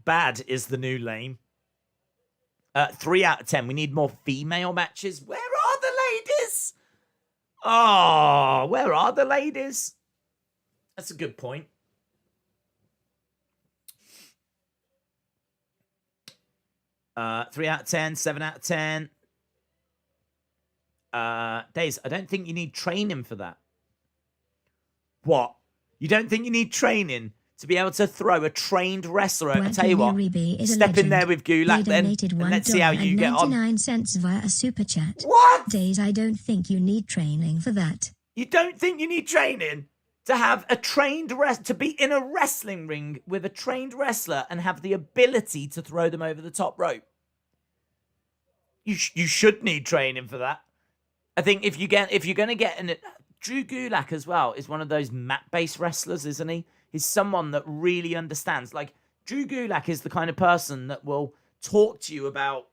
Bad is the new lane. 3 out of 10. We need more female matches. Where are the ladies? Oh, where are the ladies? That's a good point. Uh, 3 out of 10, 7 out of 10. Days, I don't think you need training for that. What? You don't think you need training to be able to throw a trained wrestler? I tell you what, step in there with Gulak then, and let's see how you get on. 99 cents via a super chat. What? Days, I don't think you need training for that. You don't think you need training to have a trained to be in a wrestling ring with a trained wrestler and have the ability to throw them over the top rope? You should need training for that. I think if you're going to get in it, Drew Gulak as well is one of those mat-based wrestlers, isn't he? He's someone that really understands. Like, Drew Gulak is the kind of person that will talk to you about,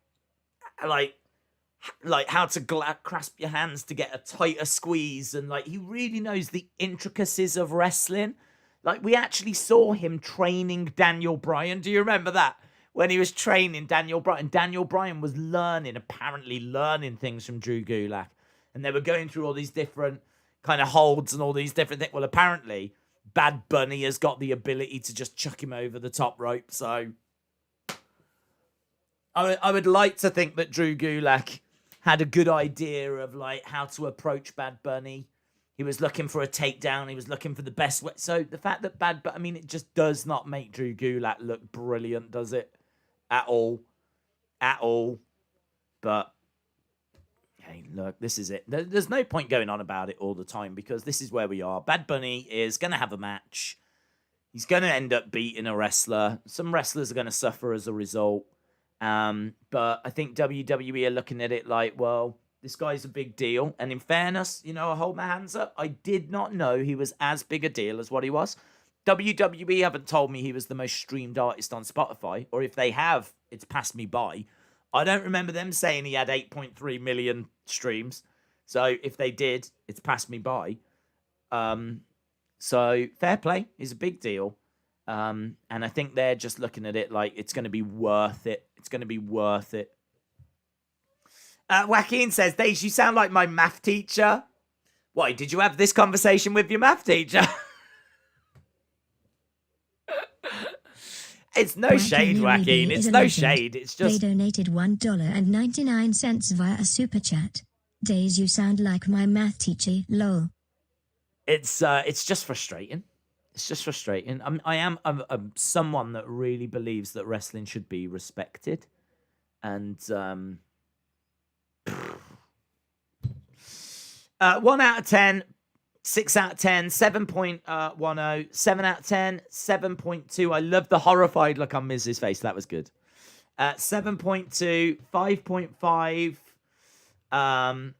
like how to grasp your hands to get a tighter squeeze. And, like, he really knows the intricacies of wrestling. Like, we actually saw him training Daniel Bryan. Do you remember that? When he was training Daniel Bryan. Daniel Bryan was apparently learning things from Drew Gulak. And they were going through all these different kind of holds and all these different things. Well, apparently, Bad Bunny has got the ability to just chuck him over the top rope. So I would like to think that Drew Gulak had a good idea of like how to approach Bad Bunny. He was looking for a takedown. He was looking for the best way. So the fact that I mean, it just does not make Drew Gulak look brilliant, does it? At all. At all. But, hey, look, this is it. There's no point going on about it all the time because this is where we are. Bad Bunny is going to have a match. He's going to end up beating a wrestler. Some wrestlers are going to suffer as a result. But I think WWE are looking at it like, well, this guy's a big deal. And in fairness, you know, I hold my hands up. I did not know he was as big a deal as what he was. WWE haven't told me he was the most streamed artist on Spotify. Or if they have, it's passed me by. I don't remember them saying he had 8.3 million streams. So if they did, it's passed me by. So fair play is a big deal. And I think they're just looking at it like it's going to be worth it. It's going to be worth it. Joaquin says, Days, you sound like my math teacher. Why, did you have this conversation with your math teacher? It's no shade, Joaquin. It's no shade. It's just... They donated $1.99 via a super chat. Days, you sound like my math teacher, lol. It's just frustrating. It's just frustrating. I'm someone that really believes that wrestling should be respected. And 1 out of 10, 6 out of 10, 7.10, 7 out of 10, 7.2. I love the horrified look on Miz's face. That was good. 7.2, 5.5,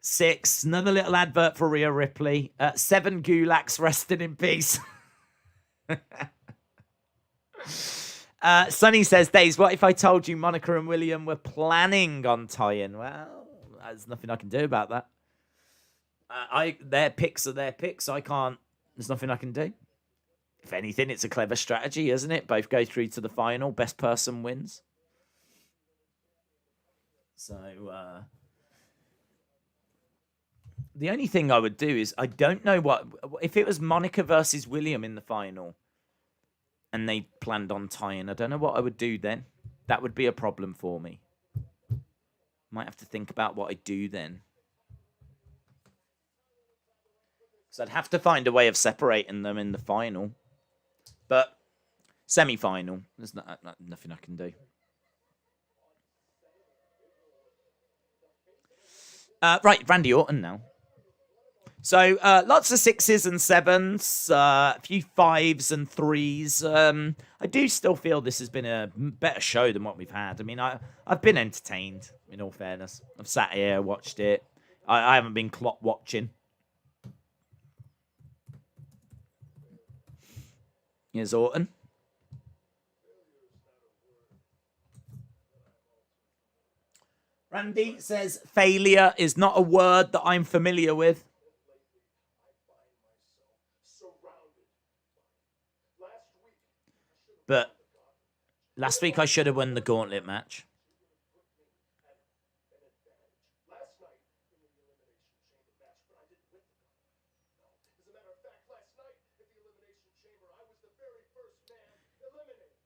6. Another little advert for Rhea Ripley. 7 Gulaks resting in peace. Sonny says, Days, what if I told you Monica and William were planning on tying? Well, there's nothing I can do about that. Their picks are their picks. I can't. There's nothing I can do. If anything, it's a clever strategy, isn't it? Both go through to the final. Best person wins. So, the only thing I would do is I don't know what if it was Monica versus William in the final, and they planned on tying. I don't know what I would do then. That would be a problem for me. Might have to think about what I do then. Because I'd have to find a way of separating them in the final. But semi-final, there's nothing I can do. Right, Randy Orton now. So lots of 6s and 7s, a few 5s and 3s. I do still feel this has been a better show than what we've had. I mean, I've been entertained, in all fairness. I've sat here, watched it. I haven't been clock watching. Here's Orton. Randy says, failure is not a word that I'm familiar with. But last week I should have won the gauntlet match.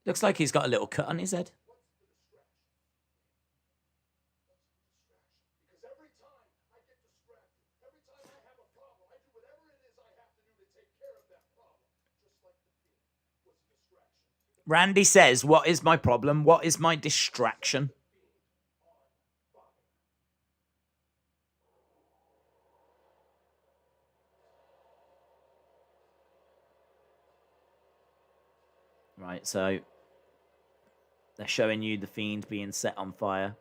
Looks like he's got a little cut on his head. Randy says, what is my problem? What is my distraction? Right, so they're showing you the Fiend being set on fire.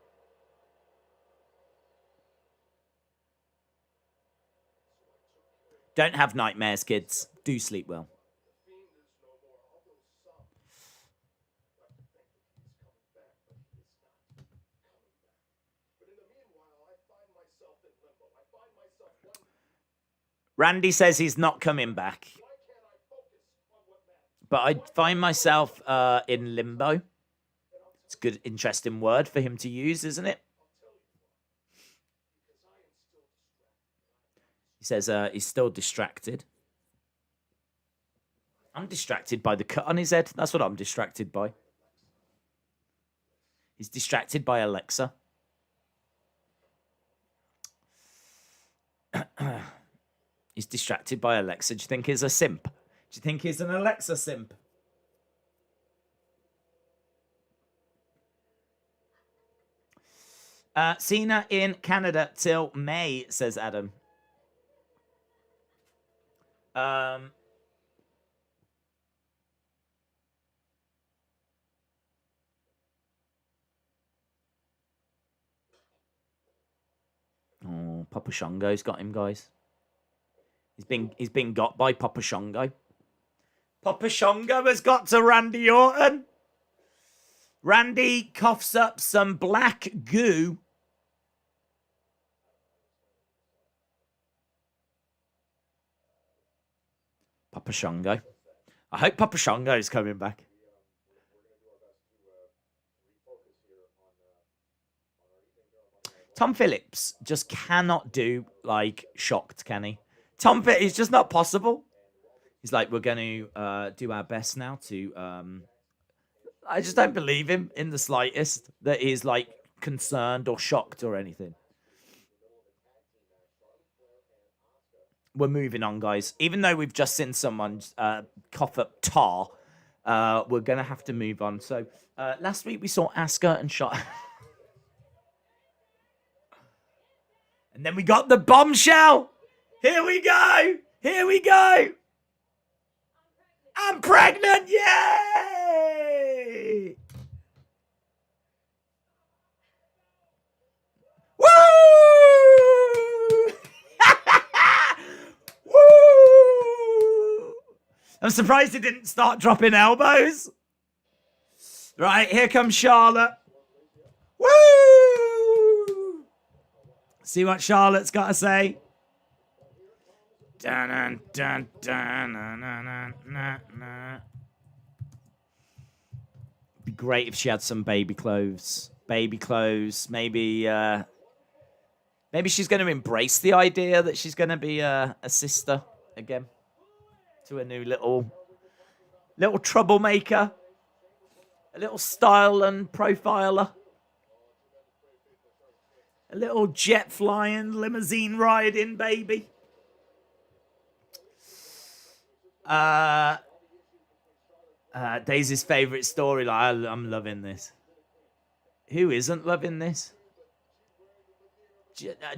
Don't have nightmares, kids. Do sleep well. Randy says he's not coming back. But I find myself in limbo. It's a good, interesting word for him to use, isn't it? He says he's still distracted. I'm distracted by the cut on his head. That's what I'm distracted by. He's distracted by Alexa. He's distracted by Alexa. Do you think he's a simp? Do you think he's an Alexa simp? Cena in Canada till May, says Adam. Oh, Papa Shango's got him, guys. He's been got by Papa Shango. Papa Shango has got to Randy Orton. Randy coughs up some black goo. Papa Shango. I hope Papa Shango is coming back. Tom Phillips just cannot do, like, shocked, can he? Tom Phillips, it's just not possible. He's like, we're going to do our best now to... I just don't believe him in the slightest that he's, like, concerned or shocked or anything. We're moving on, guys. Even though we've just seen someone cough up tar, we're going to have to move on. So, last week we saw Asuka and shot... And then we got the bombshell. Here we go. Here we go. I'm pregnant. Yay. Woo! Woo! I'm surprised he didn't start dropping elbows. Right, here comes Charlotte. Woo! See what Charlotte's got to say. Dun, dun, dun, dun, dun, dun, dun, dun. It'd be great if she had some baby clothes. Baby clothes. Maybe she's going to embrace the idea that she's going to be a sister again to a new little troublemaker. A little style and profiler. A little jet flying, limousine riding baby. Daisy's favorite storyline. I'm loving this. Who isn't loving this?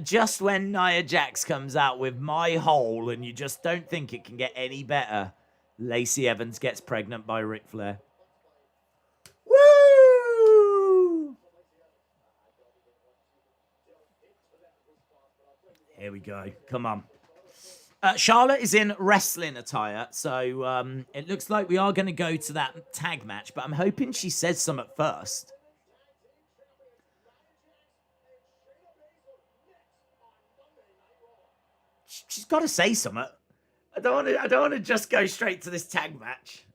Just when Nia Jax comes out with My Hole and you just don't think it can get any better, Lacey Evans gets pregnant by Ric Flair. Woo! Here we go. Come on. Charlotte is in wrestling attire, so it looks like we are going to go to that tag match, but I'm hoping she says something first. She's got to say something. I don't want to just go straight to this tag match.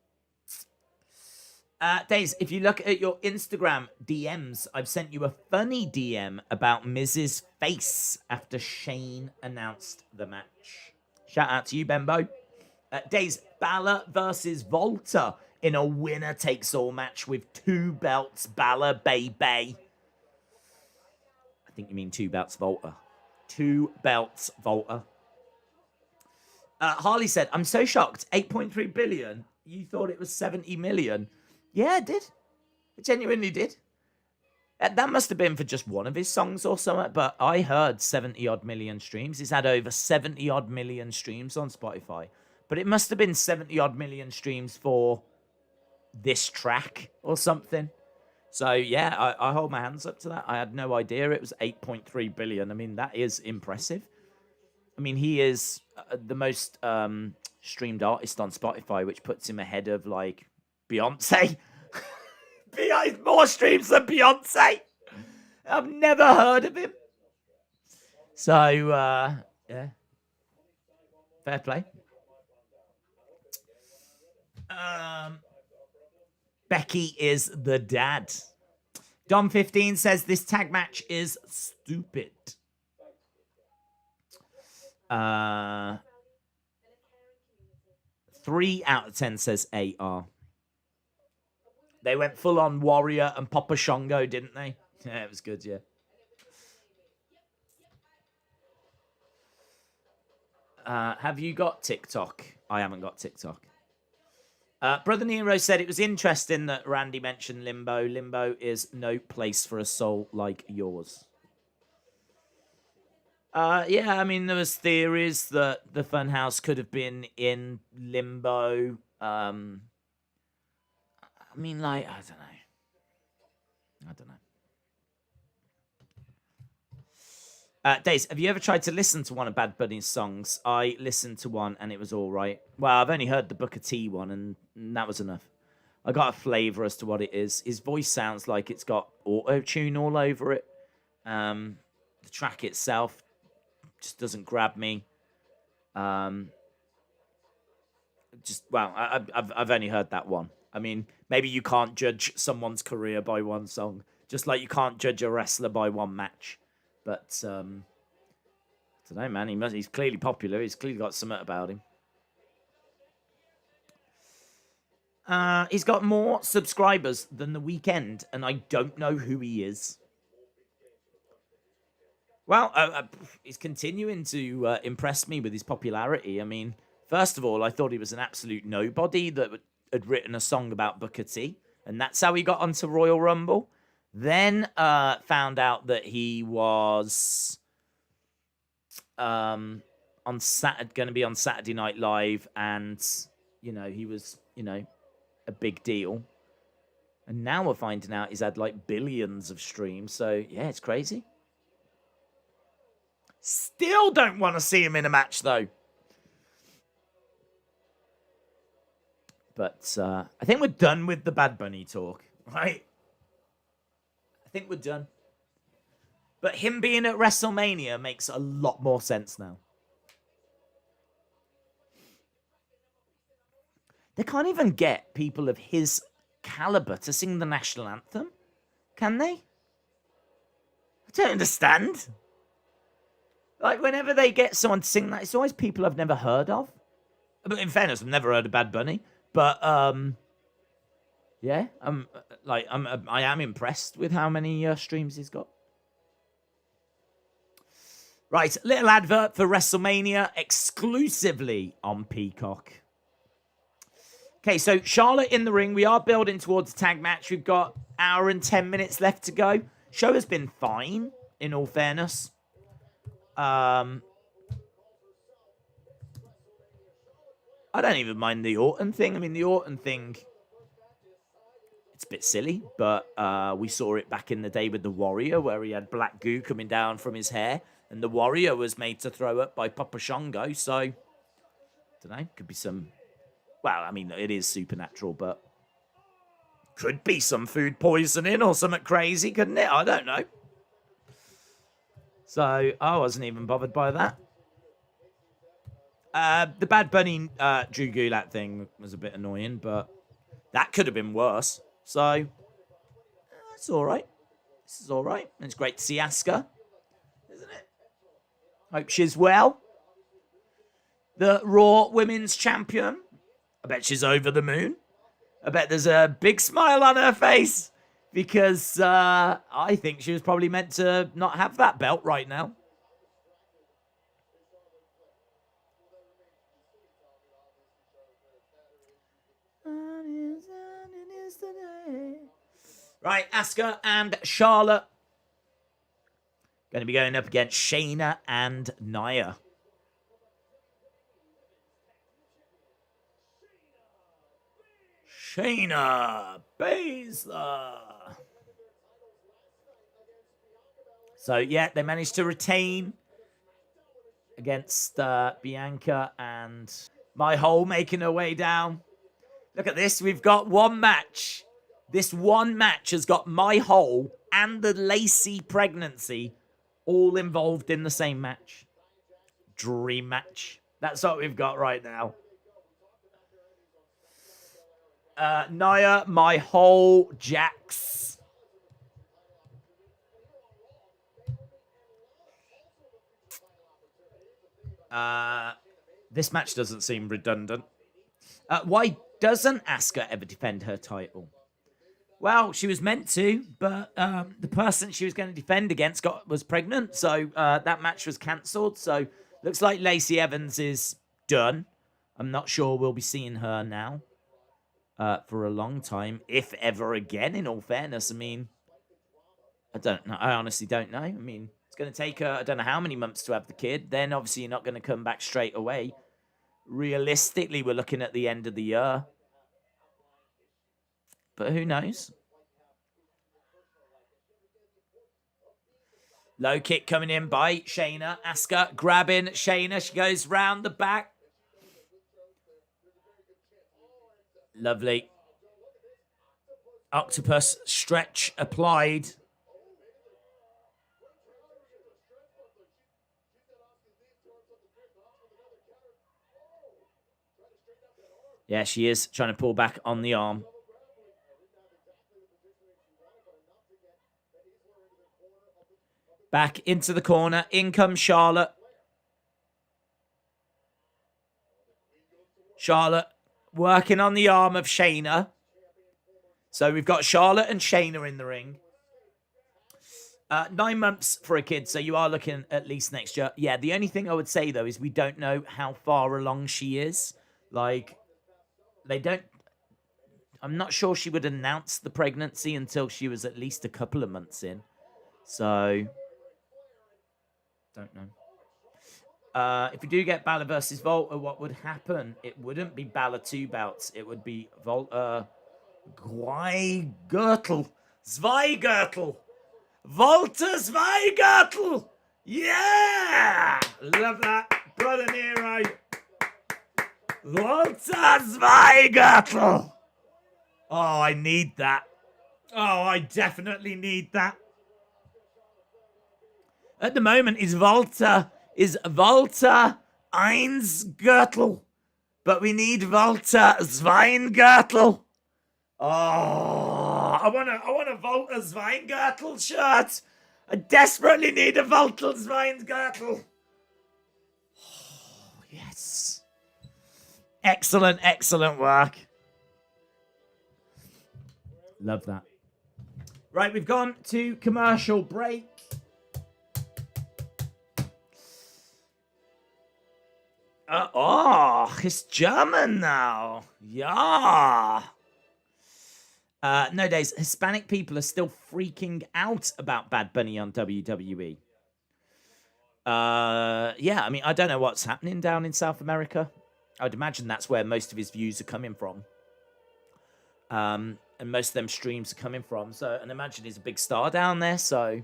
Days, if you look at your Instagram DMs, I've sent you a funny DM about Miz's face after Shane announced the match. Shout out to you, Bembo. Days, Balor versus Volta in a winner-takes-all match with 2 belts, Balor, baby. I think you mean 2 belts, Volta. 2 belts, Volta. Harley said, I'm so shocked. 8.3 billion. You thought it was 70 million. Yeah, I did. I genuinely did. That must have been for just one of his songs or something, but I heard 70-odd million streams. He's had over 70-odd million streams on Spotify. But it must have been 70-odd million streams for this track or something. So, yeah, I hold my hands up to that. I had no idea it was 8.3 billion. I mean, that is impressive. I mean, he is the most streamed artist on Spotify, which puts him ahead of, like, Beyonce. More streams than Beyonce. I've never heard of him. So, yeah. Fair play. Becky is the dad. Dom15 says this tag match is stupid. 3 out of 10 says AR. They went full on Warrior and Papa Shango, didn't they? Yeah, it was good, yeah. Have you got TikTok? I haven't got TikTok. Brother Nero said it was interesting that Randy mentioned Limbo. Limbo is no place for a soul like yours. Yeah, I mean, there was theories that the Funhouse could have been in Limbo. I mean, like, I don't know. Days, have you ever tried to listen to one of Bad Bunny's songs? I listened to one and it was all right. Well, I've only heard the Booker T one and that was enough. I got a flavour as to what it is. His voice sounds like it's got auto-tune all over it. The track itself just doesn't grab me. I've only heard that one. I mean, maybe you can't judge someone's career by one song, just like you can't judge a wrestler by one match. But I don't know, man. He's clearly popular. He's clearly got something about him. He's got more subscribers than The Weeknd, and I don't know who he is. Well, he's continuing to impress me with his popularity. I mean, first of all, I thought he was an absolute nobody that had written a song about Booker T, and that's how he got onto Royal Rumble. Then found out that he was going to be on Saturday Night Live, and he was a big deal. And now we're finding out he's had like billions of streams. So yeah, it's crazy. Still don't want to see him in a match though. But I think we're done with the Bad Bunny talk, right? I think we're done. But him being at WrestleMania makes a lot more sense now. They can't even get people of his caliber to sing the national anthem, can they? I don't understand. Like, whenever they get someone to sing that, it's always people I've never heard of. But in fairness, I've never heard of Bad Bunny. But, yeah, I am impressed with how many streams he's got. Right, little advert for WrestleMania exclusively on Peacock. Okay, so Charlotte in the ring. We are building towards a tag match. We've got an hour and 10 minutes left to go. Show has been fine, in all fairness. I don't even mind the Orton thing. I mean, the Orton thing, it's a bit silly, but we saw it back in the day with the Warrior, where he had black goo coming down from his hair, and the Warrior was made to throw up by Papa Shango, so, I don't know, could be some, well, I mean, it is supernatural, but could be some food poisoning or something crazy, couldn't it? I don't know. So, I wasn't even bothered by that. The Bad Bunny Drew Gulak thing was a bit annoying, but that could have been worse. So, it's all right. This is all right. And it's great to see Asuka, isn't it? Hope she's well. The Raw Women's Champion. I bet she's over the moon. I bet there's a big smile on her face because I think she was probably meant to not have that belt right now. Right, Asuka and Charlotte going to be going up against Shayna and Nia. Shayna Baszler. So, yeah, they managed to retain against Bianca and My Hole making her way down. Look at this. We've got one match. This one match has got My Hole and the Lacey pregnancy all involved in the same match. Dream match. That's what we've got right now. Nia, My Hole, Jax. This match doesn't seem redundant. Why doesn't Asuka ever defend her title? Well, she was meant to, but the person she was going to defend against was pregnant, so that match was cancelled. So Looks like Lacey Evans is done. I'm not sure we'll be seeing her now for a long time, if ever again, in all fairness. I mean, I don't know. I honestly don't know. I mean, it's going to take her, I don't know how many months to have the kid. Then obviously you're not going to come back straight away. Realistically, we're looking at the end of the year. But who knows? Low kick coming in by Shayna. Asuka grabbing Shayna. She goes round the back. Lovely. Octopus stretch applied. Yeah, she is trying to pull back on the arm. Back into the corner. In comes Charlotte. Charlotte working on the arm of Shayna. So we've got Charlotte and Shayna in the ring. 9 months for a kid, so you are looking at least next year. Yeah, the only thing I would say, though, is we don't know how far along she is. Like, they don't... I'm not sure she would announce the pregnancy until she was at least a couple of months in. So... don't know. If we do get Balor versus Volta, what would happen? It wouldn't be Balor 2 bouts. It would be Volta... Zweigürtel. Volta Zweigürtel. Yeah! Love that. Brother Nero. Volta Zweigürtel. Oh, I need that. Oh, I definitely need that. At the moment, is Volta Einsgürtel. But we need Volta Zweigürtel. Oh, I want a Volta Zweigürtel shirt. I desperately need a Volta Zweigürtel. Oh, yes. Excellent, excellent work. Love that. Right, we've gone to commercial break. It's German now. Yeah. Nowadays, Hispanic people are still freaking out about Bad Bunny on WWE. Yeah, I mean, I don't know what's happening down in South America. I'd imagine that's where most of his views are coming from. And most of them streams are coming from. So, and imagine he's a big star down there, so...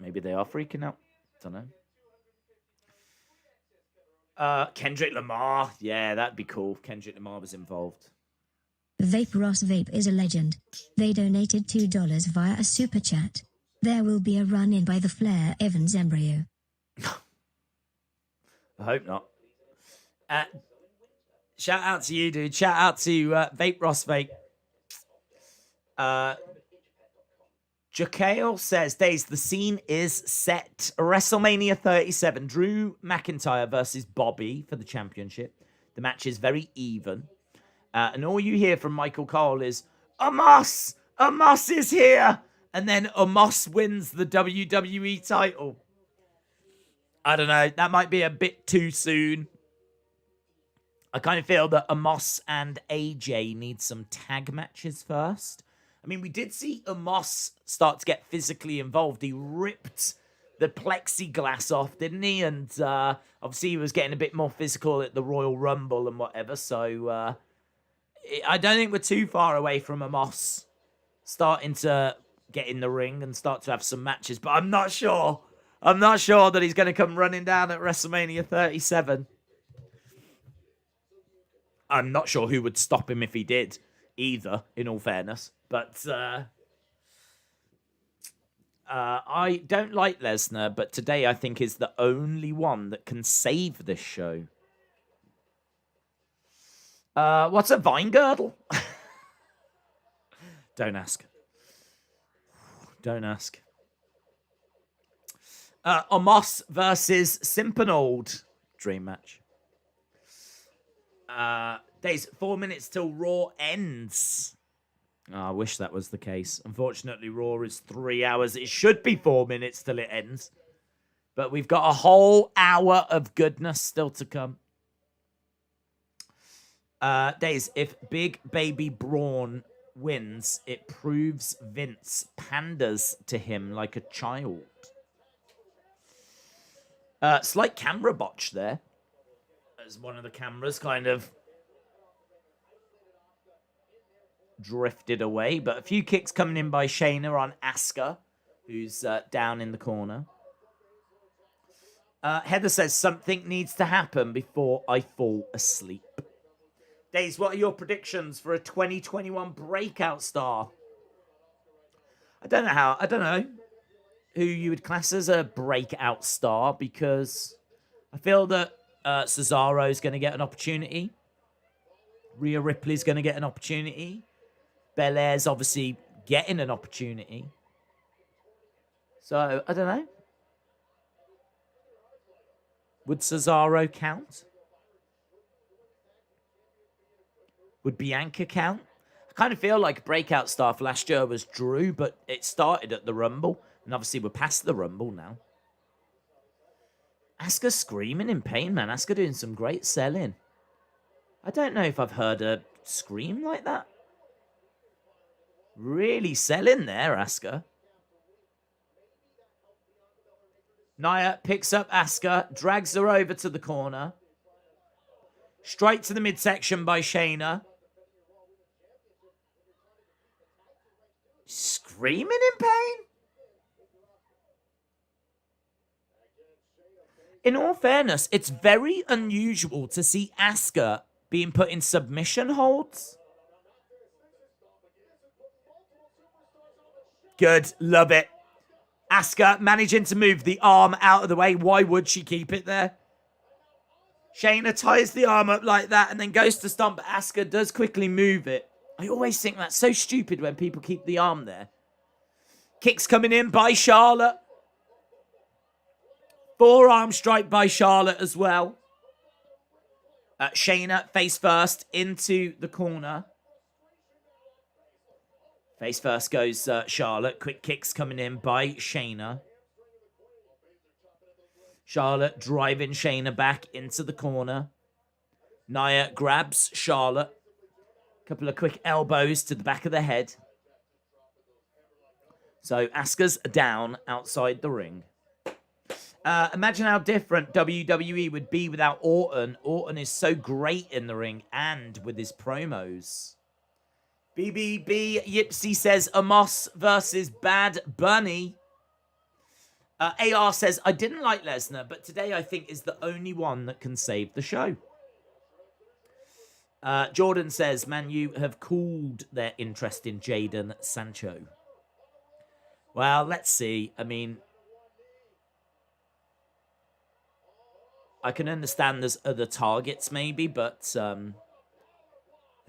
maybe they are freaking out. Don't know. Kendrick Lamar. Yeah, that'd be cool if Kendrick Lamar was involved. Vape Ross Vape is a legend. They donated $2 via a super chat. There will be a run-in by the Flair Evans embryo. I hope not. Shout out to you, dude. Shout out to Vape Ross Vape. Jakael says, Days, the scene is set. WrestleMania 37. Drew McIntyre versus Bobby for the championship. The match is very even. And all you hear from Michael Cole is, Omos! Omos is here! And then Omos wins the WWE title. I don't know. That might be a bit too soon. I kind of feel that Omos and AJ need some tag matches first. I mean, we did see Omos start to get physically involved. He ripped the plexiglass off, didn't he? And obviously he was getting a bit more physical at the Royal Rumble and whatever. So I don't think we're too far away from Omos starting to get in the ring and start to have some matches. But I'm not sure. I'm not sure that he's going to come running down at WrestleMania 37. I'm not sure who would stop him if he did either, in all fairness. But I don't like Lesnar, but today I think is the only one that can save this show. What's a vine girdle? Don't ask. Don't ask. Omos versus Simpanold. Dream match. Days, 4 minutes till Raw ends. Oh, I wish that was the case. Unfortunately, Raw is 3 hours. It should be 4 minutes till it ends. But we've got a whole hour of goodness still to come. Days, if Big Baby Braun wins, it proves Vince panders to him like a child. Slight camera botch there. As one of the cameras kind of drifted away. But a few kicks coming in by Shayna on Asuka, who's down in the corner. Heather says, something needs to happen before I fall asleep. Days, what are your predictions for a 2021 breakout star? I don't know who you would class as a breakout star, because I feel that Cesaro's going to get an opportunity. Rhea Ripley's going to get an opportunity. Belair's obviously getting an opportunity. So, I don't know. Would Cesaro count? Would Bianca count? I kind of feel like breakout star for last year was Drew, but it started at the Rumble. And obviously we're past the Rumble now. Asuka screaming in pain, man. Asuka doing some great selling. I don't know if I've heard her scream like that. Really selling there, Asuka. Nia picks up Asuka, drags her over to the corner. Straight to the midsection by Shayna. Screaming in pain? In all fairness, it's very unusual to see Asuka being put in submission holds. Good, love it. Asuka managing to move the arm out of the way. Why would she keep it there? Shayna ties the arm up like that and then goes to stomp. Asuka does quickly move it. I always think that's so stupid when people keep the arm there. Kicks coming in by Charlotte. Forearm strike by Charlotte as well. Shayna face first into the corner. Face first goes Charlotte. Quick kicks coming in by Shayna. Charlotte driving Shayna back into the corner. Nia grabs Charlotte. Couple of quick elbows to the back of the head. So Asuka's down outside the ring. Imagine how different WWE would be without Orton. Orton is so great in the ring and with his promos. BBB Yipsy says Amos versus Bad Bunny. AR says, I didn't like Lesnar, but today I think is the only one that can save the show. Jordan says, Man, you have cooled their interest in Jadon Sancho. Well, let's see. I mean, I can understand there's other targets maybe, but I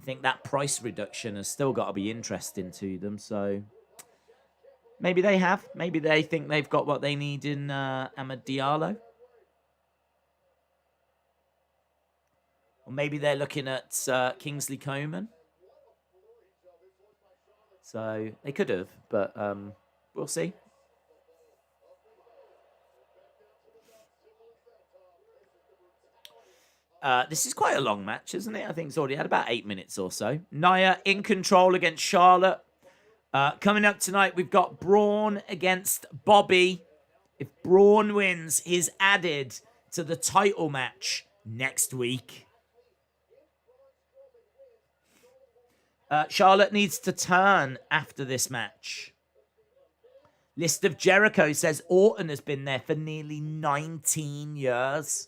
think that price reduction has still got to be interesting to them. So maybe they have. Maybe they think they've got what they need in Amad Diallo. Or maybe they're looking at Kingsley Coman. So they could have, but we'll see. This is quite a long match, isn't it? I think it's already had about 8 minutes or so. Nia in control against Charlotte. Coming up tonight, we've got Braun against Bobby. If Braun wins, he's added to the title match next week. Charlotte needs to turn after this match. List of Jericho says Orton has been there for nearly 19 years.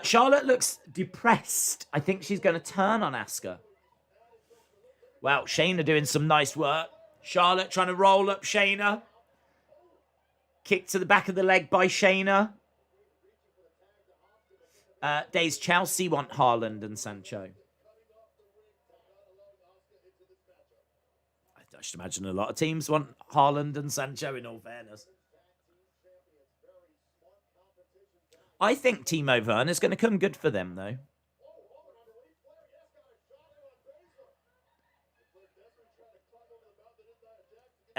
Charlotte looks depressed. I think she's going to turn on Asuka. Wow, Shayna doing some nice work. Charlotte trying to roll up Shayna. Kick to the back of the leg by Shayna. Days Chelsea want Haaland and Sancho. I should imagine a lot of teams want Haaland and Sancho, in all fairness. I think Timo Werner's going to come good for them, though.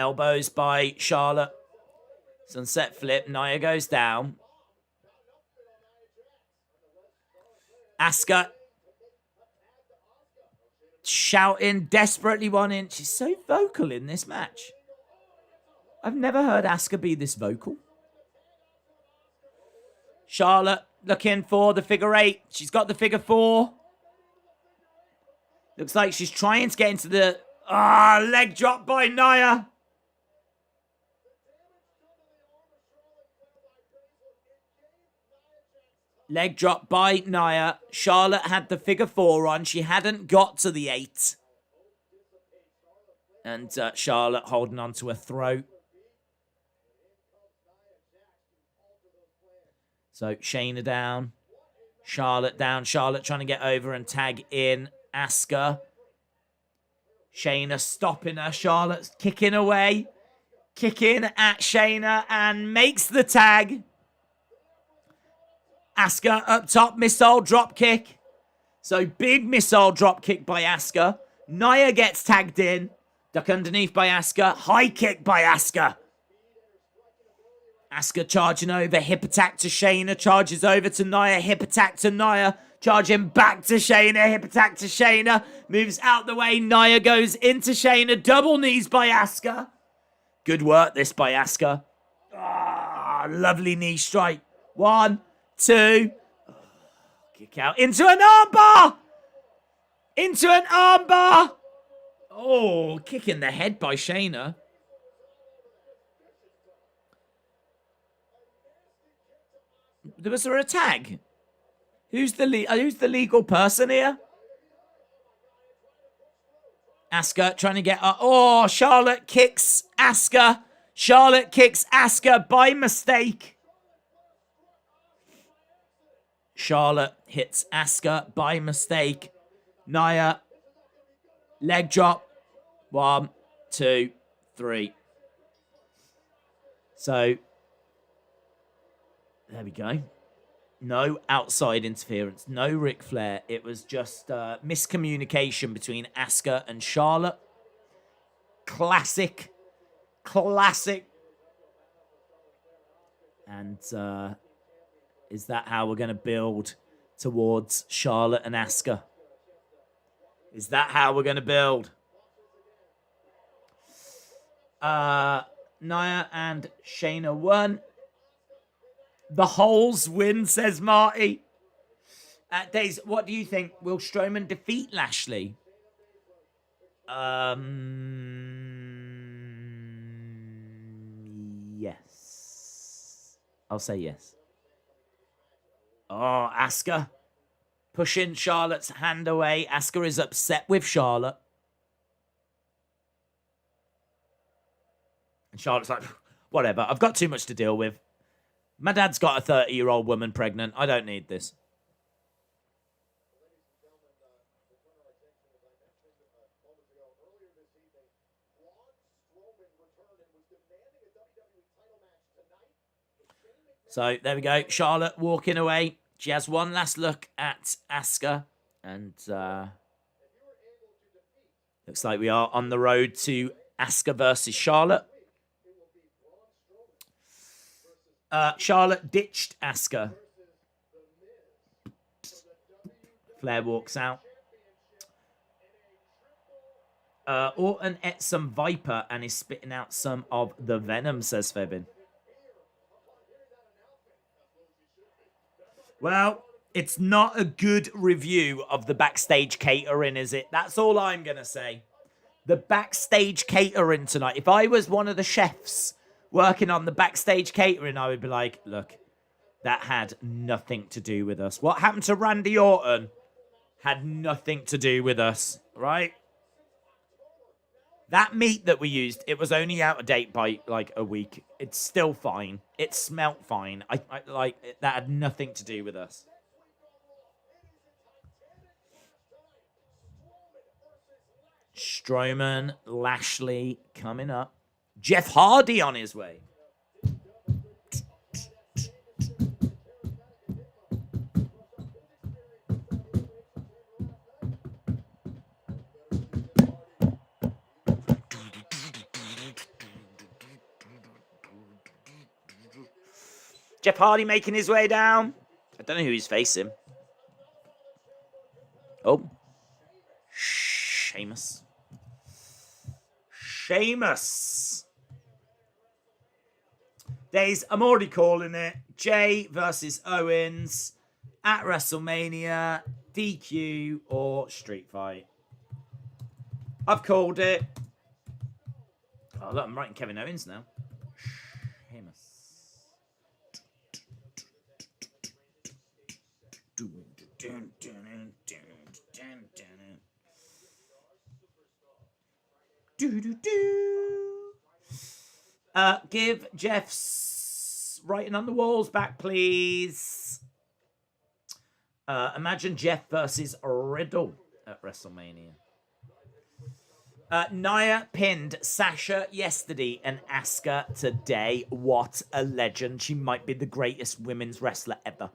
Elbows by Charlotte. Sunset flip. Nia goes down. Asuka shouting, desperately wanting. She's so vocal in this match. I've never heard Asuka be this vocal. Charlotte looking for the figure 8. She's got the figure 4. Looks like she's trying to get into the... leg drop by Nia. Leg drop by Nia. Charlotte had the figure 4 on. She hadn't got to the 8. And Charlotte holding on to her throat. So Shayna down. Charlotte down. Charlotte trying to get over and tag in Asuka. Shayna stopping her. Charlotte's kicking away. Kicking at Shayna and makes the tag. Asuka up top, missile drop kick. So big missile drop kick by Asuka. Nia gets tagged in. Duck underneath by Asuka. High kick by Asuka. Asuka charging over. Hip attack to Shayna. Charges over to Nia. Hip attack to Nia. Charging back to Shayna. Hip attack to Shayna. Moves out the way. Nia goes into Shayna. Double knees by Asuka. Good work this by Asuka. Lovely knee strike. 1, 2. Kick out into an armbar. Into an armbar. Oh, kick in the head by Shayna. Was there a tag? Who's the legal person here? Asuka trying to get... Charlotte kicks Asuka. Charlotte kicks Asuka by mistake. Charlotte hits Asuka by mistake. Nia. Leg drop. 1, 2, 3. So, there we go. No outside interference. No Ric Flair. It was just miscommunication between Asuka and Charlotte. Classic. And is that how we're going to build towards Charlotte and Asuka? Is that how we're going to build? Nia and Shayna won. The Holes win, says Marty. Days, what do you think? Will Strowman defeat Lashley? Yes. I'll say yes. Oh, Asuka. Pushing Charlotte's hand away. Asuka is upset with Charlotte. And Charlotte's like, whatever. I've got too much to deal with. My dad's got a 30-year-old woman pregnant. I don't need this. So, there we go. Charlotte walking away. She has one last look at Asuka. And looks like we are on the road to Asuka versus Charlotte. Charlotte ditched Asuka. Flair walks out. Orton ate some Viper and is spitting out some of the venom, says Febin. Well, it's not a good review of the backstage catering, is it? That's all I'm going to say. The backstage catering tonight. If I was one of the chefs working on the backstage catering, I would be like, look, that had nothing to do with us. What happened to Randy Orton had nothing to do with us, right? That meat that we used, it was only out of date by like a week. It's still fine. It smelt fine. I like that had nothing to do with us. Strowman, Lashley coming up. Jeff Hardy on his way. Jeff Hardy making his way down. I don't know who he's facing. Oh. Sheamus. Days, I'm already calling it. Jay versus Owens at WrestleMania, DQ or Street Fight. I've called it. Oh, look, I'm writing Kevin Owens now. Sheamus. Give Jeff's writing on the walls back, please. Imagine Jeff versus Riddle at WrestleMania. Nia pinned Sasha yesterday and Asuka today. What a legend. She might be the greatest women's wrestler ever.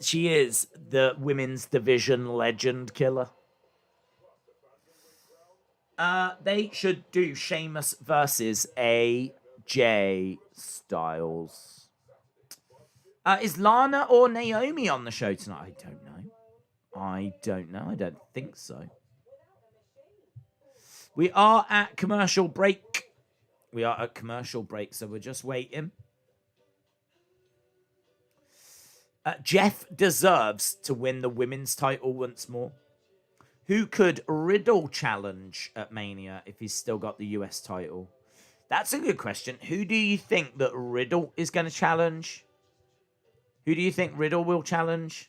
She is the women's division legend killer. They should do Sheamus versus AJ Styles. Is Lana or Naomi on the show tonight? I don't know. I don't think so. We are at commercial break. So we're just waiting. Jeff deserves to win the women's title once more. Who could Riddle challenge at Mania if he's still got the US title? That's a good question. Who do you think that Riddle is going to challenge? Who do you think Riddle will challenge?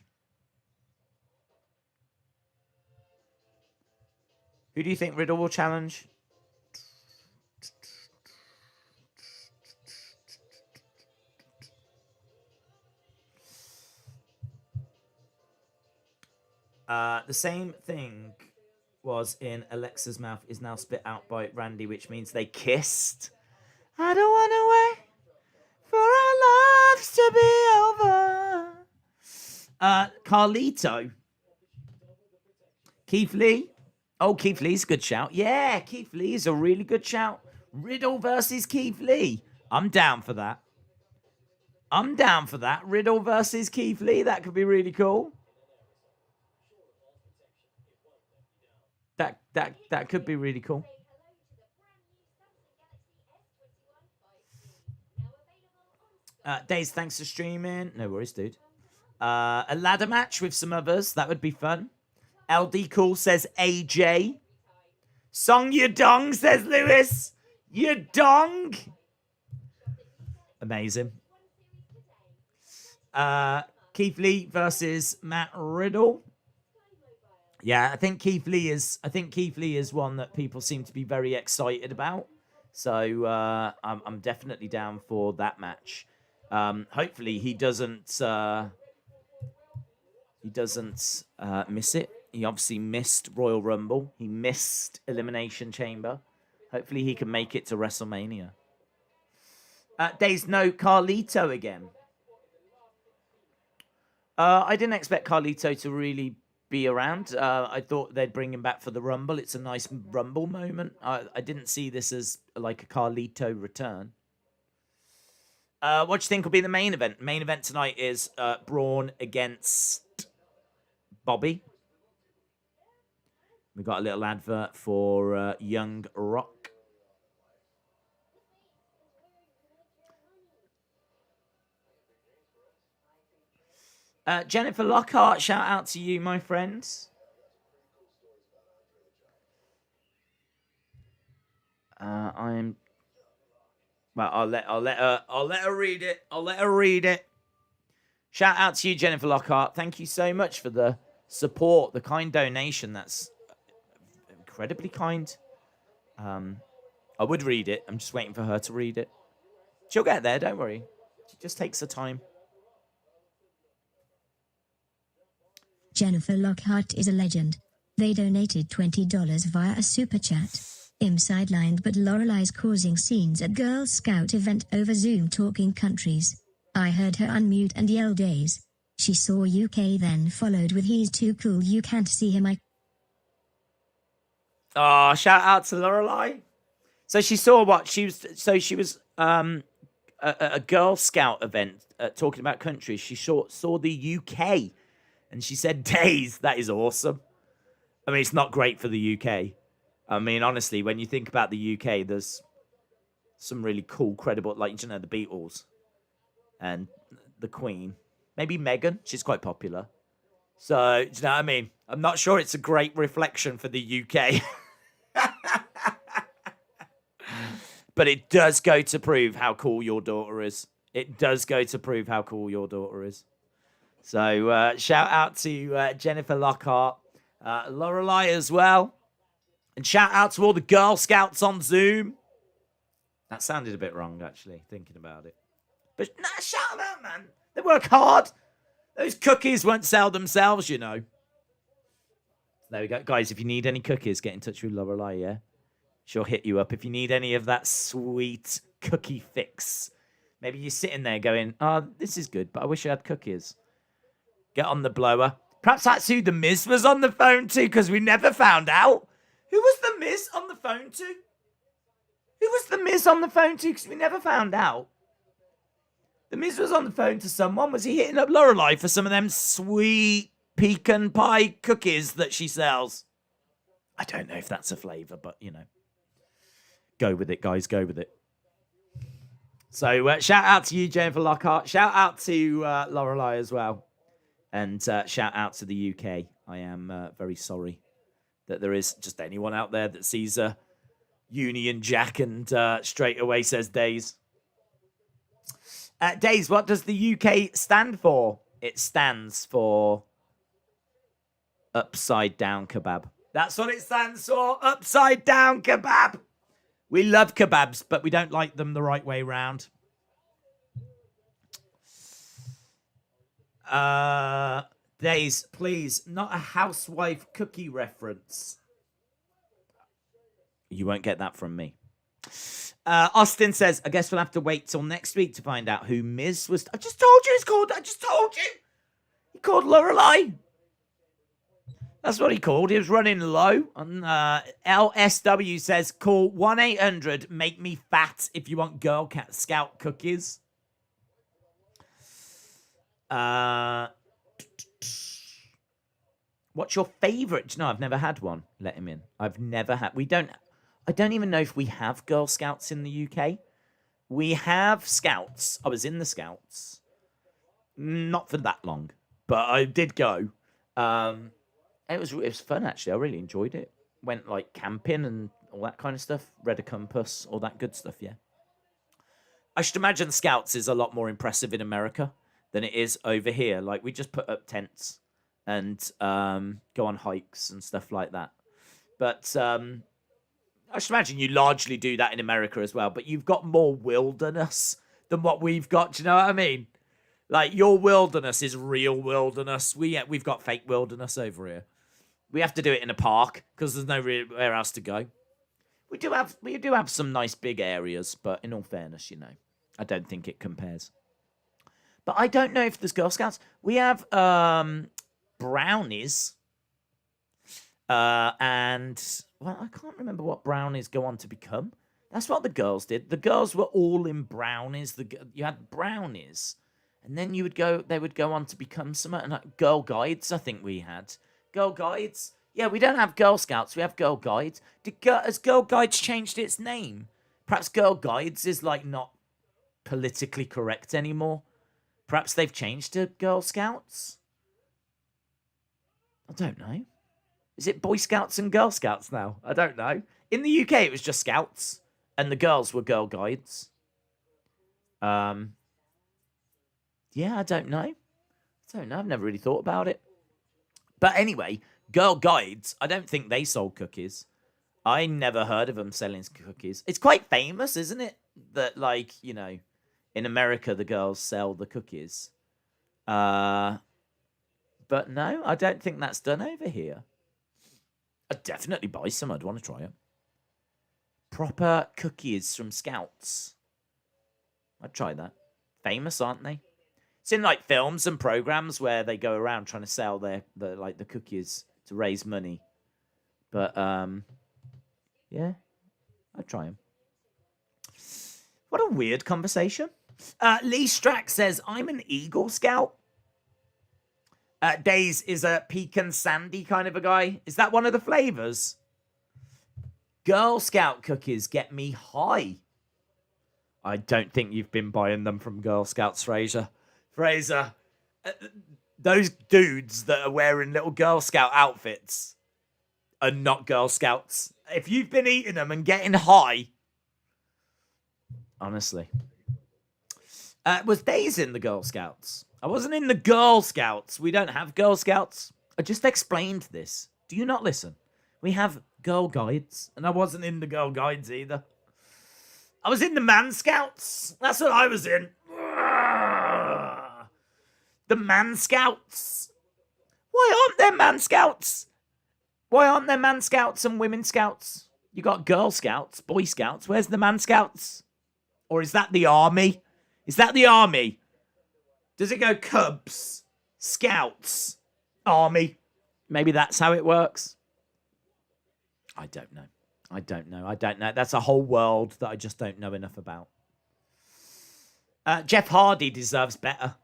Who do you think Riddle will challenge? The same thing was in Alexa's mouth is now spit out by Randy, which means they kissed. I don't want to wait for our lives to be over. Carlito. Keith Lee. Oh, Keith Lee's a good shout. Yeah, Keith Lee is a really good shout. Riddle versus Keith Lee. I'm down for that. Riddle versus Keith Lee. That could be really cool. That could be really cool. Days, thanks for streaming. No worries, dude. A ladder match with some others. That would be fun. LD Cool says AJ. Song your dong, says Lewis. Your dong. Amazing. Keith Lee versus Matt Riddle. Yeah, I think Keith Lee is one that people seem to be very excited about. So I'm definitely down for that match. Hopefully he doesn't miss it. He obviously missed Royal Rumble. He missed Elimination Chamber. Hopefully he can make it to WrestleMania. Days no Carlito again. I didn't expect Carlito to really be around. I thought they'd bring him back for the Rumble. It's a nice Rumble moment. I didn't see this as like a Carlito return. What do you think will be the main event? Main event tonight is Braun against Bobby. We got a little advert for Young Rock. Jennifer Lockhart, shout out to you, my friends. Well, I'll let her read it. Shout out to you, Jennifer Lockhart. Thank you so much for the support, the kind donation. That's incredibly kind. I would read it. I'm just waiting for her to read it. She'll get there, don't worry. She just takes her time. Jennifer Lockhart is a legend. They donated $20 via a super chat. I'm sidelined, but Lorelei's causing scenes at Girl Scout event over Zoom talking countries. I heard her unmute and yell days. She saw UK then followed with he's too cool you can't see him. Oh, shout out to Lorelei. So she saw what? She was a Girl Scout event talking about countries. She saw the UK, and she said, "Days, that is awesome." I mean, it's not great for the UK. I mean, honestly, when you think about the UK, there's some really cool, credible, like, you know, the Beatles and the Queen. Maybe Meghan. She's quite popular. So, do you know what I mean? I'm not sure it's a great reflection for the UK. But it does go to prove how cool your daughter is. It does go to prove how cool your daughter is. So, shout out to Jennifer Lockhart, Lorelei as well. And shout out to all the Girl Scouts on Zoom. That sounded a bit wrong, actually, thinking about it. But nah, shout them out, man. They work hard. Those cookies won't sell themselves, you know. There we go. Guys, if you need any cookies, get in touch with Lorelei, yeah? She'll hit you up if you need any of that sweet cookie fix. Maybe you're sitting there going, oh, this is good, but I wish I had cookies. Get on the blower. Perhaps that's who The Miz was on the phone to, because we never found out. Who was The Miz on the phone to? Who was The Miz on the phone to? Because we never found out. The Miz was on the phone to someone. Was he hitting up Lorelei for some of them sweet pecan pie cookies that she sells? I don't know if that's a flavour, but, you know. Go with it, guys. Go with it. So, shout out to you, Jennifer Lockhart. Shout out to Lorelei as well. And shout out to the UK. I am very sorry that there is just anyone out there that sees a Union Jack and straight away says Days. Days, what does the UK stand for? It stands for upside down kebab. That's what it stands for. Upside down kebab. We love kebabs, but we don't like them the right way round. Days, please, not a housewife cookie reference. You won't get that from me. Austin says, I guess we'll have to wait till next week to find out who Miz was. I just told you it's called. I just told you. He called Lorelei. That's what he called. He was running low. And LSW says, call 1-800, make me fat if you want Girl Scout cookies. What's your favorite? No, I've never had one. Let him in. I've never had. I don't even know if we have Girl Scouts in the UK. We have Scouts. I was in the Scouts. Not for that long, but I did go. It was fun, actually. I really enjoyed it. Went, like, camping and all that kind of stuff. Read a compass, all that good stuff, yeah. I should imagine Scouts is a lot more impressive in America than it is over here. Like, we just put up tents and go on hikes and stuff like that. But I should imagine you largely do that in America as well. But you've got more wilderness than what we've got. Do you know what I mean? Like, your wilderness is real wilderness. We've got fake wilderness over here. We have to do it in a park because there's nowhere else to go. We do have some nice big areas, but in all fairness, you know, I don't think it compares. But I don't know if there's Girl Scouts. We have brownies. And, well, I can't remember what brownies go on to become. That's what the girls did. The girls were all in brownies. You had brownies. And then they would go on to become some, like, Girl Guides, I think we had. Girl Guides? Yeah, we don't have Girl Scouts, we have Girl Guides. Has Girl Guides changed its name? Perhaps Girl Guides is, like, not politically correct anymore. Perhaps they've changed to Girl Scouts? I don't know. Is it Boy Scouts and Girl Scouts now? I don't know. In the UK, it was just Scouts, and the girls were Girl Guides. Yeah, I don't know. I've never really thought about it. But anyway, Girl Guides, I don't think they sold cookies. I never heard of them selling cookies. It's quite famous, isn't it? That, like, you know, in America, the girls sell the cookies. But no, I don't think that's done over here. I'd definitely buy some. I'd want to try them. Proper cookies from Scouts. I'd try that. Famous, aren't they? It's in, like, films and programs where they go around trying to sell the cookies to raise money. But yeah, I'd try them. What a weird conversation. Lee Strack says, I'm an Eagle Scout. Days is a pecan sandy kind of a guy. Is that one of the flavors? Girl Scout cookies get me high. I don't think you've been buying them from Girl Scouts, Fraser. Those dudes that are wearing little Girl Scout outfits are not Girl Scouts. If you've been eating them and getting high, honestly. Was Days in the Girl Scouts? I wasn't in the Girl Scouts. We don't have Girl Scouts. I just explained this. Do you not listen? We have Girl Guides, and I wasn't in the Girl Guides either. I was in the Man Scouts. That's what I was in. The Man Scouts. Why aren't there Man Scouts? Why aren't there Man Scouts and Women Scouts? You got Girl Scouts, Boy Scouts. Where's the Man Scouts? Or is that the Army? Is that the Army? Does it go Cubs, Scouts, Army? Maybe that's how it works. I don't know. That's a whole world that I just don't know enough about. Jeff Hardy deserves better.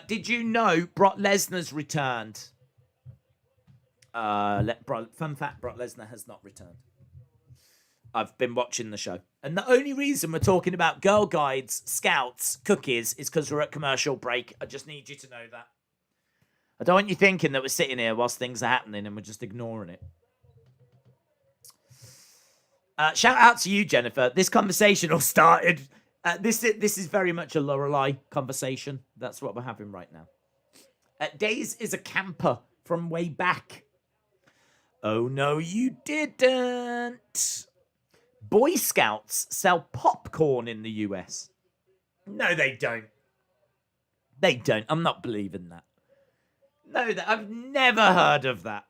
Did you know Brock Lesnar's returned? Fun fact, Brock Lesnar has not returned. I've been watching the show. And the only reason we're talking about Girl Guides, Scouts, cookies is because we're at commercial break. I just need you to know that. I don't want you thinking that we're sitting here whilst things are happening and we're just ignoring it. Shout out to you, Jennifer. This conversation all started. This is very much a Lorelei conversation. That's what we're having right now. Days is a camper from way back. Oh, no, you didn't. Boy Scouts sell popcorn in the US. No, they don't. They don't. I'm not believing that. No, I've never heard of that.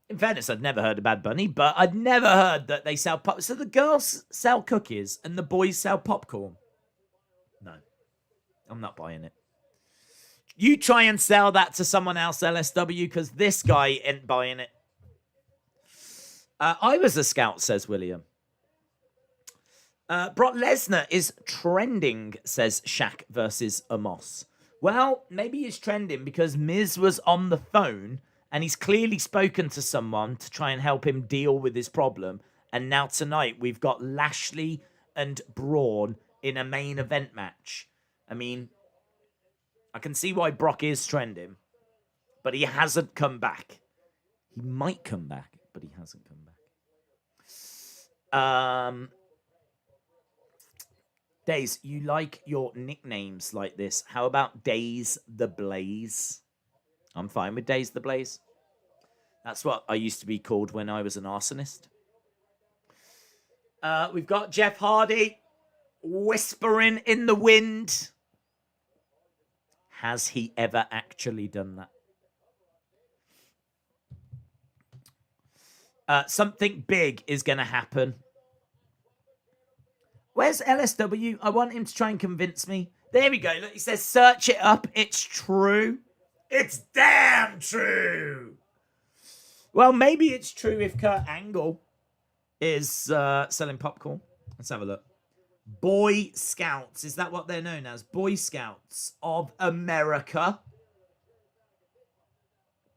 In fairness, I'd never heard of Bad Bunny, but I'd never heard that they sell pop. So the girls sell cookies and the boys sell popcorn. No, I'm not buying it. You try and sell that to someone else, LSW, because this guy ain't buying it. I was a scout, says William. Brock Lesnar is trending, says Shaq versus Amos. Well, maybe he's trending because Miz was on the phone and he's clearly spoken to someone to try and help him deal with his problem. And now tonight we've got Lashley and Braun in a main event match. I mean, I can see why Brock is trending, but he hasn't come back. He might come back, but he hasn't come back. Days, you like your nicknames like this. How about Days the Blaze? I'm fine with Days the Blaze. That's what I used to be called when I was an arsonist. We've got Jeff Hardy whispering in the wind. Has he ever actually done that? Something big is going to happen. Where's LSW? I want him to try and convince me. There we go. Look, he says, search it up. It's true. It's damn true. Well, maybe it's true if Kurt Angle is selling popcorn. Let's have a look. Boy Scouts. Is that what they're known as? Boy Scouts of America.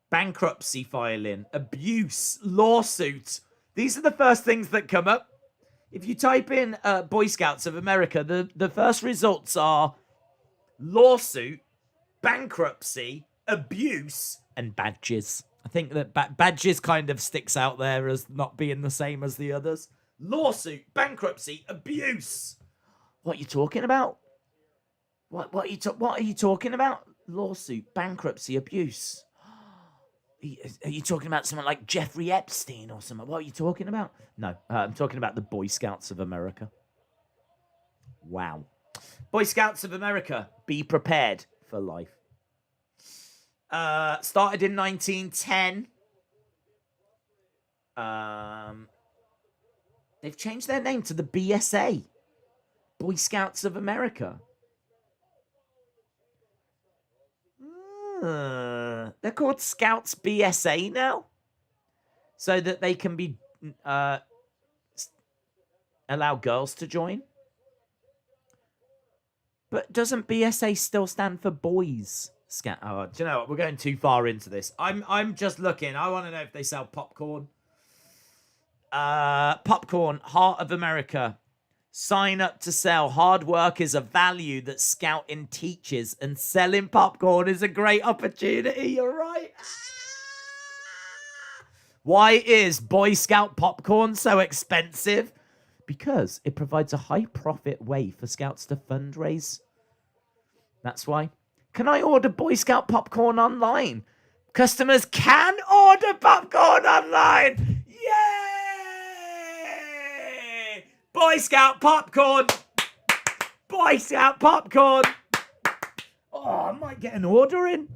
Bankruptcy filing. Abuse. Lawsuit. These are the first things that come up. If you type in Boy Scouts of America, the first results are lawsuit, bankruptcy, abuse, and badges. I think that badges kind of sticks out there as not being the same as the others. Lawsuit, bankruptcy, abuse. What are you talking about? What are you talking about? Lawsuit, bankruptcy, abuse. Are you talking about someone like Jeffrey Epstein or something? What are you talking about? No, I'm talking about the Boy Scouts of America. Wow. Boy Scouts of America, be prepared for life. Started in 1910. They've changed their name to the BSA. Boy Scouts of America. They're called Scouts BSA now, so that they can be allow girls to join. But doesn't BSA still stand for boys? Oh, do you know what? We're going too far into this. I'm just looking. I want to know if they sell popcorn. Popcorn, Heart of America. Sign up to sell. Hard work is a value that scouting teaches, and selling popcorn is a great opportunity. You're right. Why is Boy Scout popcorn so expensive? Because it provides a high profit way for scouts to fundraise. That's why. Can I order Boy Scout popcorn online? Customers can order popcorn online. Yay! Boy Scout popcorn. Boy Scout popcorn. Oh, I might get an order in.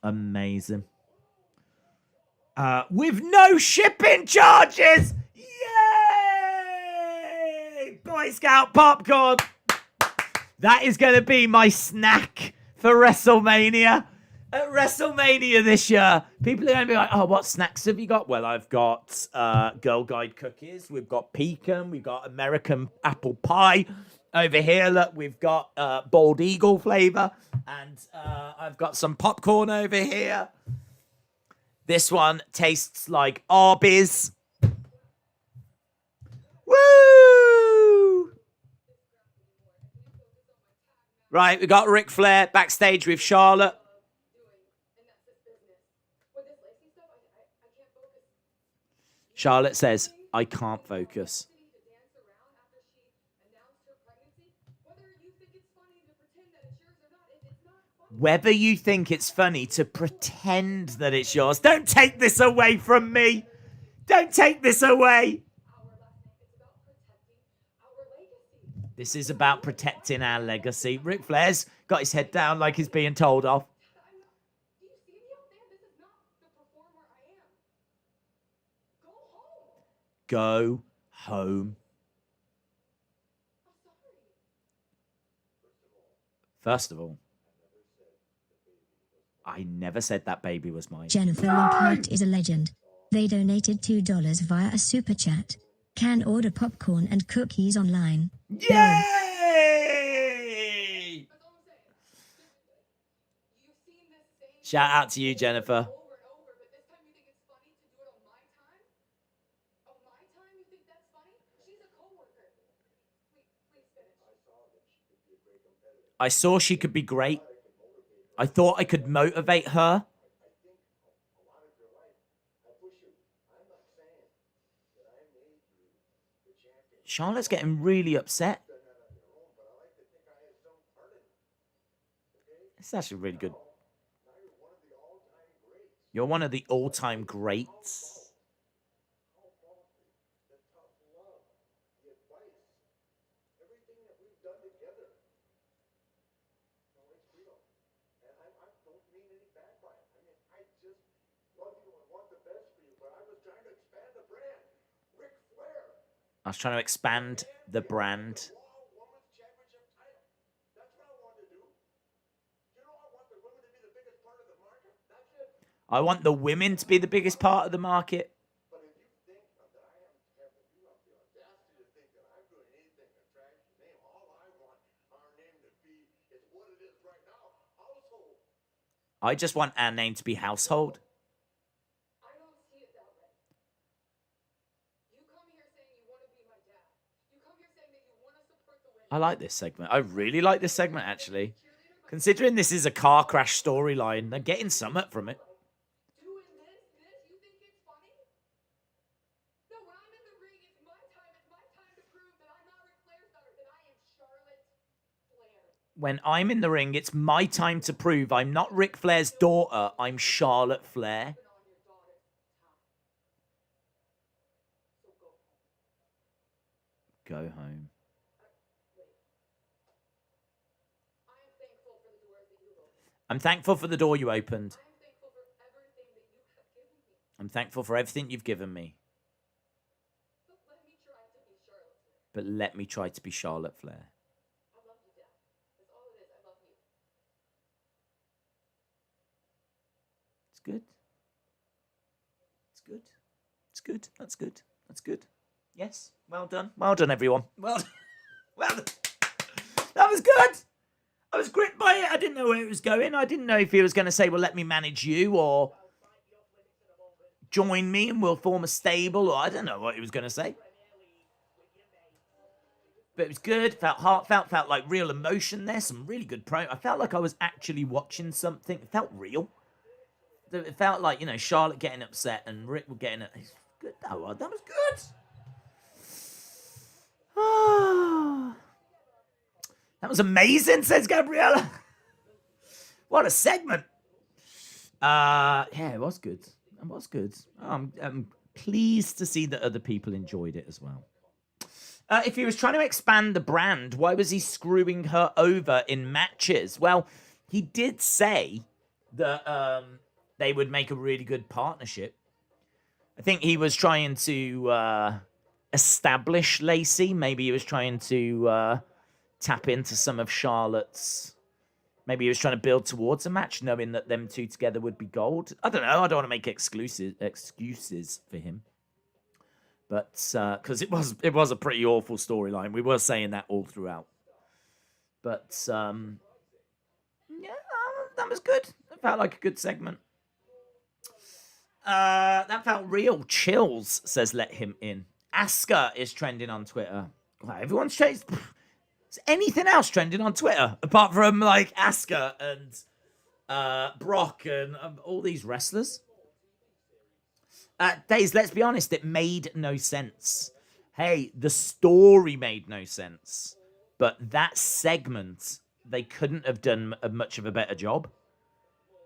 Amazing. With no shipping charges. Yay! Boy Scout popcorn. That is going to be my snack for WrestleMania. At WrestleMania this year, people are going to be like, oh, what snacks have you got? Well, I've got Girl Guide cookies. We've got pecan. We've got American apple pie. Over here, look, we've got Bald Eagle flavor. And I've got some popcorn over here. This one tastes like Arby's. Woo! Right, we got Ric Flair backstage with Charlotte. Charlotte says, I can't focus. Whether you think it's funny to pretend that it's yours. Don't take this away from me. Don't take this away. This is about protecting our legacy. Ric Flair's got his head down like he's being told off. Go home. First of all, I never said that baby was mine. Jennifer Lockhart is a legend. They donated $2 via a super chat. Can order popcorn and cookies online. Yay! Shout out to you, Jennifer. I saw she could be great. I thought I could motivate her. Charlotte's getting really upset. It's actually really good. You're one of the all-time greats. I was trying to expand the brand. I want the women to be the biggest part of the market. I just want our name to be Household. I like this segment. I really like this segment, actually. Considering this is a car crash storyline, they're getting something from it. When I'm in the ring, it's my time to prove I'm not Ric Flair's daughter. I'm Charlotte Flair. Go home. I'm thankful for the door you opened. I'm thankful for everything you've given me. But let me try to be Charlotte Flair. It's good. It's good. It's good. That's good. That's good. Yes. Well done. Well done, everyone. Well done. That was good. I was gripped by it. I didn't know where it was going. I didn't know if he was going to say, well, let me manage you, or join me and we'll form a stable, or I don't know what he was going to say. But it was good, felt heartfelt, felt like real emotion there, some really good I felt like I was actually watching something. It felt real. It felt like, you know, Charlotte getting upset and Rick were getting it. Good. That was good. That was amazing, says Gabriella. What a segment. Yeah, it was good. It was good. I'm pleased to see that other people enjoyed it as well. If he was trying to expand the brand, why was he screwing her over in matches? Well, he did say that they would make a really good partnership. I think he was trying to establish Lacey. Maybe he was trying to tap into some of Charlotte's... Maybe he was trying to build towards a match, knowing that them two together would be gold. I don't know. I don't want to make excuses for him. But, because it was a pretty awful storyline. We were saying that all throughout. But, yeah, that was good. It felt like a good segment. That felt real. Chills says let him in. Asuka is trending on Twitter. Wow, everyone's chased... Is anything else trending on Twitter apart from like Asuka and Brock and all these wrestlers? Days, let's be honest, it made no sense. Hey, the story made no sense, but that segment they couldn't have done much of a better job.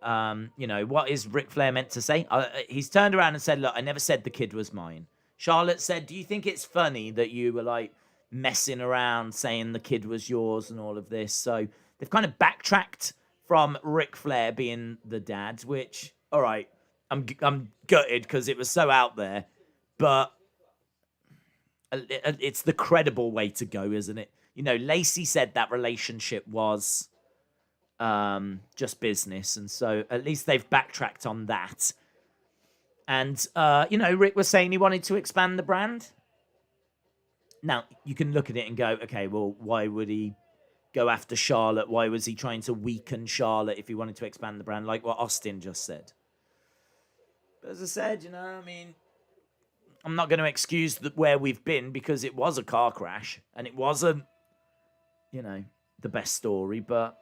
You know, what is Ric Flair meant to say? He's turned around and said, "Look, I never said the kid was mine." Charlotte said, "Do you think it's funny that you were like messing around saying the kid was yours and all of this?" So they've kind of backtracked from Ric Flair being the dad, which, all right, I'm gutted because it was so out there, but it's the credible way to go, isn't it? You know, Lacey said that relationship was just business, and so at least they've backtracked on that. And, you know, Rick was saying he wanted to expand the brand. Now, you can look at it and go, okay, well, why would he go after Charlotte? Why was he trying to weaken Charlotte if he wanted to expand the brand, like what Austin just said? But as I said, you know, I mean, I'm not going to excuse where we've been because it was a car crash and it wasn't, you know, the best story. But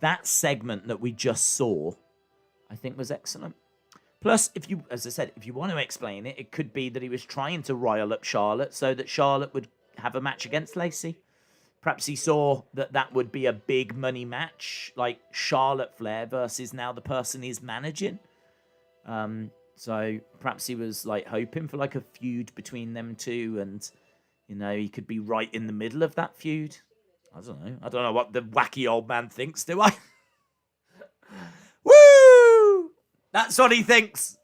that segment that we just saw, I think was excellent. Plus, as I said, if you want to explain it, it could be that he was trying to rile up Charlotte so that Charlotte would have a match against Lacey. Perhaps he saw that would be a big money match, like Charlotte Flair versus now the person he's managing. So perhaps he was like hoping for like a feud between them two, and you know he could be right in the middle of that feud. I don't know what the wacky old man thinks, do I? Woo! That's what he thinks.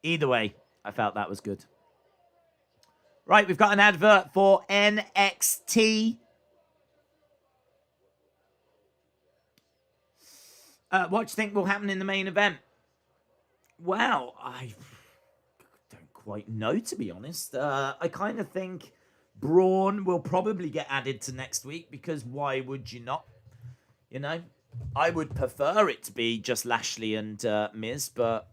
Either way, I felt that was good. Right, we've got an advert for NXT. What do you think will happen in the main event? Well, I don't quite know, to be honest. I kind of think Braun will probably get added to next week because why would you not? You know, I would prefer it to be just Lashley and Miz, but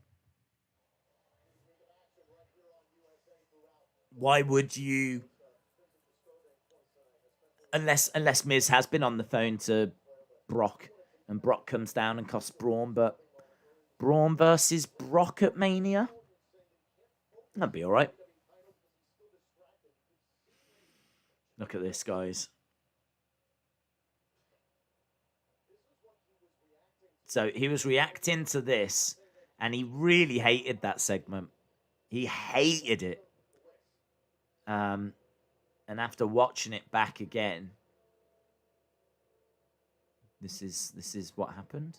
why would you? Unless Miz has been on the phone to Brock, and Brock comes down and costs Braun, but Braun versus Brock at Mania? That'd be all right. Look at this, guys. So he was reacting to this, and he really hated that segment. He hated it. And after watching it back again, this is what happened.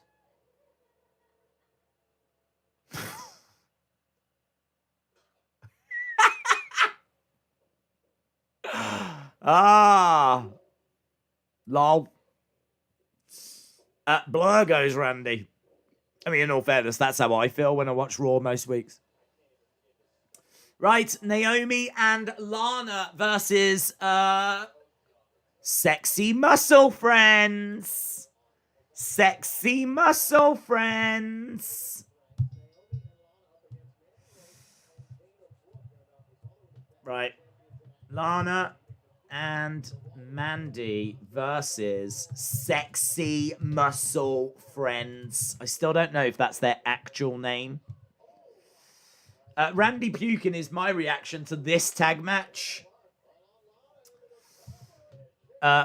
Lol. Blur goes Randy. I mean, in all fairness, that's how I feel when I watch Raw most weeks. Right, Naomi and Lana versus Sexy muscle friends. Sexy muscle friends. Right. Lana and Mandy versus Sexy Muscle Friends. I still don't know if that's their actual name. Randy puking is my reaction to this tag match.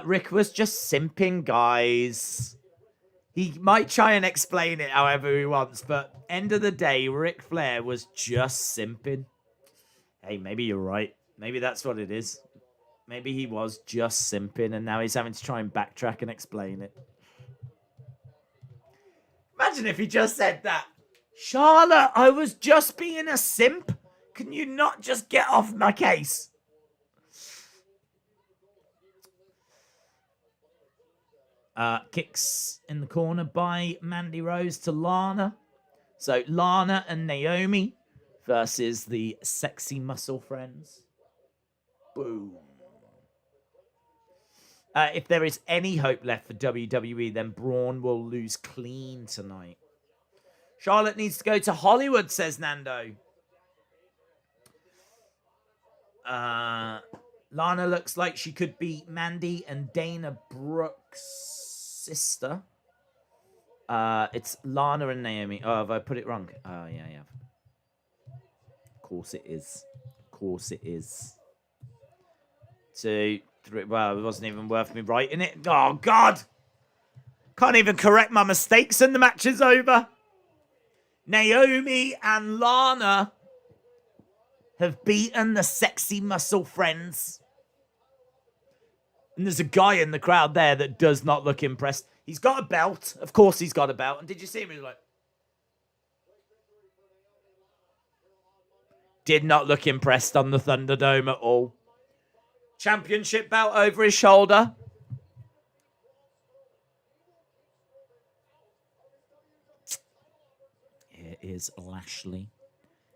Rick was just simping, guys. He might try and explain it however he wants, but end of the day, Ric Flair was just simping. Hey, maybe you're right. Maybe that's what it is. Maybe he was just simping, and now he's having to try and backtrack and explain it. Imagine if he just said that. Charlotte, I was just being a simp. Can you not just get off my case? Kicks in the corner by Mandy Rose to Lana. So Lana and Naomi versus the Sexy Muscle Friends. Boom. If there is any hope left for WWE, then Braun will lose clean tonight. Charlotte needs to go to Hollywood, says Nando. Lana looks like she could be Mandy and Dana Brooks' sister. It's Lana and Naomi. Oh, have I put it wrong? Oh, yeah, I have. Of course it is. Of course it is. 2, 3. Well, it wasn't even worth me writing it. Oh, God. Can't even correct my mistakes and the match is over. Naomi and Lana have beaten the Sexy Muscle Friends. And there's a guy in the crowd there that does not look impressed. He's got a belt. Of course he's got a belt. And did you see him? He was like... Did not look impressed on the Thunderdome at all. Championship belt over his shoulder. Here is Lashley.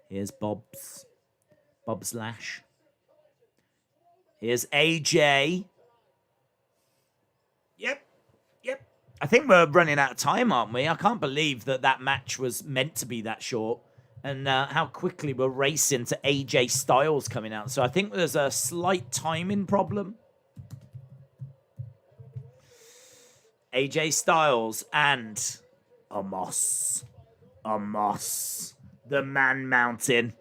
Here's Bob's Lash. Here's AJ. Yep. I think we're running out of time, aren't we? I can't believe that match was meant to be that short. And how quickly we're racing to AJ Styles coming out. So I think there's a slight timing problem. AJ Styles and Amos, the Man Mountain.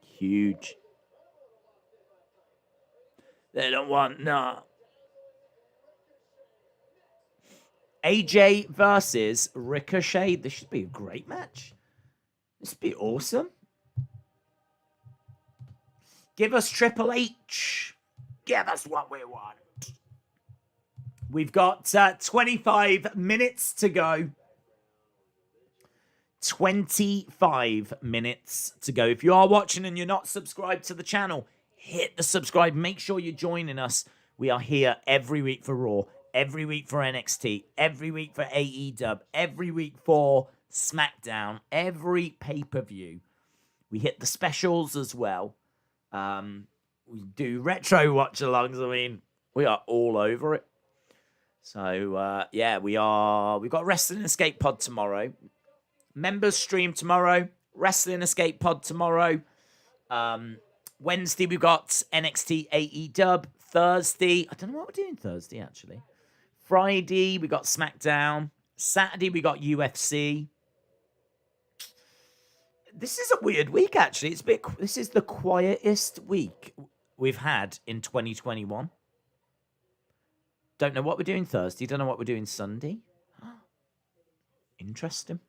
Huge. They don't want, no. AJ versus Ricochet. This should be a great match. This would be awesome. Give us Triple H. Give us what we want. We've got 25 minutes to go. 25 minutes to go. If you are watching and you're not subscribed to the channel, hit the subscribe. Make sure you're joining us. We are here every week for Raw, every week for NXT, every week for AEW, every week for SmackDown, every pay-per-view. We hit the specials as well. We do retro watch-alongs. I mean, we are all over it. So, yeah, we've got Wrestling Escape Pod tomorrow. Members stream tomorrow. Wrestling Escape Pod tomorrow. Wednesday, we've got NXT AEW. Thursday, I don't know what we're doing Thursday, actually. Friday, we got SmackDown. Saturday, we got UFC. This is a weird week, actually. This is the quietest week we've had in 2021. Don't know what we're doing Thursday. Don't know what we're doing Sunday. Interesting.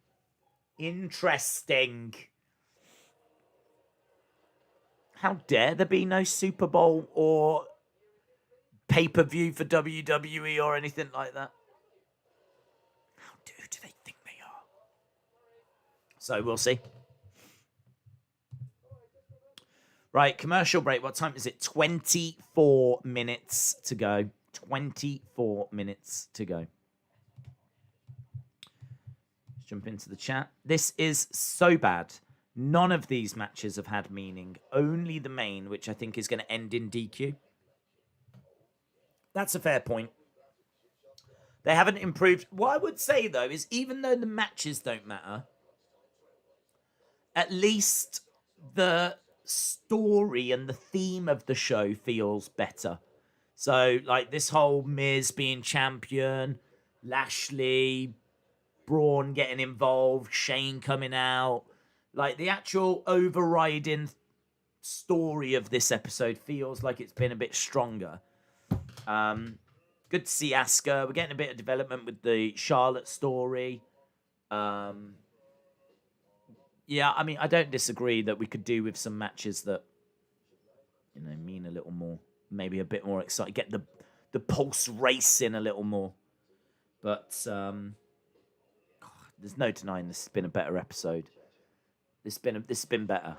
How dare there be no Super Bowl or pay-per-view for WWE or anything like that? How do they think they are? So we'll see. Right, commercial break. What time is it? 24 minutes to go. 24 minutes to go. jump into the chat. This is so bad. None of these matches have had meaning. Only the main, which I think is going to end in DQ. That's a fair point. They haven't improved. What I would say, though, is even though the matches don't matter, at least the story and the theme of the show feels better. So, like, this whole Miz being champion, Lashley, Braun getting involved, Shane coming out. Like, the actual overriding story of this episode feels like it's been a bit stronger. Good to see Asuka. We're getting a bit of development with the Charlotte story. Yeah, I mean, I don't disagree that we could do with some matches that, you know, mean a little more. Maybe a bit more exciting. Get the pulse racing a little more. But God, there's no denying this has been a better episode. This has been better.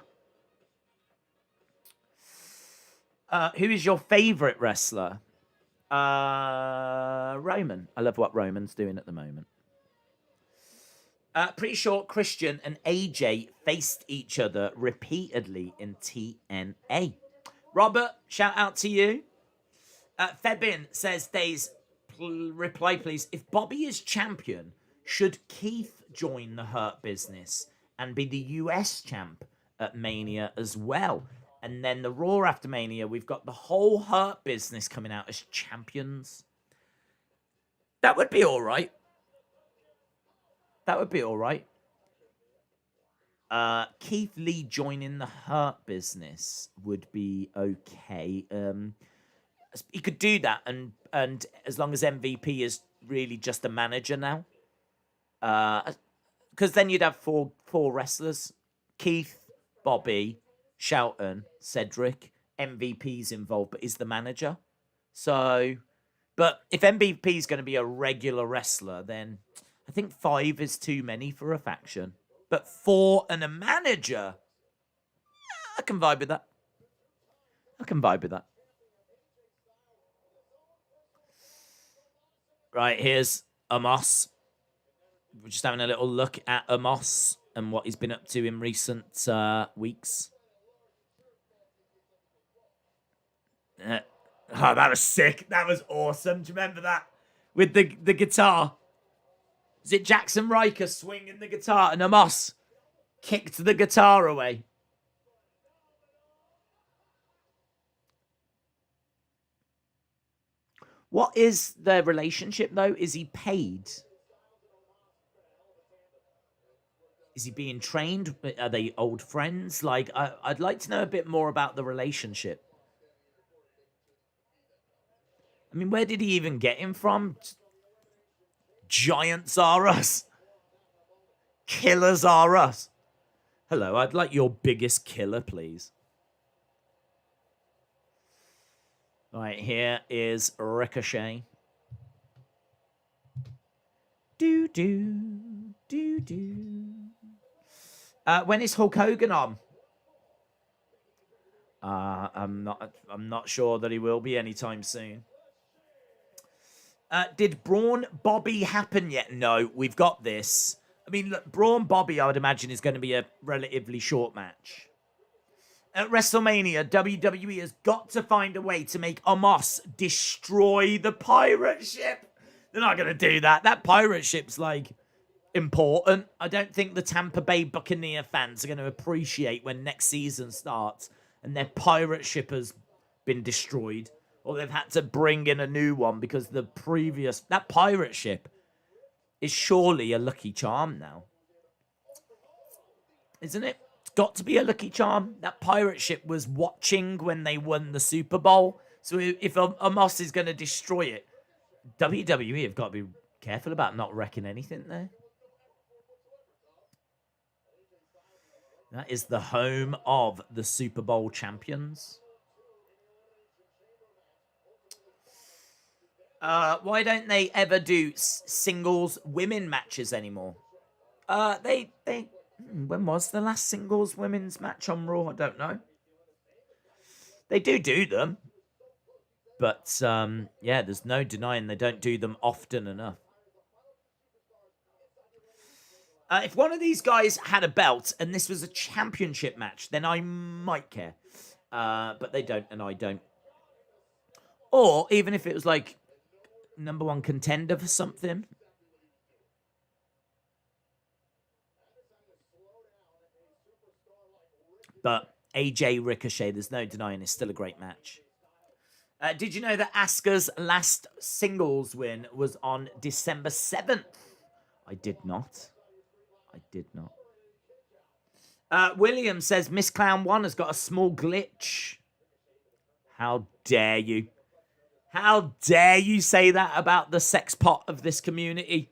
Who is your favorite wrestler? Roman. I love what Roman's doing at the moment. Pretty sure Christian and AJ faced each other repeatedly in TNA. Robert, shout out to you. Febin says, Days, reply please. If Bobby is champion, should Keith join the Hurt Business and be the US champ at Mania as well? And then the Raw after Mania, we've got the whole Hurt Business coming out as champions. That would be all right. That would be all right. Keith Lee joining the Hurt Business would be okay. He could do that, and as long as MVP is really just a manager now, because then you'd have four wrestlers: Keith, Bobby, Shelton, Cedric. MVP's involved, but is the manager. So, but if MVP is going to be a regular wrestler, then I think 5 is too many for a faction. But 4 and a manager, I can vibe with that. Right, here's Amos. We're just having a little look at Amos and what he's been up to in recent weeks. Oh, that was sick. That was awesome. Do you remember that? With the guitar. Is it Jackson Riker swinging the guitar and Amos kicked the guitar away? What is their relationship, though? Is he paid? Is he being trained? Are they old friends? Like, I'd like to know a bit more about the relationship. I mean, where did he even get him from? Giants are us. Killers are us. Hello, I'd like your biggest killer, please. Right, here is Ricochet. When is Hulk Hogan on? I'm not sure that he will be anytime soon. Did Braun Bobby happen yet? No, we've got this. I mean, look, Braun Bobby, I would imagine, is going to be a relatively short match. At WrestleMania, WWE has got to find a way to make Omos destroy the pirate ship. They're not going to do that. That pirate ship's, like, important. I don't think the Tampa Bay Buccaneer fans are going to appreciate when next season starts and their pirate ship has been destroyed. Or they've had to bring in a new one because that pirate ship is surely a Lucky Charm now. Isn't it? It's got to be a Lucky Charm. That pirate ship was watching when they won the Super Bowl. So if Omos is going to destroy it, WWE have got to be careful about not wrecking anything there. That is the home of the Super Bowl champions. Why don't they ever do singles women matches anymore? When was the last singles women's match on Raw? I don't know. They do them. But, yeah, there's no denying they don't do them often enough. If one of these guys had a belt and this was a championship match, then I might care. But they don't, and I don't. Or even if it was like number one contender for something. But AJ Ricochet, there's no denying, it's still a great match. Did you know that Asuka's last singles win was on December 7th? I did not. William says Miss Clown 1 has got a small glitch. How dare you? How dare you say that about the sex pot of this community?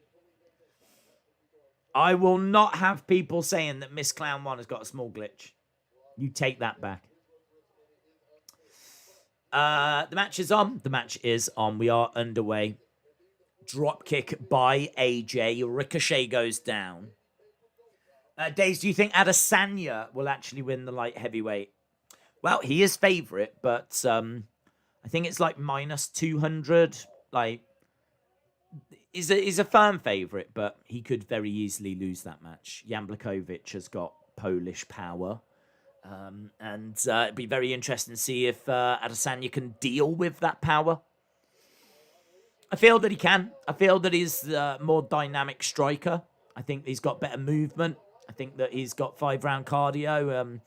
I will not have people saying that Miss Clown 1 has got a small glitch. You take that back. The match is on. The match is on. We are underway. Drop kick by AJ. Ricochet goes down. Days, do you think Adesanya will actually win the light heavyweight? Well, he is favourite, but I think it's like minus 200. Like, he's a firm favourite, but he could very easily lose that match. Jan Blachowicz has got Polish power. And it'd be very interesting to see if Adesanya can deal with that power. I feel that he can. I feel that he's a more dynamic striker. I think he's got better movement. I think that he's got 5-round cardio.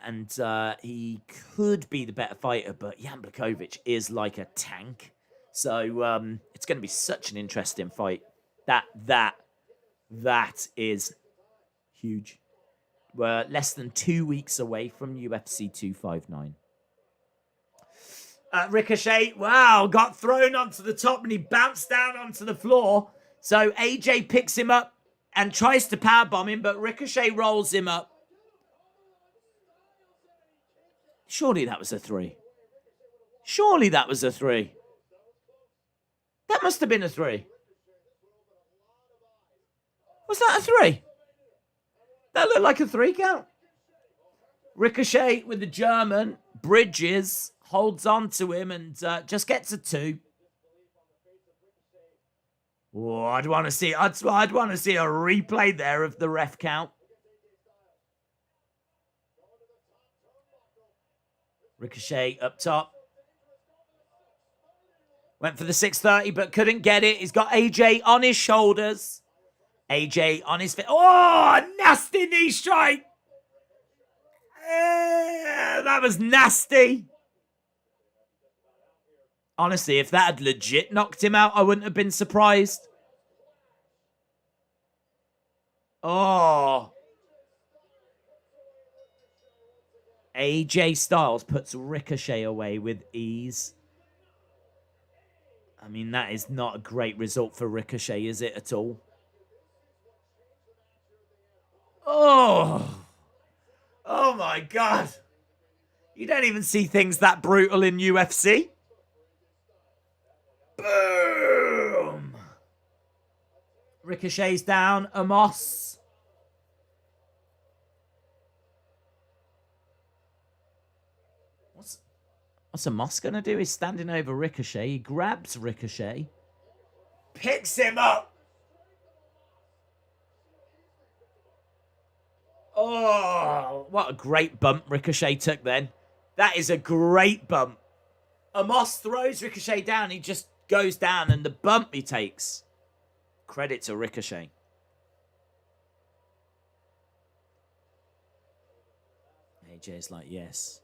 And he could be the better fighter, but Jan Blachowicz is like a tank. So it's going to be such an interesting fight. That is huge. We're less than 2 weeks away from UFC 259. Ricochet, wow, got thrown onto the top and he bounced down onto the floor. So AJ picks him up and tries to powerbomb him, but Ricochet rolls him up. Surely that was a 3. Surely that was a 3. That must have been a 3. Was that a 3? That looked like a 3 count. Ricochet with the German, Bridges, holds on to him and just gets a 2. Oh, I'd want to see a replay there of the ref count. Ricochet up top. Went for the 630, but couldn't get it. He's got AJ on his shoulders. AJ on his feet. Oh, nasty knee strike. That was nasty. Honestly, if that had legit knocked him out, I wouldn't have been surprised. Oh. AJ Styles puts Ricochet away with ease. I mean, that is not a great result for Ricochet, is it at all? Oh. Oh my God. You don't even see things that brutal in UFC. Boom. Ricochet's down. Amos. What's Amos going to do? He's standing over Ricochet. He grabs Ricochet. Picks him up. Oh, what a great bump Ricochet took then. That is a great bump. Amos throws Ricochet down. He just goes down and the bump he takes. Credit to Ricochet. AJ's like, yes.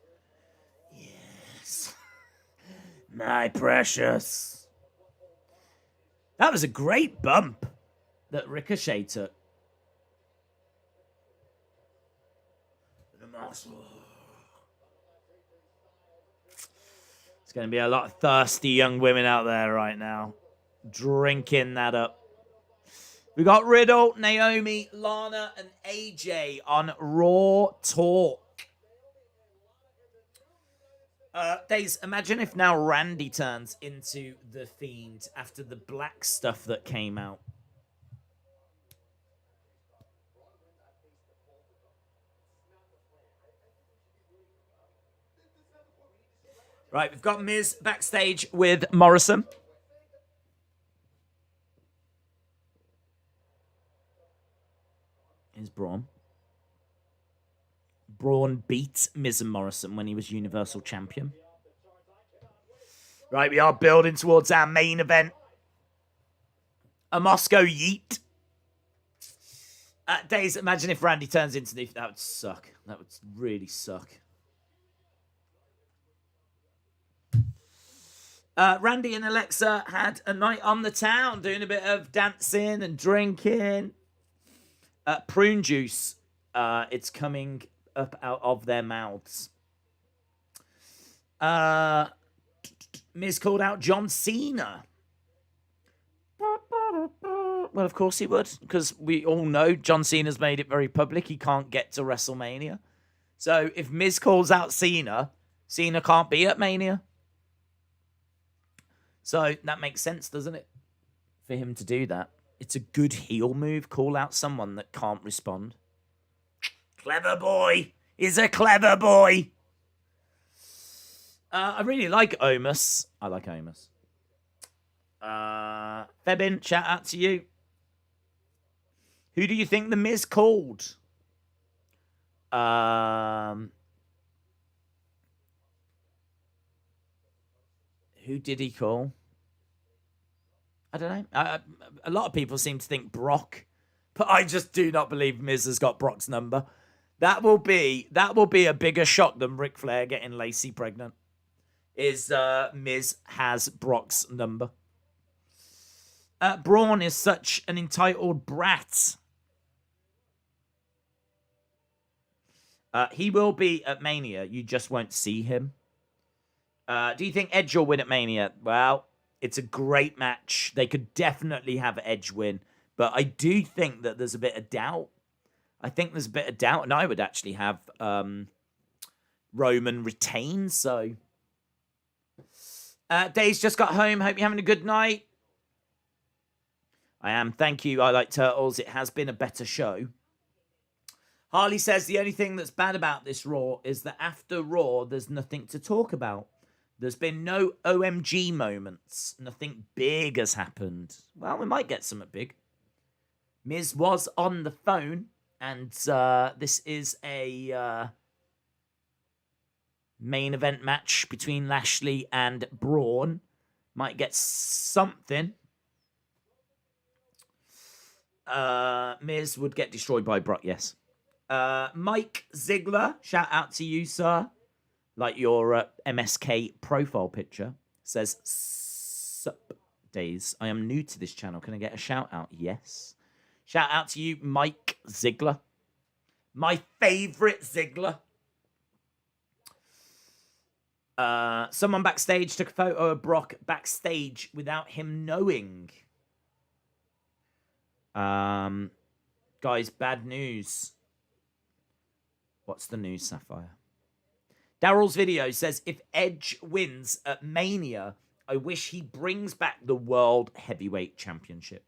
Yes. My precious. That was a great bump that Ricochet took. It's going to be a lot of thirsty young women out there right now. Drinking that up. We got Riddle, Naomi, Lana, and AJ on Raw Talk. Days, imagine if now Randy turns into the Fiend after the black stuff that came out. Right, we've got Miz backstage with Morrison. Is Braun. Braun beat Miz and Morrison when he was Universal Champion. Right, we are building towards our main event. A Moscow Yeet. Days, imagine if Randy turns into the... That would suck. That would really suck. Randy and Alexa had a night on the town, doing a bit of dancing and drinking. Prune juice. It's coming up out of their mouths. Miz called out John Cena. Well, of course he would, because we all know John Cena's made it very public. He can't get to WrestleMania. So if Miz calls out Cena, Cena can't be at Mania. So that makes sense, doesn't it? For him to do that. It's a good heel move. Call out someone that can't respond. Clever boy. He's a clever boy. I really like Omos. I like Omos. Febin, shout out to you. Who do you think the Miz called? Who did he call? I don't know. A lot of people seem to think Brock, but I just do not believe Miz has got Brock's number. That will be a bigger shock than Ric Flair getting Lacey pregnant. Is Miz has Brock's number. Braun is such an entitled brat. He will be at Mania. You just won't see him. Do you think Edge will win at Mania? Well, it's a great match. They could definitely have Edge win. But I do think that there's a bit of doubt. I think there's a bit of doubt. And I would actually have Roman retain. So, Dave's just got home. Hope you're having a good night. I am. Thank you. I like Turtles. It has been a better show. Harley says the only thing that's bad about this Raw is that after Raw, there's nothing to talk about. There's been no OMG moments. Nothing big has happened. Well, we might get something big. Miz was on the phone, and this is a main event match between Lashley and Braun. Might get something. Miz would get destroyed by Brock, yes. Mike Ziegler, shout out to you, sir. Like your MSK profile picture. Says, sup, Days. I am new to this channel. Can I get a shout out? Yes. Shout out to you, Mike Ziegler. My favorite Ziegler. Someone backstage took a photo of Brock backstage without him knowing. Guys, bad news. What's the news, Sapphire? Daryl's video says, if Edge wins at Mania, I wish he brings back the World Heavyweight Championship.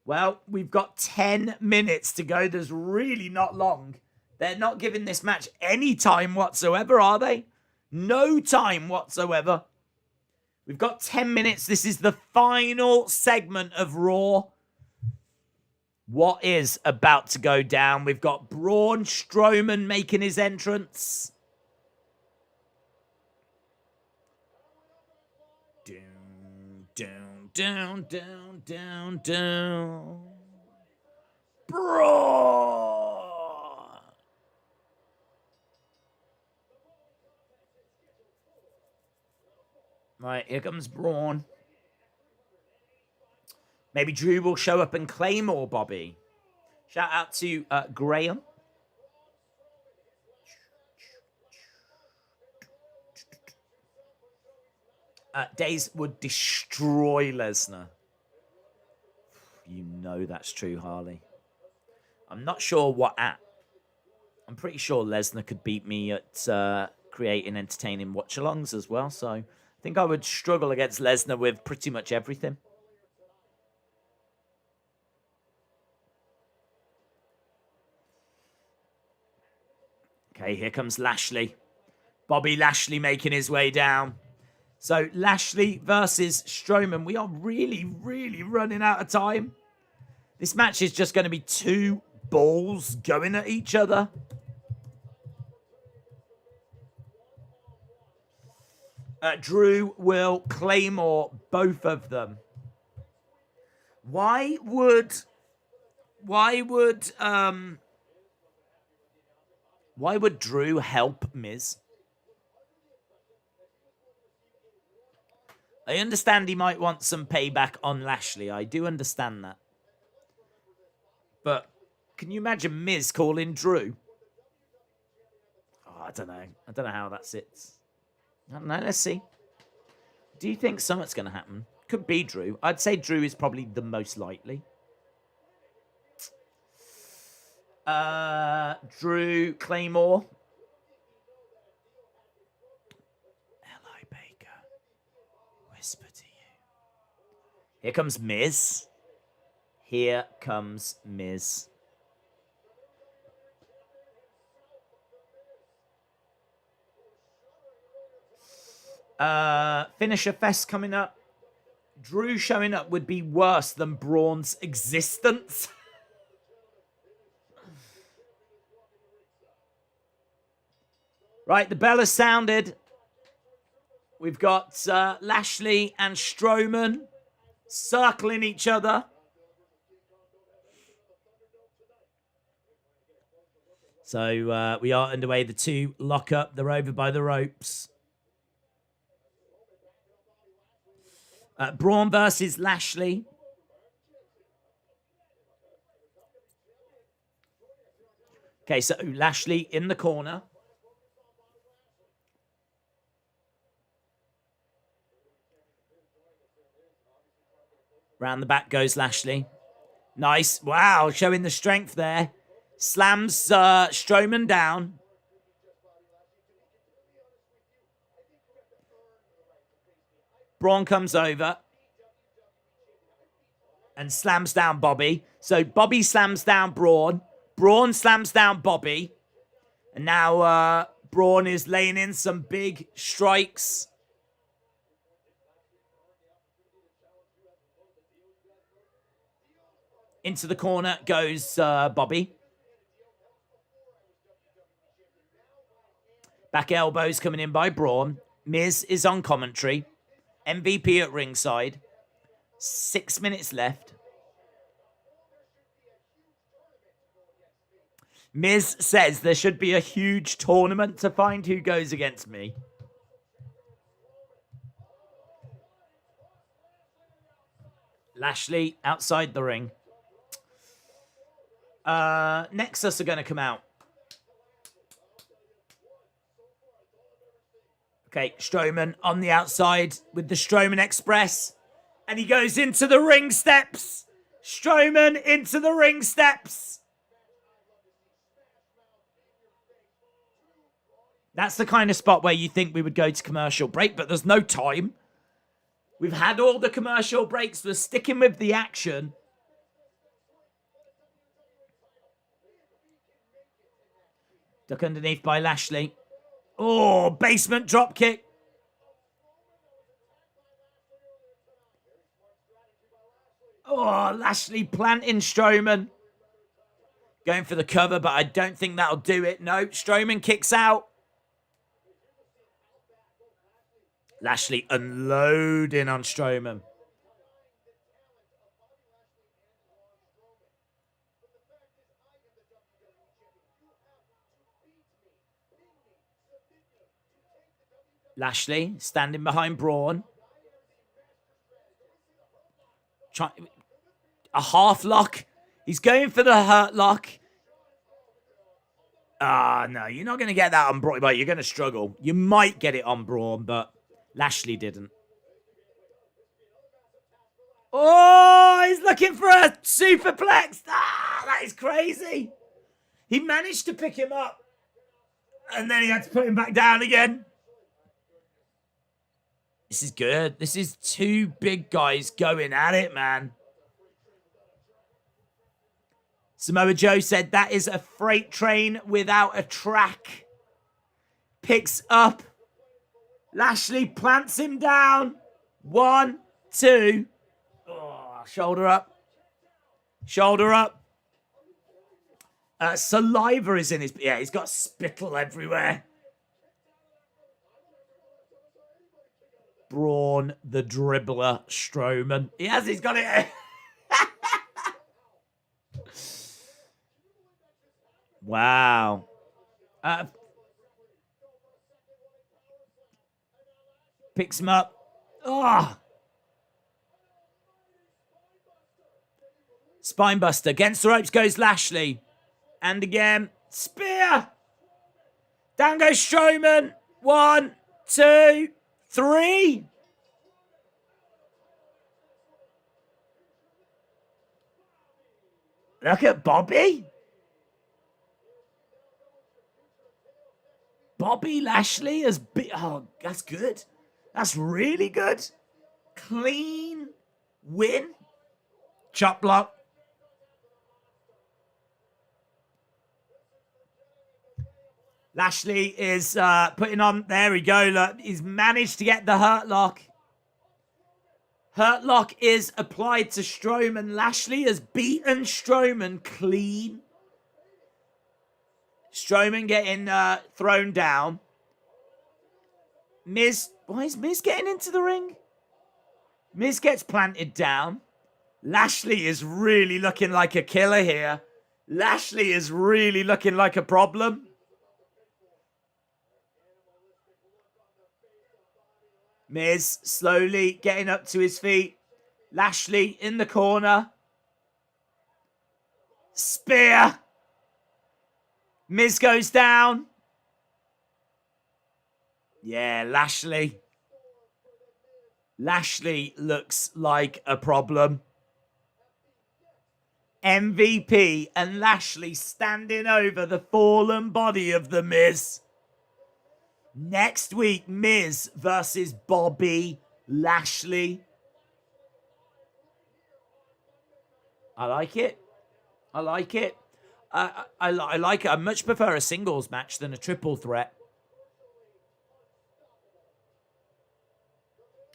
Well, we've got 10 minutes to go. There's really not long. They're not giving this match any time whatsoever, are they? No time whatsoever. We've got 10 minutes. This is the final segment of Raw. What is about to go down? We've got Braun Strowman making his entrance. Down. Braun. Right, here comes Braun. Maybe Drew will show up and Claymore, Bobby. Shout out to Graham. Days would destroy Lesnar. You know that's true, Harley. I'm not sure what at. I'm pretty sure Lesnar could beat me at creating entertaining watch-alongs as well. So I think I would struggle against Lesnar with pretty much everything. Okay, here comes Lashley. Bobby Lashley making his way down. So Lashley versus Strowman. We are really, really running out of time. This match is just going to be two balls going at each other. Drew will Claymore both of them. Why would Drew help Miz? I understand he might want some payback on Lashley. I do understand that. But can you imagine Miz calling Drew? Oh, I don't know. I don't know how that sits. I don't know. Let's see. Do you think something's going to happen? Could be Drew. I'd say Drew is probably the most likely. Drew Claymore. Hello, Baker. Whisper to you. Here comes Miz. Here comes Miz. Finisher Fest coming up. Drew showing up would be worse than Braun's existence. Right, the bell has sounded. We've got Lashley and Strowman circling each other. So we are underway. The two lock up. They're over by the ropes. Braun versus Lashley. Okay, so Lashley in the corner. Round the back goes Lashley. Nice. Wow, showing the strength there. Slams Strowman down. Braun comes over and slams down Bobby. So Bobby slams down Braun. Braun slams down Bobby. And now Braun is laying in some big strikes. Into the corner goes Bobby. Back elbows coming in by Braun. Miz is on commentary. MVP at ringside. 6 minutes left. Miz says there should be a huge tournament to find who goes against me. Lashley outside the ring. Nexus are going to come out. Okay, Strowman on the outside with the Strowman Express. And he goes into the ring steps. Strowman into the ring steps. That's the kind of spot where you think we would go to commercial break, but there's no time. We've had all the commercial breaks. We're sticking with the action. Duck underneath by Lashley. Oh, basement drop kick. Oh, Lashley planting Strowman. Going for the cover, but I don't think that'll do it. No, Strowman kicks out. Lashley unloading on Strowman. Lashley standing behind Braun. A half lock. He's going for the hurt lock. Ah, no, you're not going to get that on Braun. But you're going to struggle. You might get it on Braun, but Lashley didn't. Oh, he's looking for a superplex. Ah, that is crazy. He managed to pick him up. And then he had to put him back down again. This is good. This is two big guys going at it, man. Samoa Joe said that is a freight train without a track. Picks up. Lashley plants him down. 1, 2. Oh, shoulder up. Shoulder up. Saliva is in his... Yeah, he's got spittle everywhere. Braun, the dribbler, Strowman. He's got it. Wow. Picks him up. Oh. Spinebuster. Against the ropes goes Lashley. And again. Spear. Down goes Strowman. 1, 2, 3. Look at Bobby. Bobby Lashley has been... Oh, that's good. That's really good. Clean win. Chop block. Lashley is putting on... There we go. Look, he's managed to get the hurt lock. Hurt lock is applied to Strowman. Lashley has beaten Strowman clean. Strowman getting thrown down. Miz... Why is Miz getting into the ring? Miz gets planted down. Lashley is really looking like a killer here. Lashley is really looking like a problem. Miz slowly getting up to his feet. Lashley in the corner. Spear. Miz goes down. Yeah, Lashley. Lashley looks like a problem. MVP and Lashley standing over the fallen body of the Miz. Next week, Miz versus Bobby Lashley. I like it. I like it. I like it. I much prefer a singles match than a triple threat.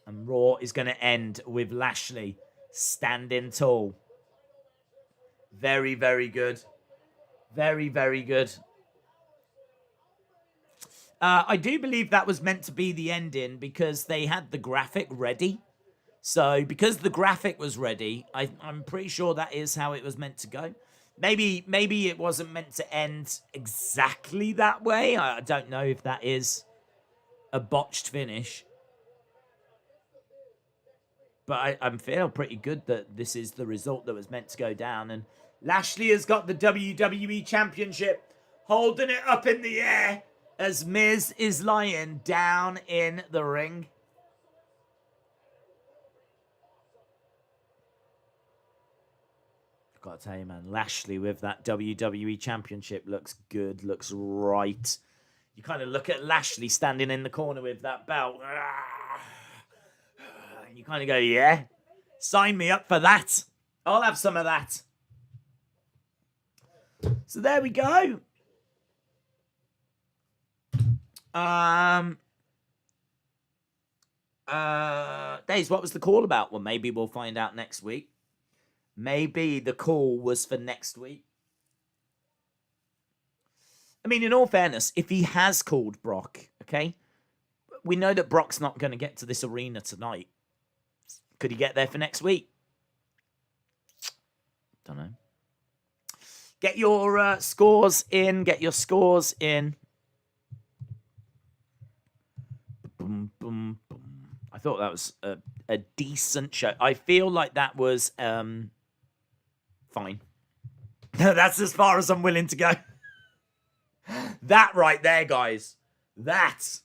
And Raw is going to end with Lashley standing tall. Very, very good. Very, very good. I do believe that was meant to be the ending because they had the graphic ready. So because the graphic was ready, I'm pretty sure that is how it was meant to go. Maybe it wasn't meant to end exactly that way. I don't know if that is a botched finish. But I'm feeling pretty good that this is the result that was meant to go down. And Lashley has got the WWE Championship, holding it up in the air as Miz is lying down in the ring. I've got to tell you, man, Lashley with that WWE Championship looks good, looks right. You kind of look at Lashley standing in the corner with that belt. You kind of go, yeah, sign me up for that. I'll have some of that. So there we go. Days, what was the call about? Well, maybe we'll find out next week. Maybe the call was for next week. I mean, in all fairness, if he has called Brock, okay, we know that Brock's not going to get to this arena tonight. Could he get there for next week? Don't know. Get your scores in. Get your scores in. Boom, boom, boom. I thought that was a decent show. I feel like that was fine. That's as far as I'm willing to go. That right there, guys. That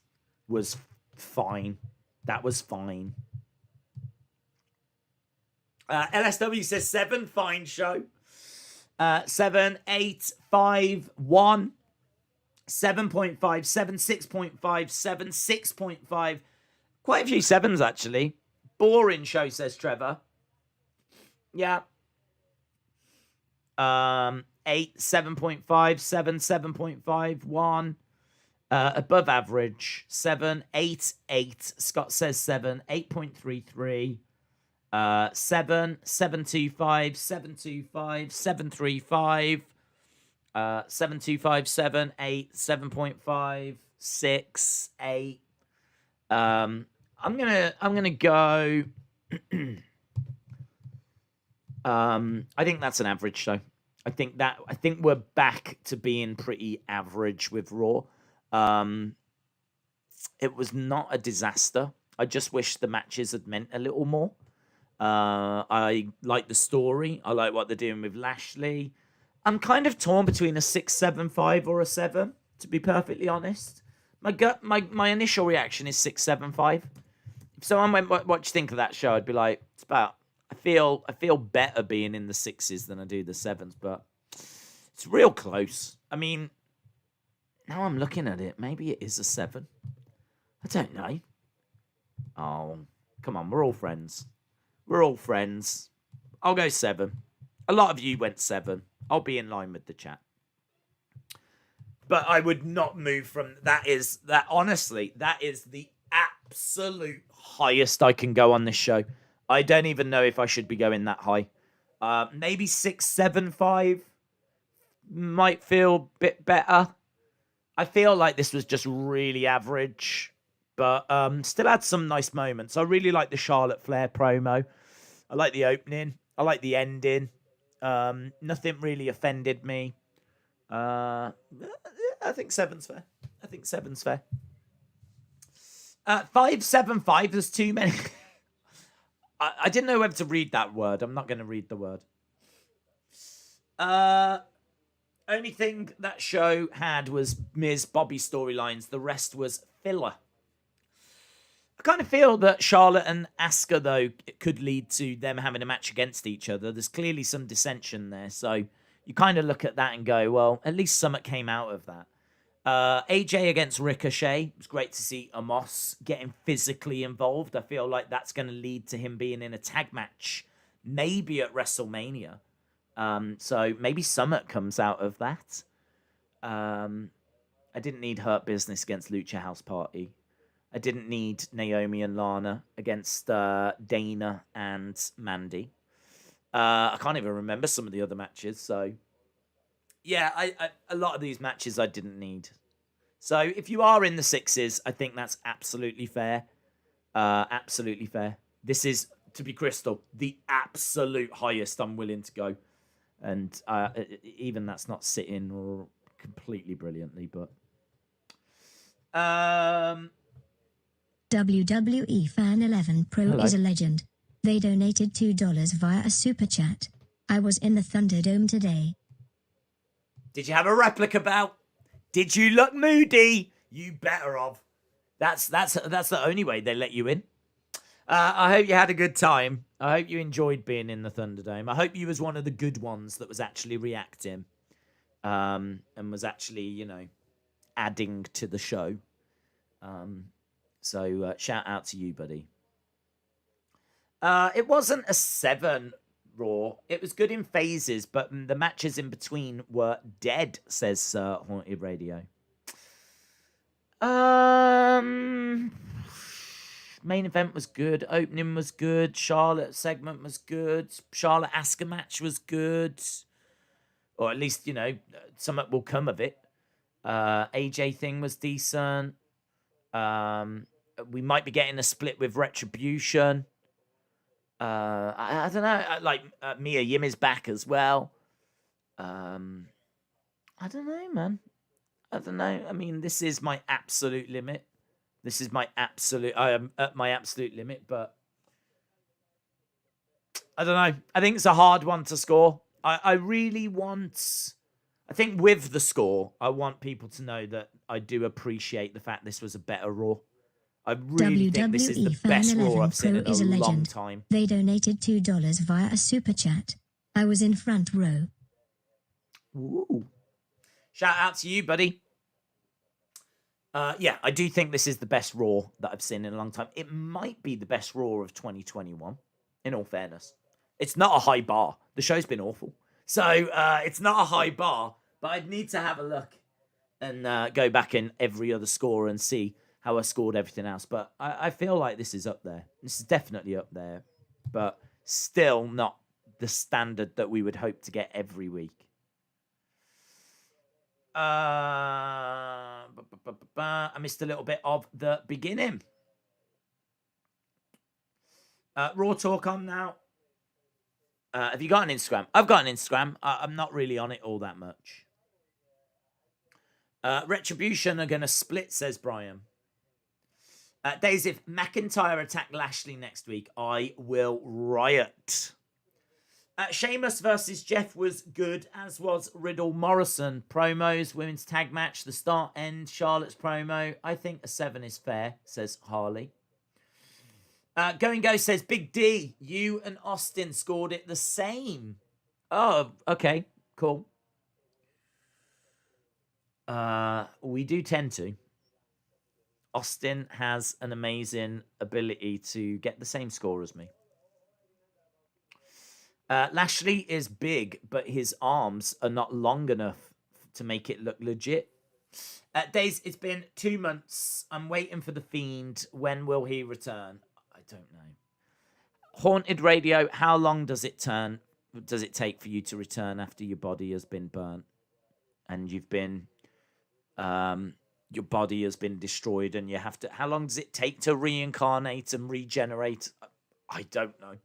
was fine. That was fine. LSW says 7, fine show. 7, 8, 5, 1, 7.5, 7, 6.5, 7, 6.5. Quite a few 7s, actually. Boring show, says Trevor. Yeah. 8, 7.5, 7, 7.5, 1. Above average, 7, 8, 8. Scott says 7, 8.33. 7, 725, 725, 735, 725, 7, 8, 7.5, 6, 8. I'm gonna go. I think that's an average show. I think we're back to being pretty average with Raw. It was not a disaster. I just wish the matches had meant a little more. I like the story. I like what they're doing with Lashley. I'm kind of torn between a 6.75 or a 7, to be perfectly honest. My initial reaction is 6.75. If someone went, what do you think of that show? I'd be like, it's about. I feel better being in the 6s than I do the 7s, but it's real close. I mean, now I'm looking at it, maybe it is a 7. I don't know. Oh, come on, we're all friends. We're all friends. I'll go 7. A lot of you went 7. I'll be in line with the chat. But I would not move from honestly, that is the absolute highest I can go on this show. I don't even know if I should be going that high. Maybe 6.75 might feel a bit better. I feel like this was just really average, but still had some nice moments. I really like the Charlotte Flair promo. I like the opening. I like the ending. Nothing really offended me. I think 7's fair. 5.75. There's too many. I didn't know whether to read that word. I'm not going to read the word. Only thing that show had was Miz Bobby storylines. The rest was filler. I kind of feel that Charlotte and Asuka, though, it could lead to them having a match against each other. There's clearly some dissension there. So you kind of look at that and go, well, at least something came out of that. AJ against Ricochet. It was great to see Amos getting physically involved. I feel like that's going to lead to him being in a tag match, maybe at WrestleMania. So maybe Summit comes out of that. I didn't need Hurt Business against Lucha House Party. I didn't need Naomi and Lana against Dana and Mandy. I can't even remember some of the other matches. So yeah, a lot of these matches I didn't need. So if you are in the 6s, I think that's absolutely fair. Absolutely fair. This is, to be crystal, the absolute highest I'm willing to go. And even that's not sitting completely brilliantly, but... WWE Fan 11 Pro Hello. is a legend. They donated $2 via a super chat. I was in the Thunderdome today. Did you have a replica bout? Did you look moody? You better have. That's the only way they let you in. I hope you had a good time. I hope you enjoyed being in the Thunderdome. I hope you was one of the good ones that was actually reacting, and was actually, adding to the show. So shout out to you, buddy. It wasn't a 7 Raw. It was good in phases, but the matches in between were dead, says Haunted Radio. Main event was good. Opening was good. Charlotte segment was good. Charlotte Asuka match was good. Or at least, something will come of it. AJ thing was decent. We might be getting a split with Retribution. I don't know. Mia Yim is back as well. I don't know, man. I don't know. I mean, this is my absolute limit. I am at my absolute limit, but I don't know. I think it's a hard one to score. I think with the score, I want people to know that I do appreciate the fact this was a better Raw. I really think this is the best Raw I've seen in a long time. They donated $2 via a super chat. I was in front row. Ooh. Shout out to you, buddy. Yeah, I do think this is the best Raw that I've seen in a long time. It might be the best Raw of 2021, in all fairness. It's not a high bar. The show's been awful. So it's not a high bar, but I'd need to have a look and go back in every other score and see how I scored everything else. But I feel like this is up there. This is definitely up there. but still not the standard that we would hope to get every week. I missed a little bit of the beginning. Raw Talk on now. Have you got an Instagram? I've got an Instagram. I'm not really on it all that much. Retribution are going to split, says Brian. Days, if McIntyre attack Lashley next week, I will riot. Sheamus versus Jeff was good, as was Riddle Morrison. Promos, women's tag match, the start, end, Charlotte's promo. I think a 7 is fair, says Harley. Going Go says, Big D, you and Austin scored it the same. Oh, okay, cool. We do tend to. Austin has an amazing ability to get the same score as me. Lashley is big, but his arms are not long enough to make it look legit. Days, it's been 2 months. I'm waiting for the Fiend. When will he return? I don't know. Haunted Radio, how long does it take for you to return after your body has been burnt? And you've been... your body has been destroyed and you have to... How long does it take to reincarnate and regenerate? I don't know.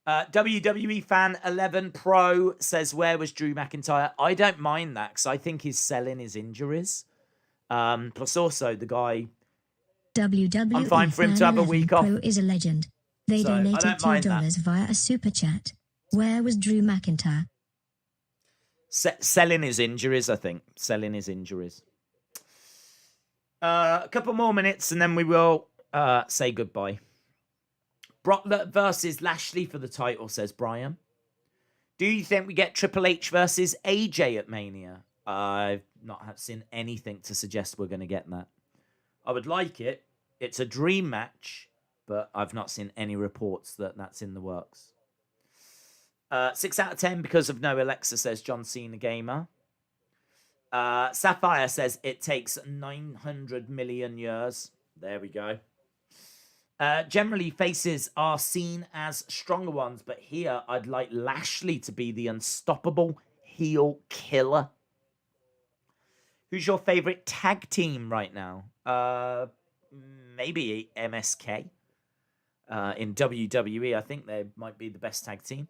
WWE Fan 11 Pro says, where was Drew McIntyre? I don't mind that because I think he's selling his injuries. Plus also the guy... WWE I'm fine for him to have a week off. Pro is a legend. They So, I donated don't mind $2 via a super chat. Where was Drew McIntyre? Selling his injuries, I think. Selling his injuries. A couple more minutes and then we will say goodbye. Brock versus Lashley for the title, says Brian. Do you think we get Triple H versus AJ at Mania? I've not seen anything to suggest we're going to get that. I would like it. It's a dream match, but I've not seen any reports that that's in the works. 6 out of 10 because of no Alexa, says John Cena Gamer. Sapphire says it takes 900 million years. There we go. Generally, faces are seen as stronger ones, but here I'd like Lashley to be the unstoppable heel killer. Who's your favorite tag team right now? Maybe MSK. In WWE, I think they might be the best tag team.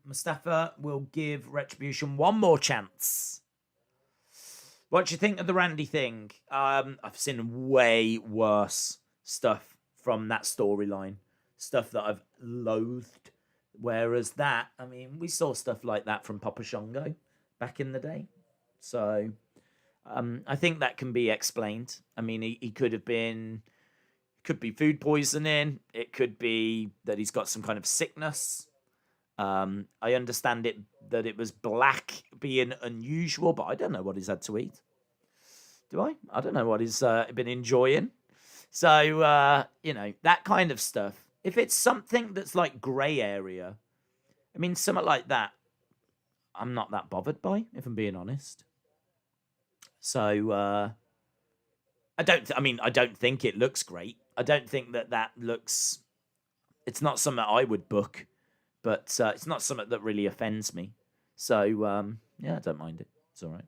Mustafa will give Retribution one more chance. What do you think of the Randy thing? I've seen way worse stuff from that storyline. Stuff that I've loathed. Whereas that, I mean, we saw stuff like that from Papa Shango back in the day. So, I think that can be explained. I mean, he could have been... Could be food poisoning. It could be that he's got some kind of sickness. I understand that it was black being unusual, but I don't know what he's had to eat. Do I? I don't know what he's been enjoying. So, that kind of stuff. If it's something that's like grey area, I mean, something like that, I'm not that bothered by, if I'm being honest. So, I don't think it looks great. I don't think that looks... It's not something I would book, but it's not something that really offends me. So, yeah, I don't mind it. It's all right.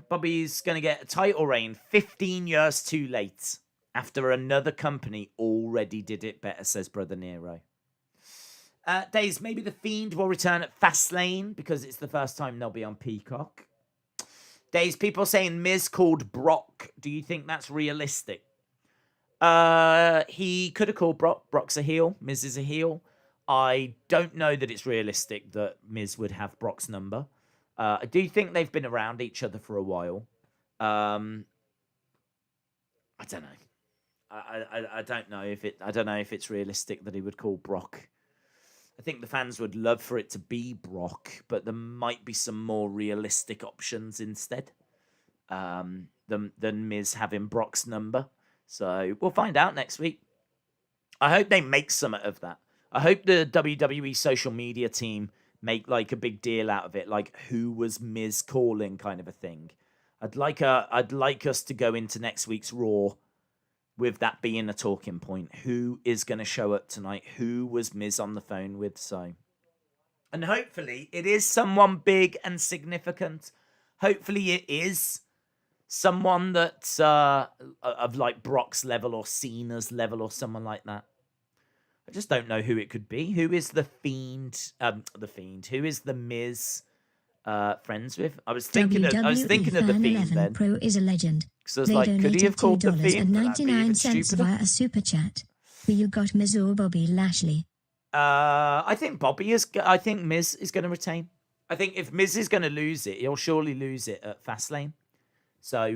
Bobby's going to get a title reign 15 years too late after another company already did it better, says Brother Nero. Days, maybe the Fiend will return at Fastlane because it's the first time they'll be on Peacock. Days, people saying Miz called Brock. Do you think that's realistic? He could have called Brock. Brock's a heel. Miz is a heel. I don't know that it's realistic that Miz would have Brock's number. I do think they've been around each other for a while. I don't know. I don't know if it. I don't know if it's realistic that he would call Brock. I think the fans would love for it to be Brock, but there might be some more realistic options instead than Miz having Brock's number. So we'll find out next week. I hope they make something of that. I hope the WWE social media team make like a big deal out of it, like who was Miz calling kind of a thing. I'd like us to go into next week's Raw with that being a talking point. Who is going to show up tonight? Who was Miz on the phone with? So, and hopefully it is someone big and significant. Hopefully it is someone that's of like Brock's level or Cena's level or someone like that. I just don't know who it could be. Who is the Fiend? Who is the Miz friends with? I was thinking of the Fiend then. Pro is a legend. So I was like, could he have called the Fiend? $2.99 via a super chat. Who you got, Miz or Bobby Lashley? I think I think Miz is going to retain. I think if Miz is going to lose it, he'll surely lose it at Fastlane. So,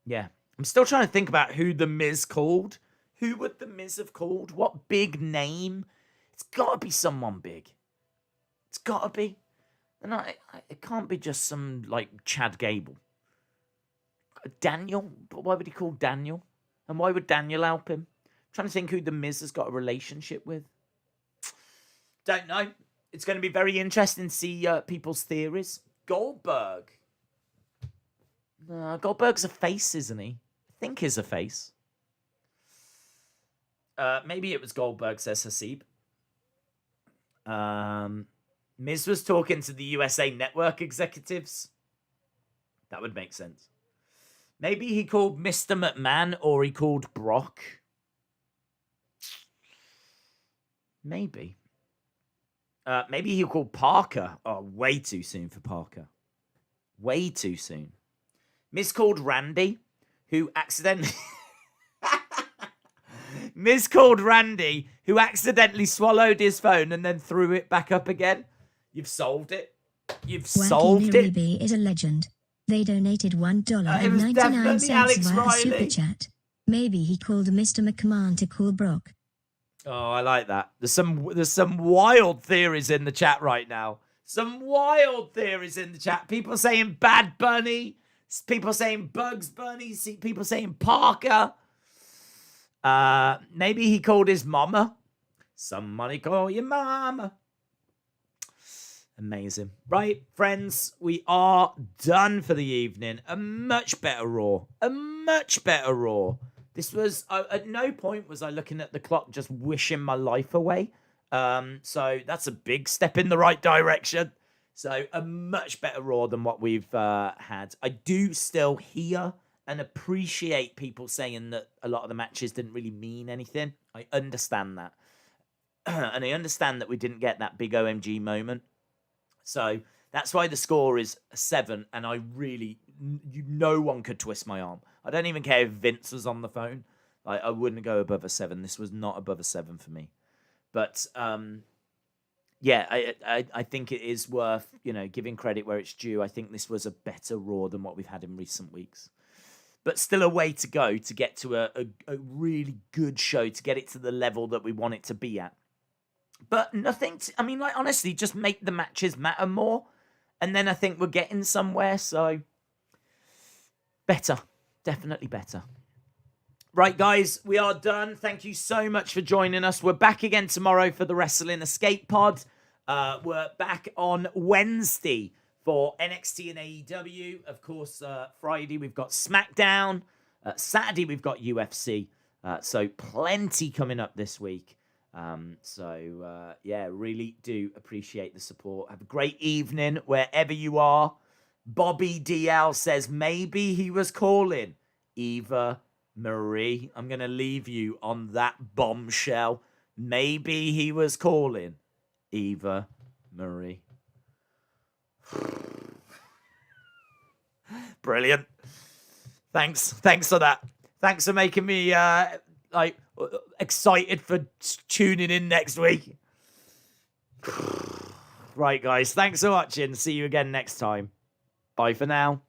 yeah. I'm still trying to think about who the Miz called. Who would the Miz have called? What big name? It's got to be someone big. It's got to be. And it can't be just some, like, Chad Gable. Daniel? But why would he call Daniel? And why would Daniel help him? I'm trying to think who the Miz has got a relationship with. Don't know. It's going to be very interesting to see people's theories. Goldberg. Goldberg's a face, isn't he? I think he's a face. Maybe it was Goldberg, says Hasib. Miz was talking to the USA Network executives. That would make sense. Maybe he called Mr. McMahon or he called Brock. Maybe. Maybe he called Parker. Oh, way too soon for Parker. Way too soon. Miz called Randy, who accidentally... Miz called Randy, who accidentally swallowed his phone and then threw it back up again. You've solved it. You've solved it. Wacky is a legend. They donated $1.99 via super chat. Maybe he called Mr. McMahon to call Brock. Oh, I like that. There's some wild theories in the chat right now. Some wild theories in the chat. People saying Bad Bunny. People saying Bugs Bunny. People saying Parker. Maybe he called his mama. Somebody call your mama. Amazing. Right, friends, we are done for the evening. A much better Raw. A much better Raw. This was, at no point was I looking at the clock just wishing my life away. So that's a big step in the right direction. So a much better Raw than what we've had. I do still hear and appreciate people saying that a lot of the matches didn't really mean anything. I understand that. And I understand that we didn't get that big OMG moment. So that's why the score is 7. And I really, no one could twist my arm. I don't even care if Vince was on the phone. Like, I wouldn't go above a 7. This was not above a 7 for me. But, yeah, I think it is worth, giving credit where it's due. I think this was a better Raw than what we've had in recent weeks. But still a way to go to get to a really good show, to get it to the level that we want it to be at. But nothing, honestly, just make the matches matter more. And then I think we're getting somewhere, so better. Definitely better. Right, guys, we are done. Thank you so much for joining us. We're back again tomorrow for the Wrestling Escape Pod. We're back on Wednesday for NXT and AEW. Of course, Friday we've got SmackDown. Saturday we've got UFC. So plenty coming up this week. Yeah, really do appreciate the support. Have a great evening wherever you are. Bobby DL says maybe he was calling Eva Marie. I'm going to leave you on that bombshell. Maybe he was calling Eva Marie. Brilliant. Thanks for that. Thanks for making me excited for tuning in next week. Right, guys. Thanks for watching. See you again next time. Bye for now.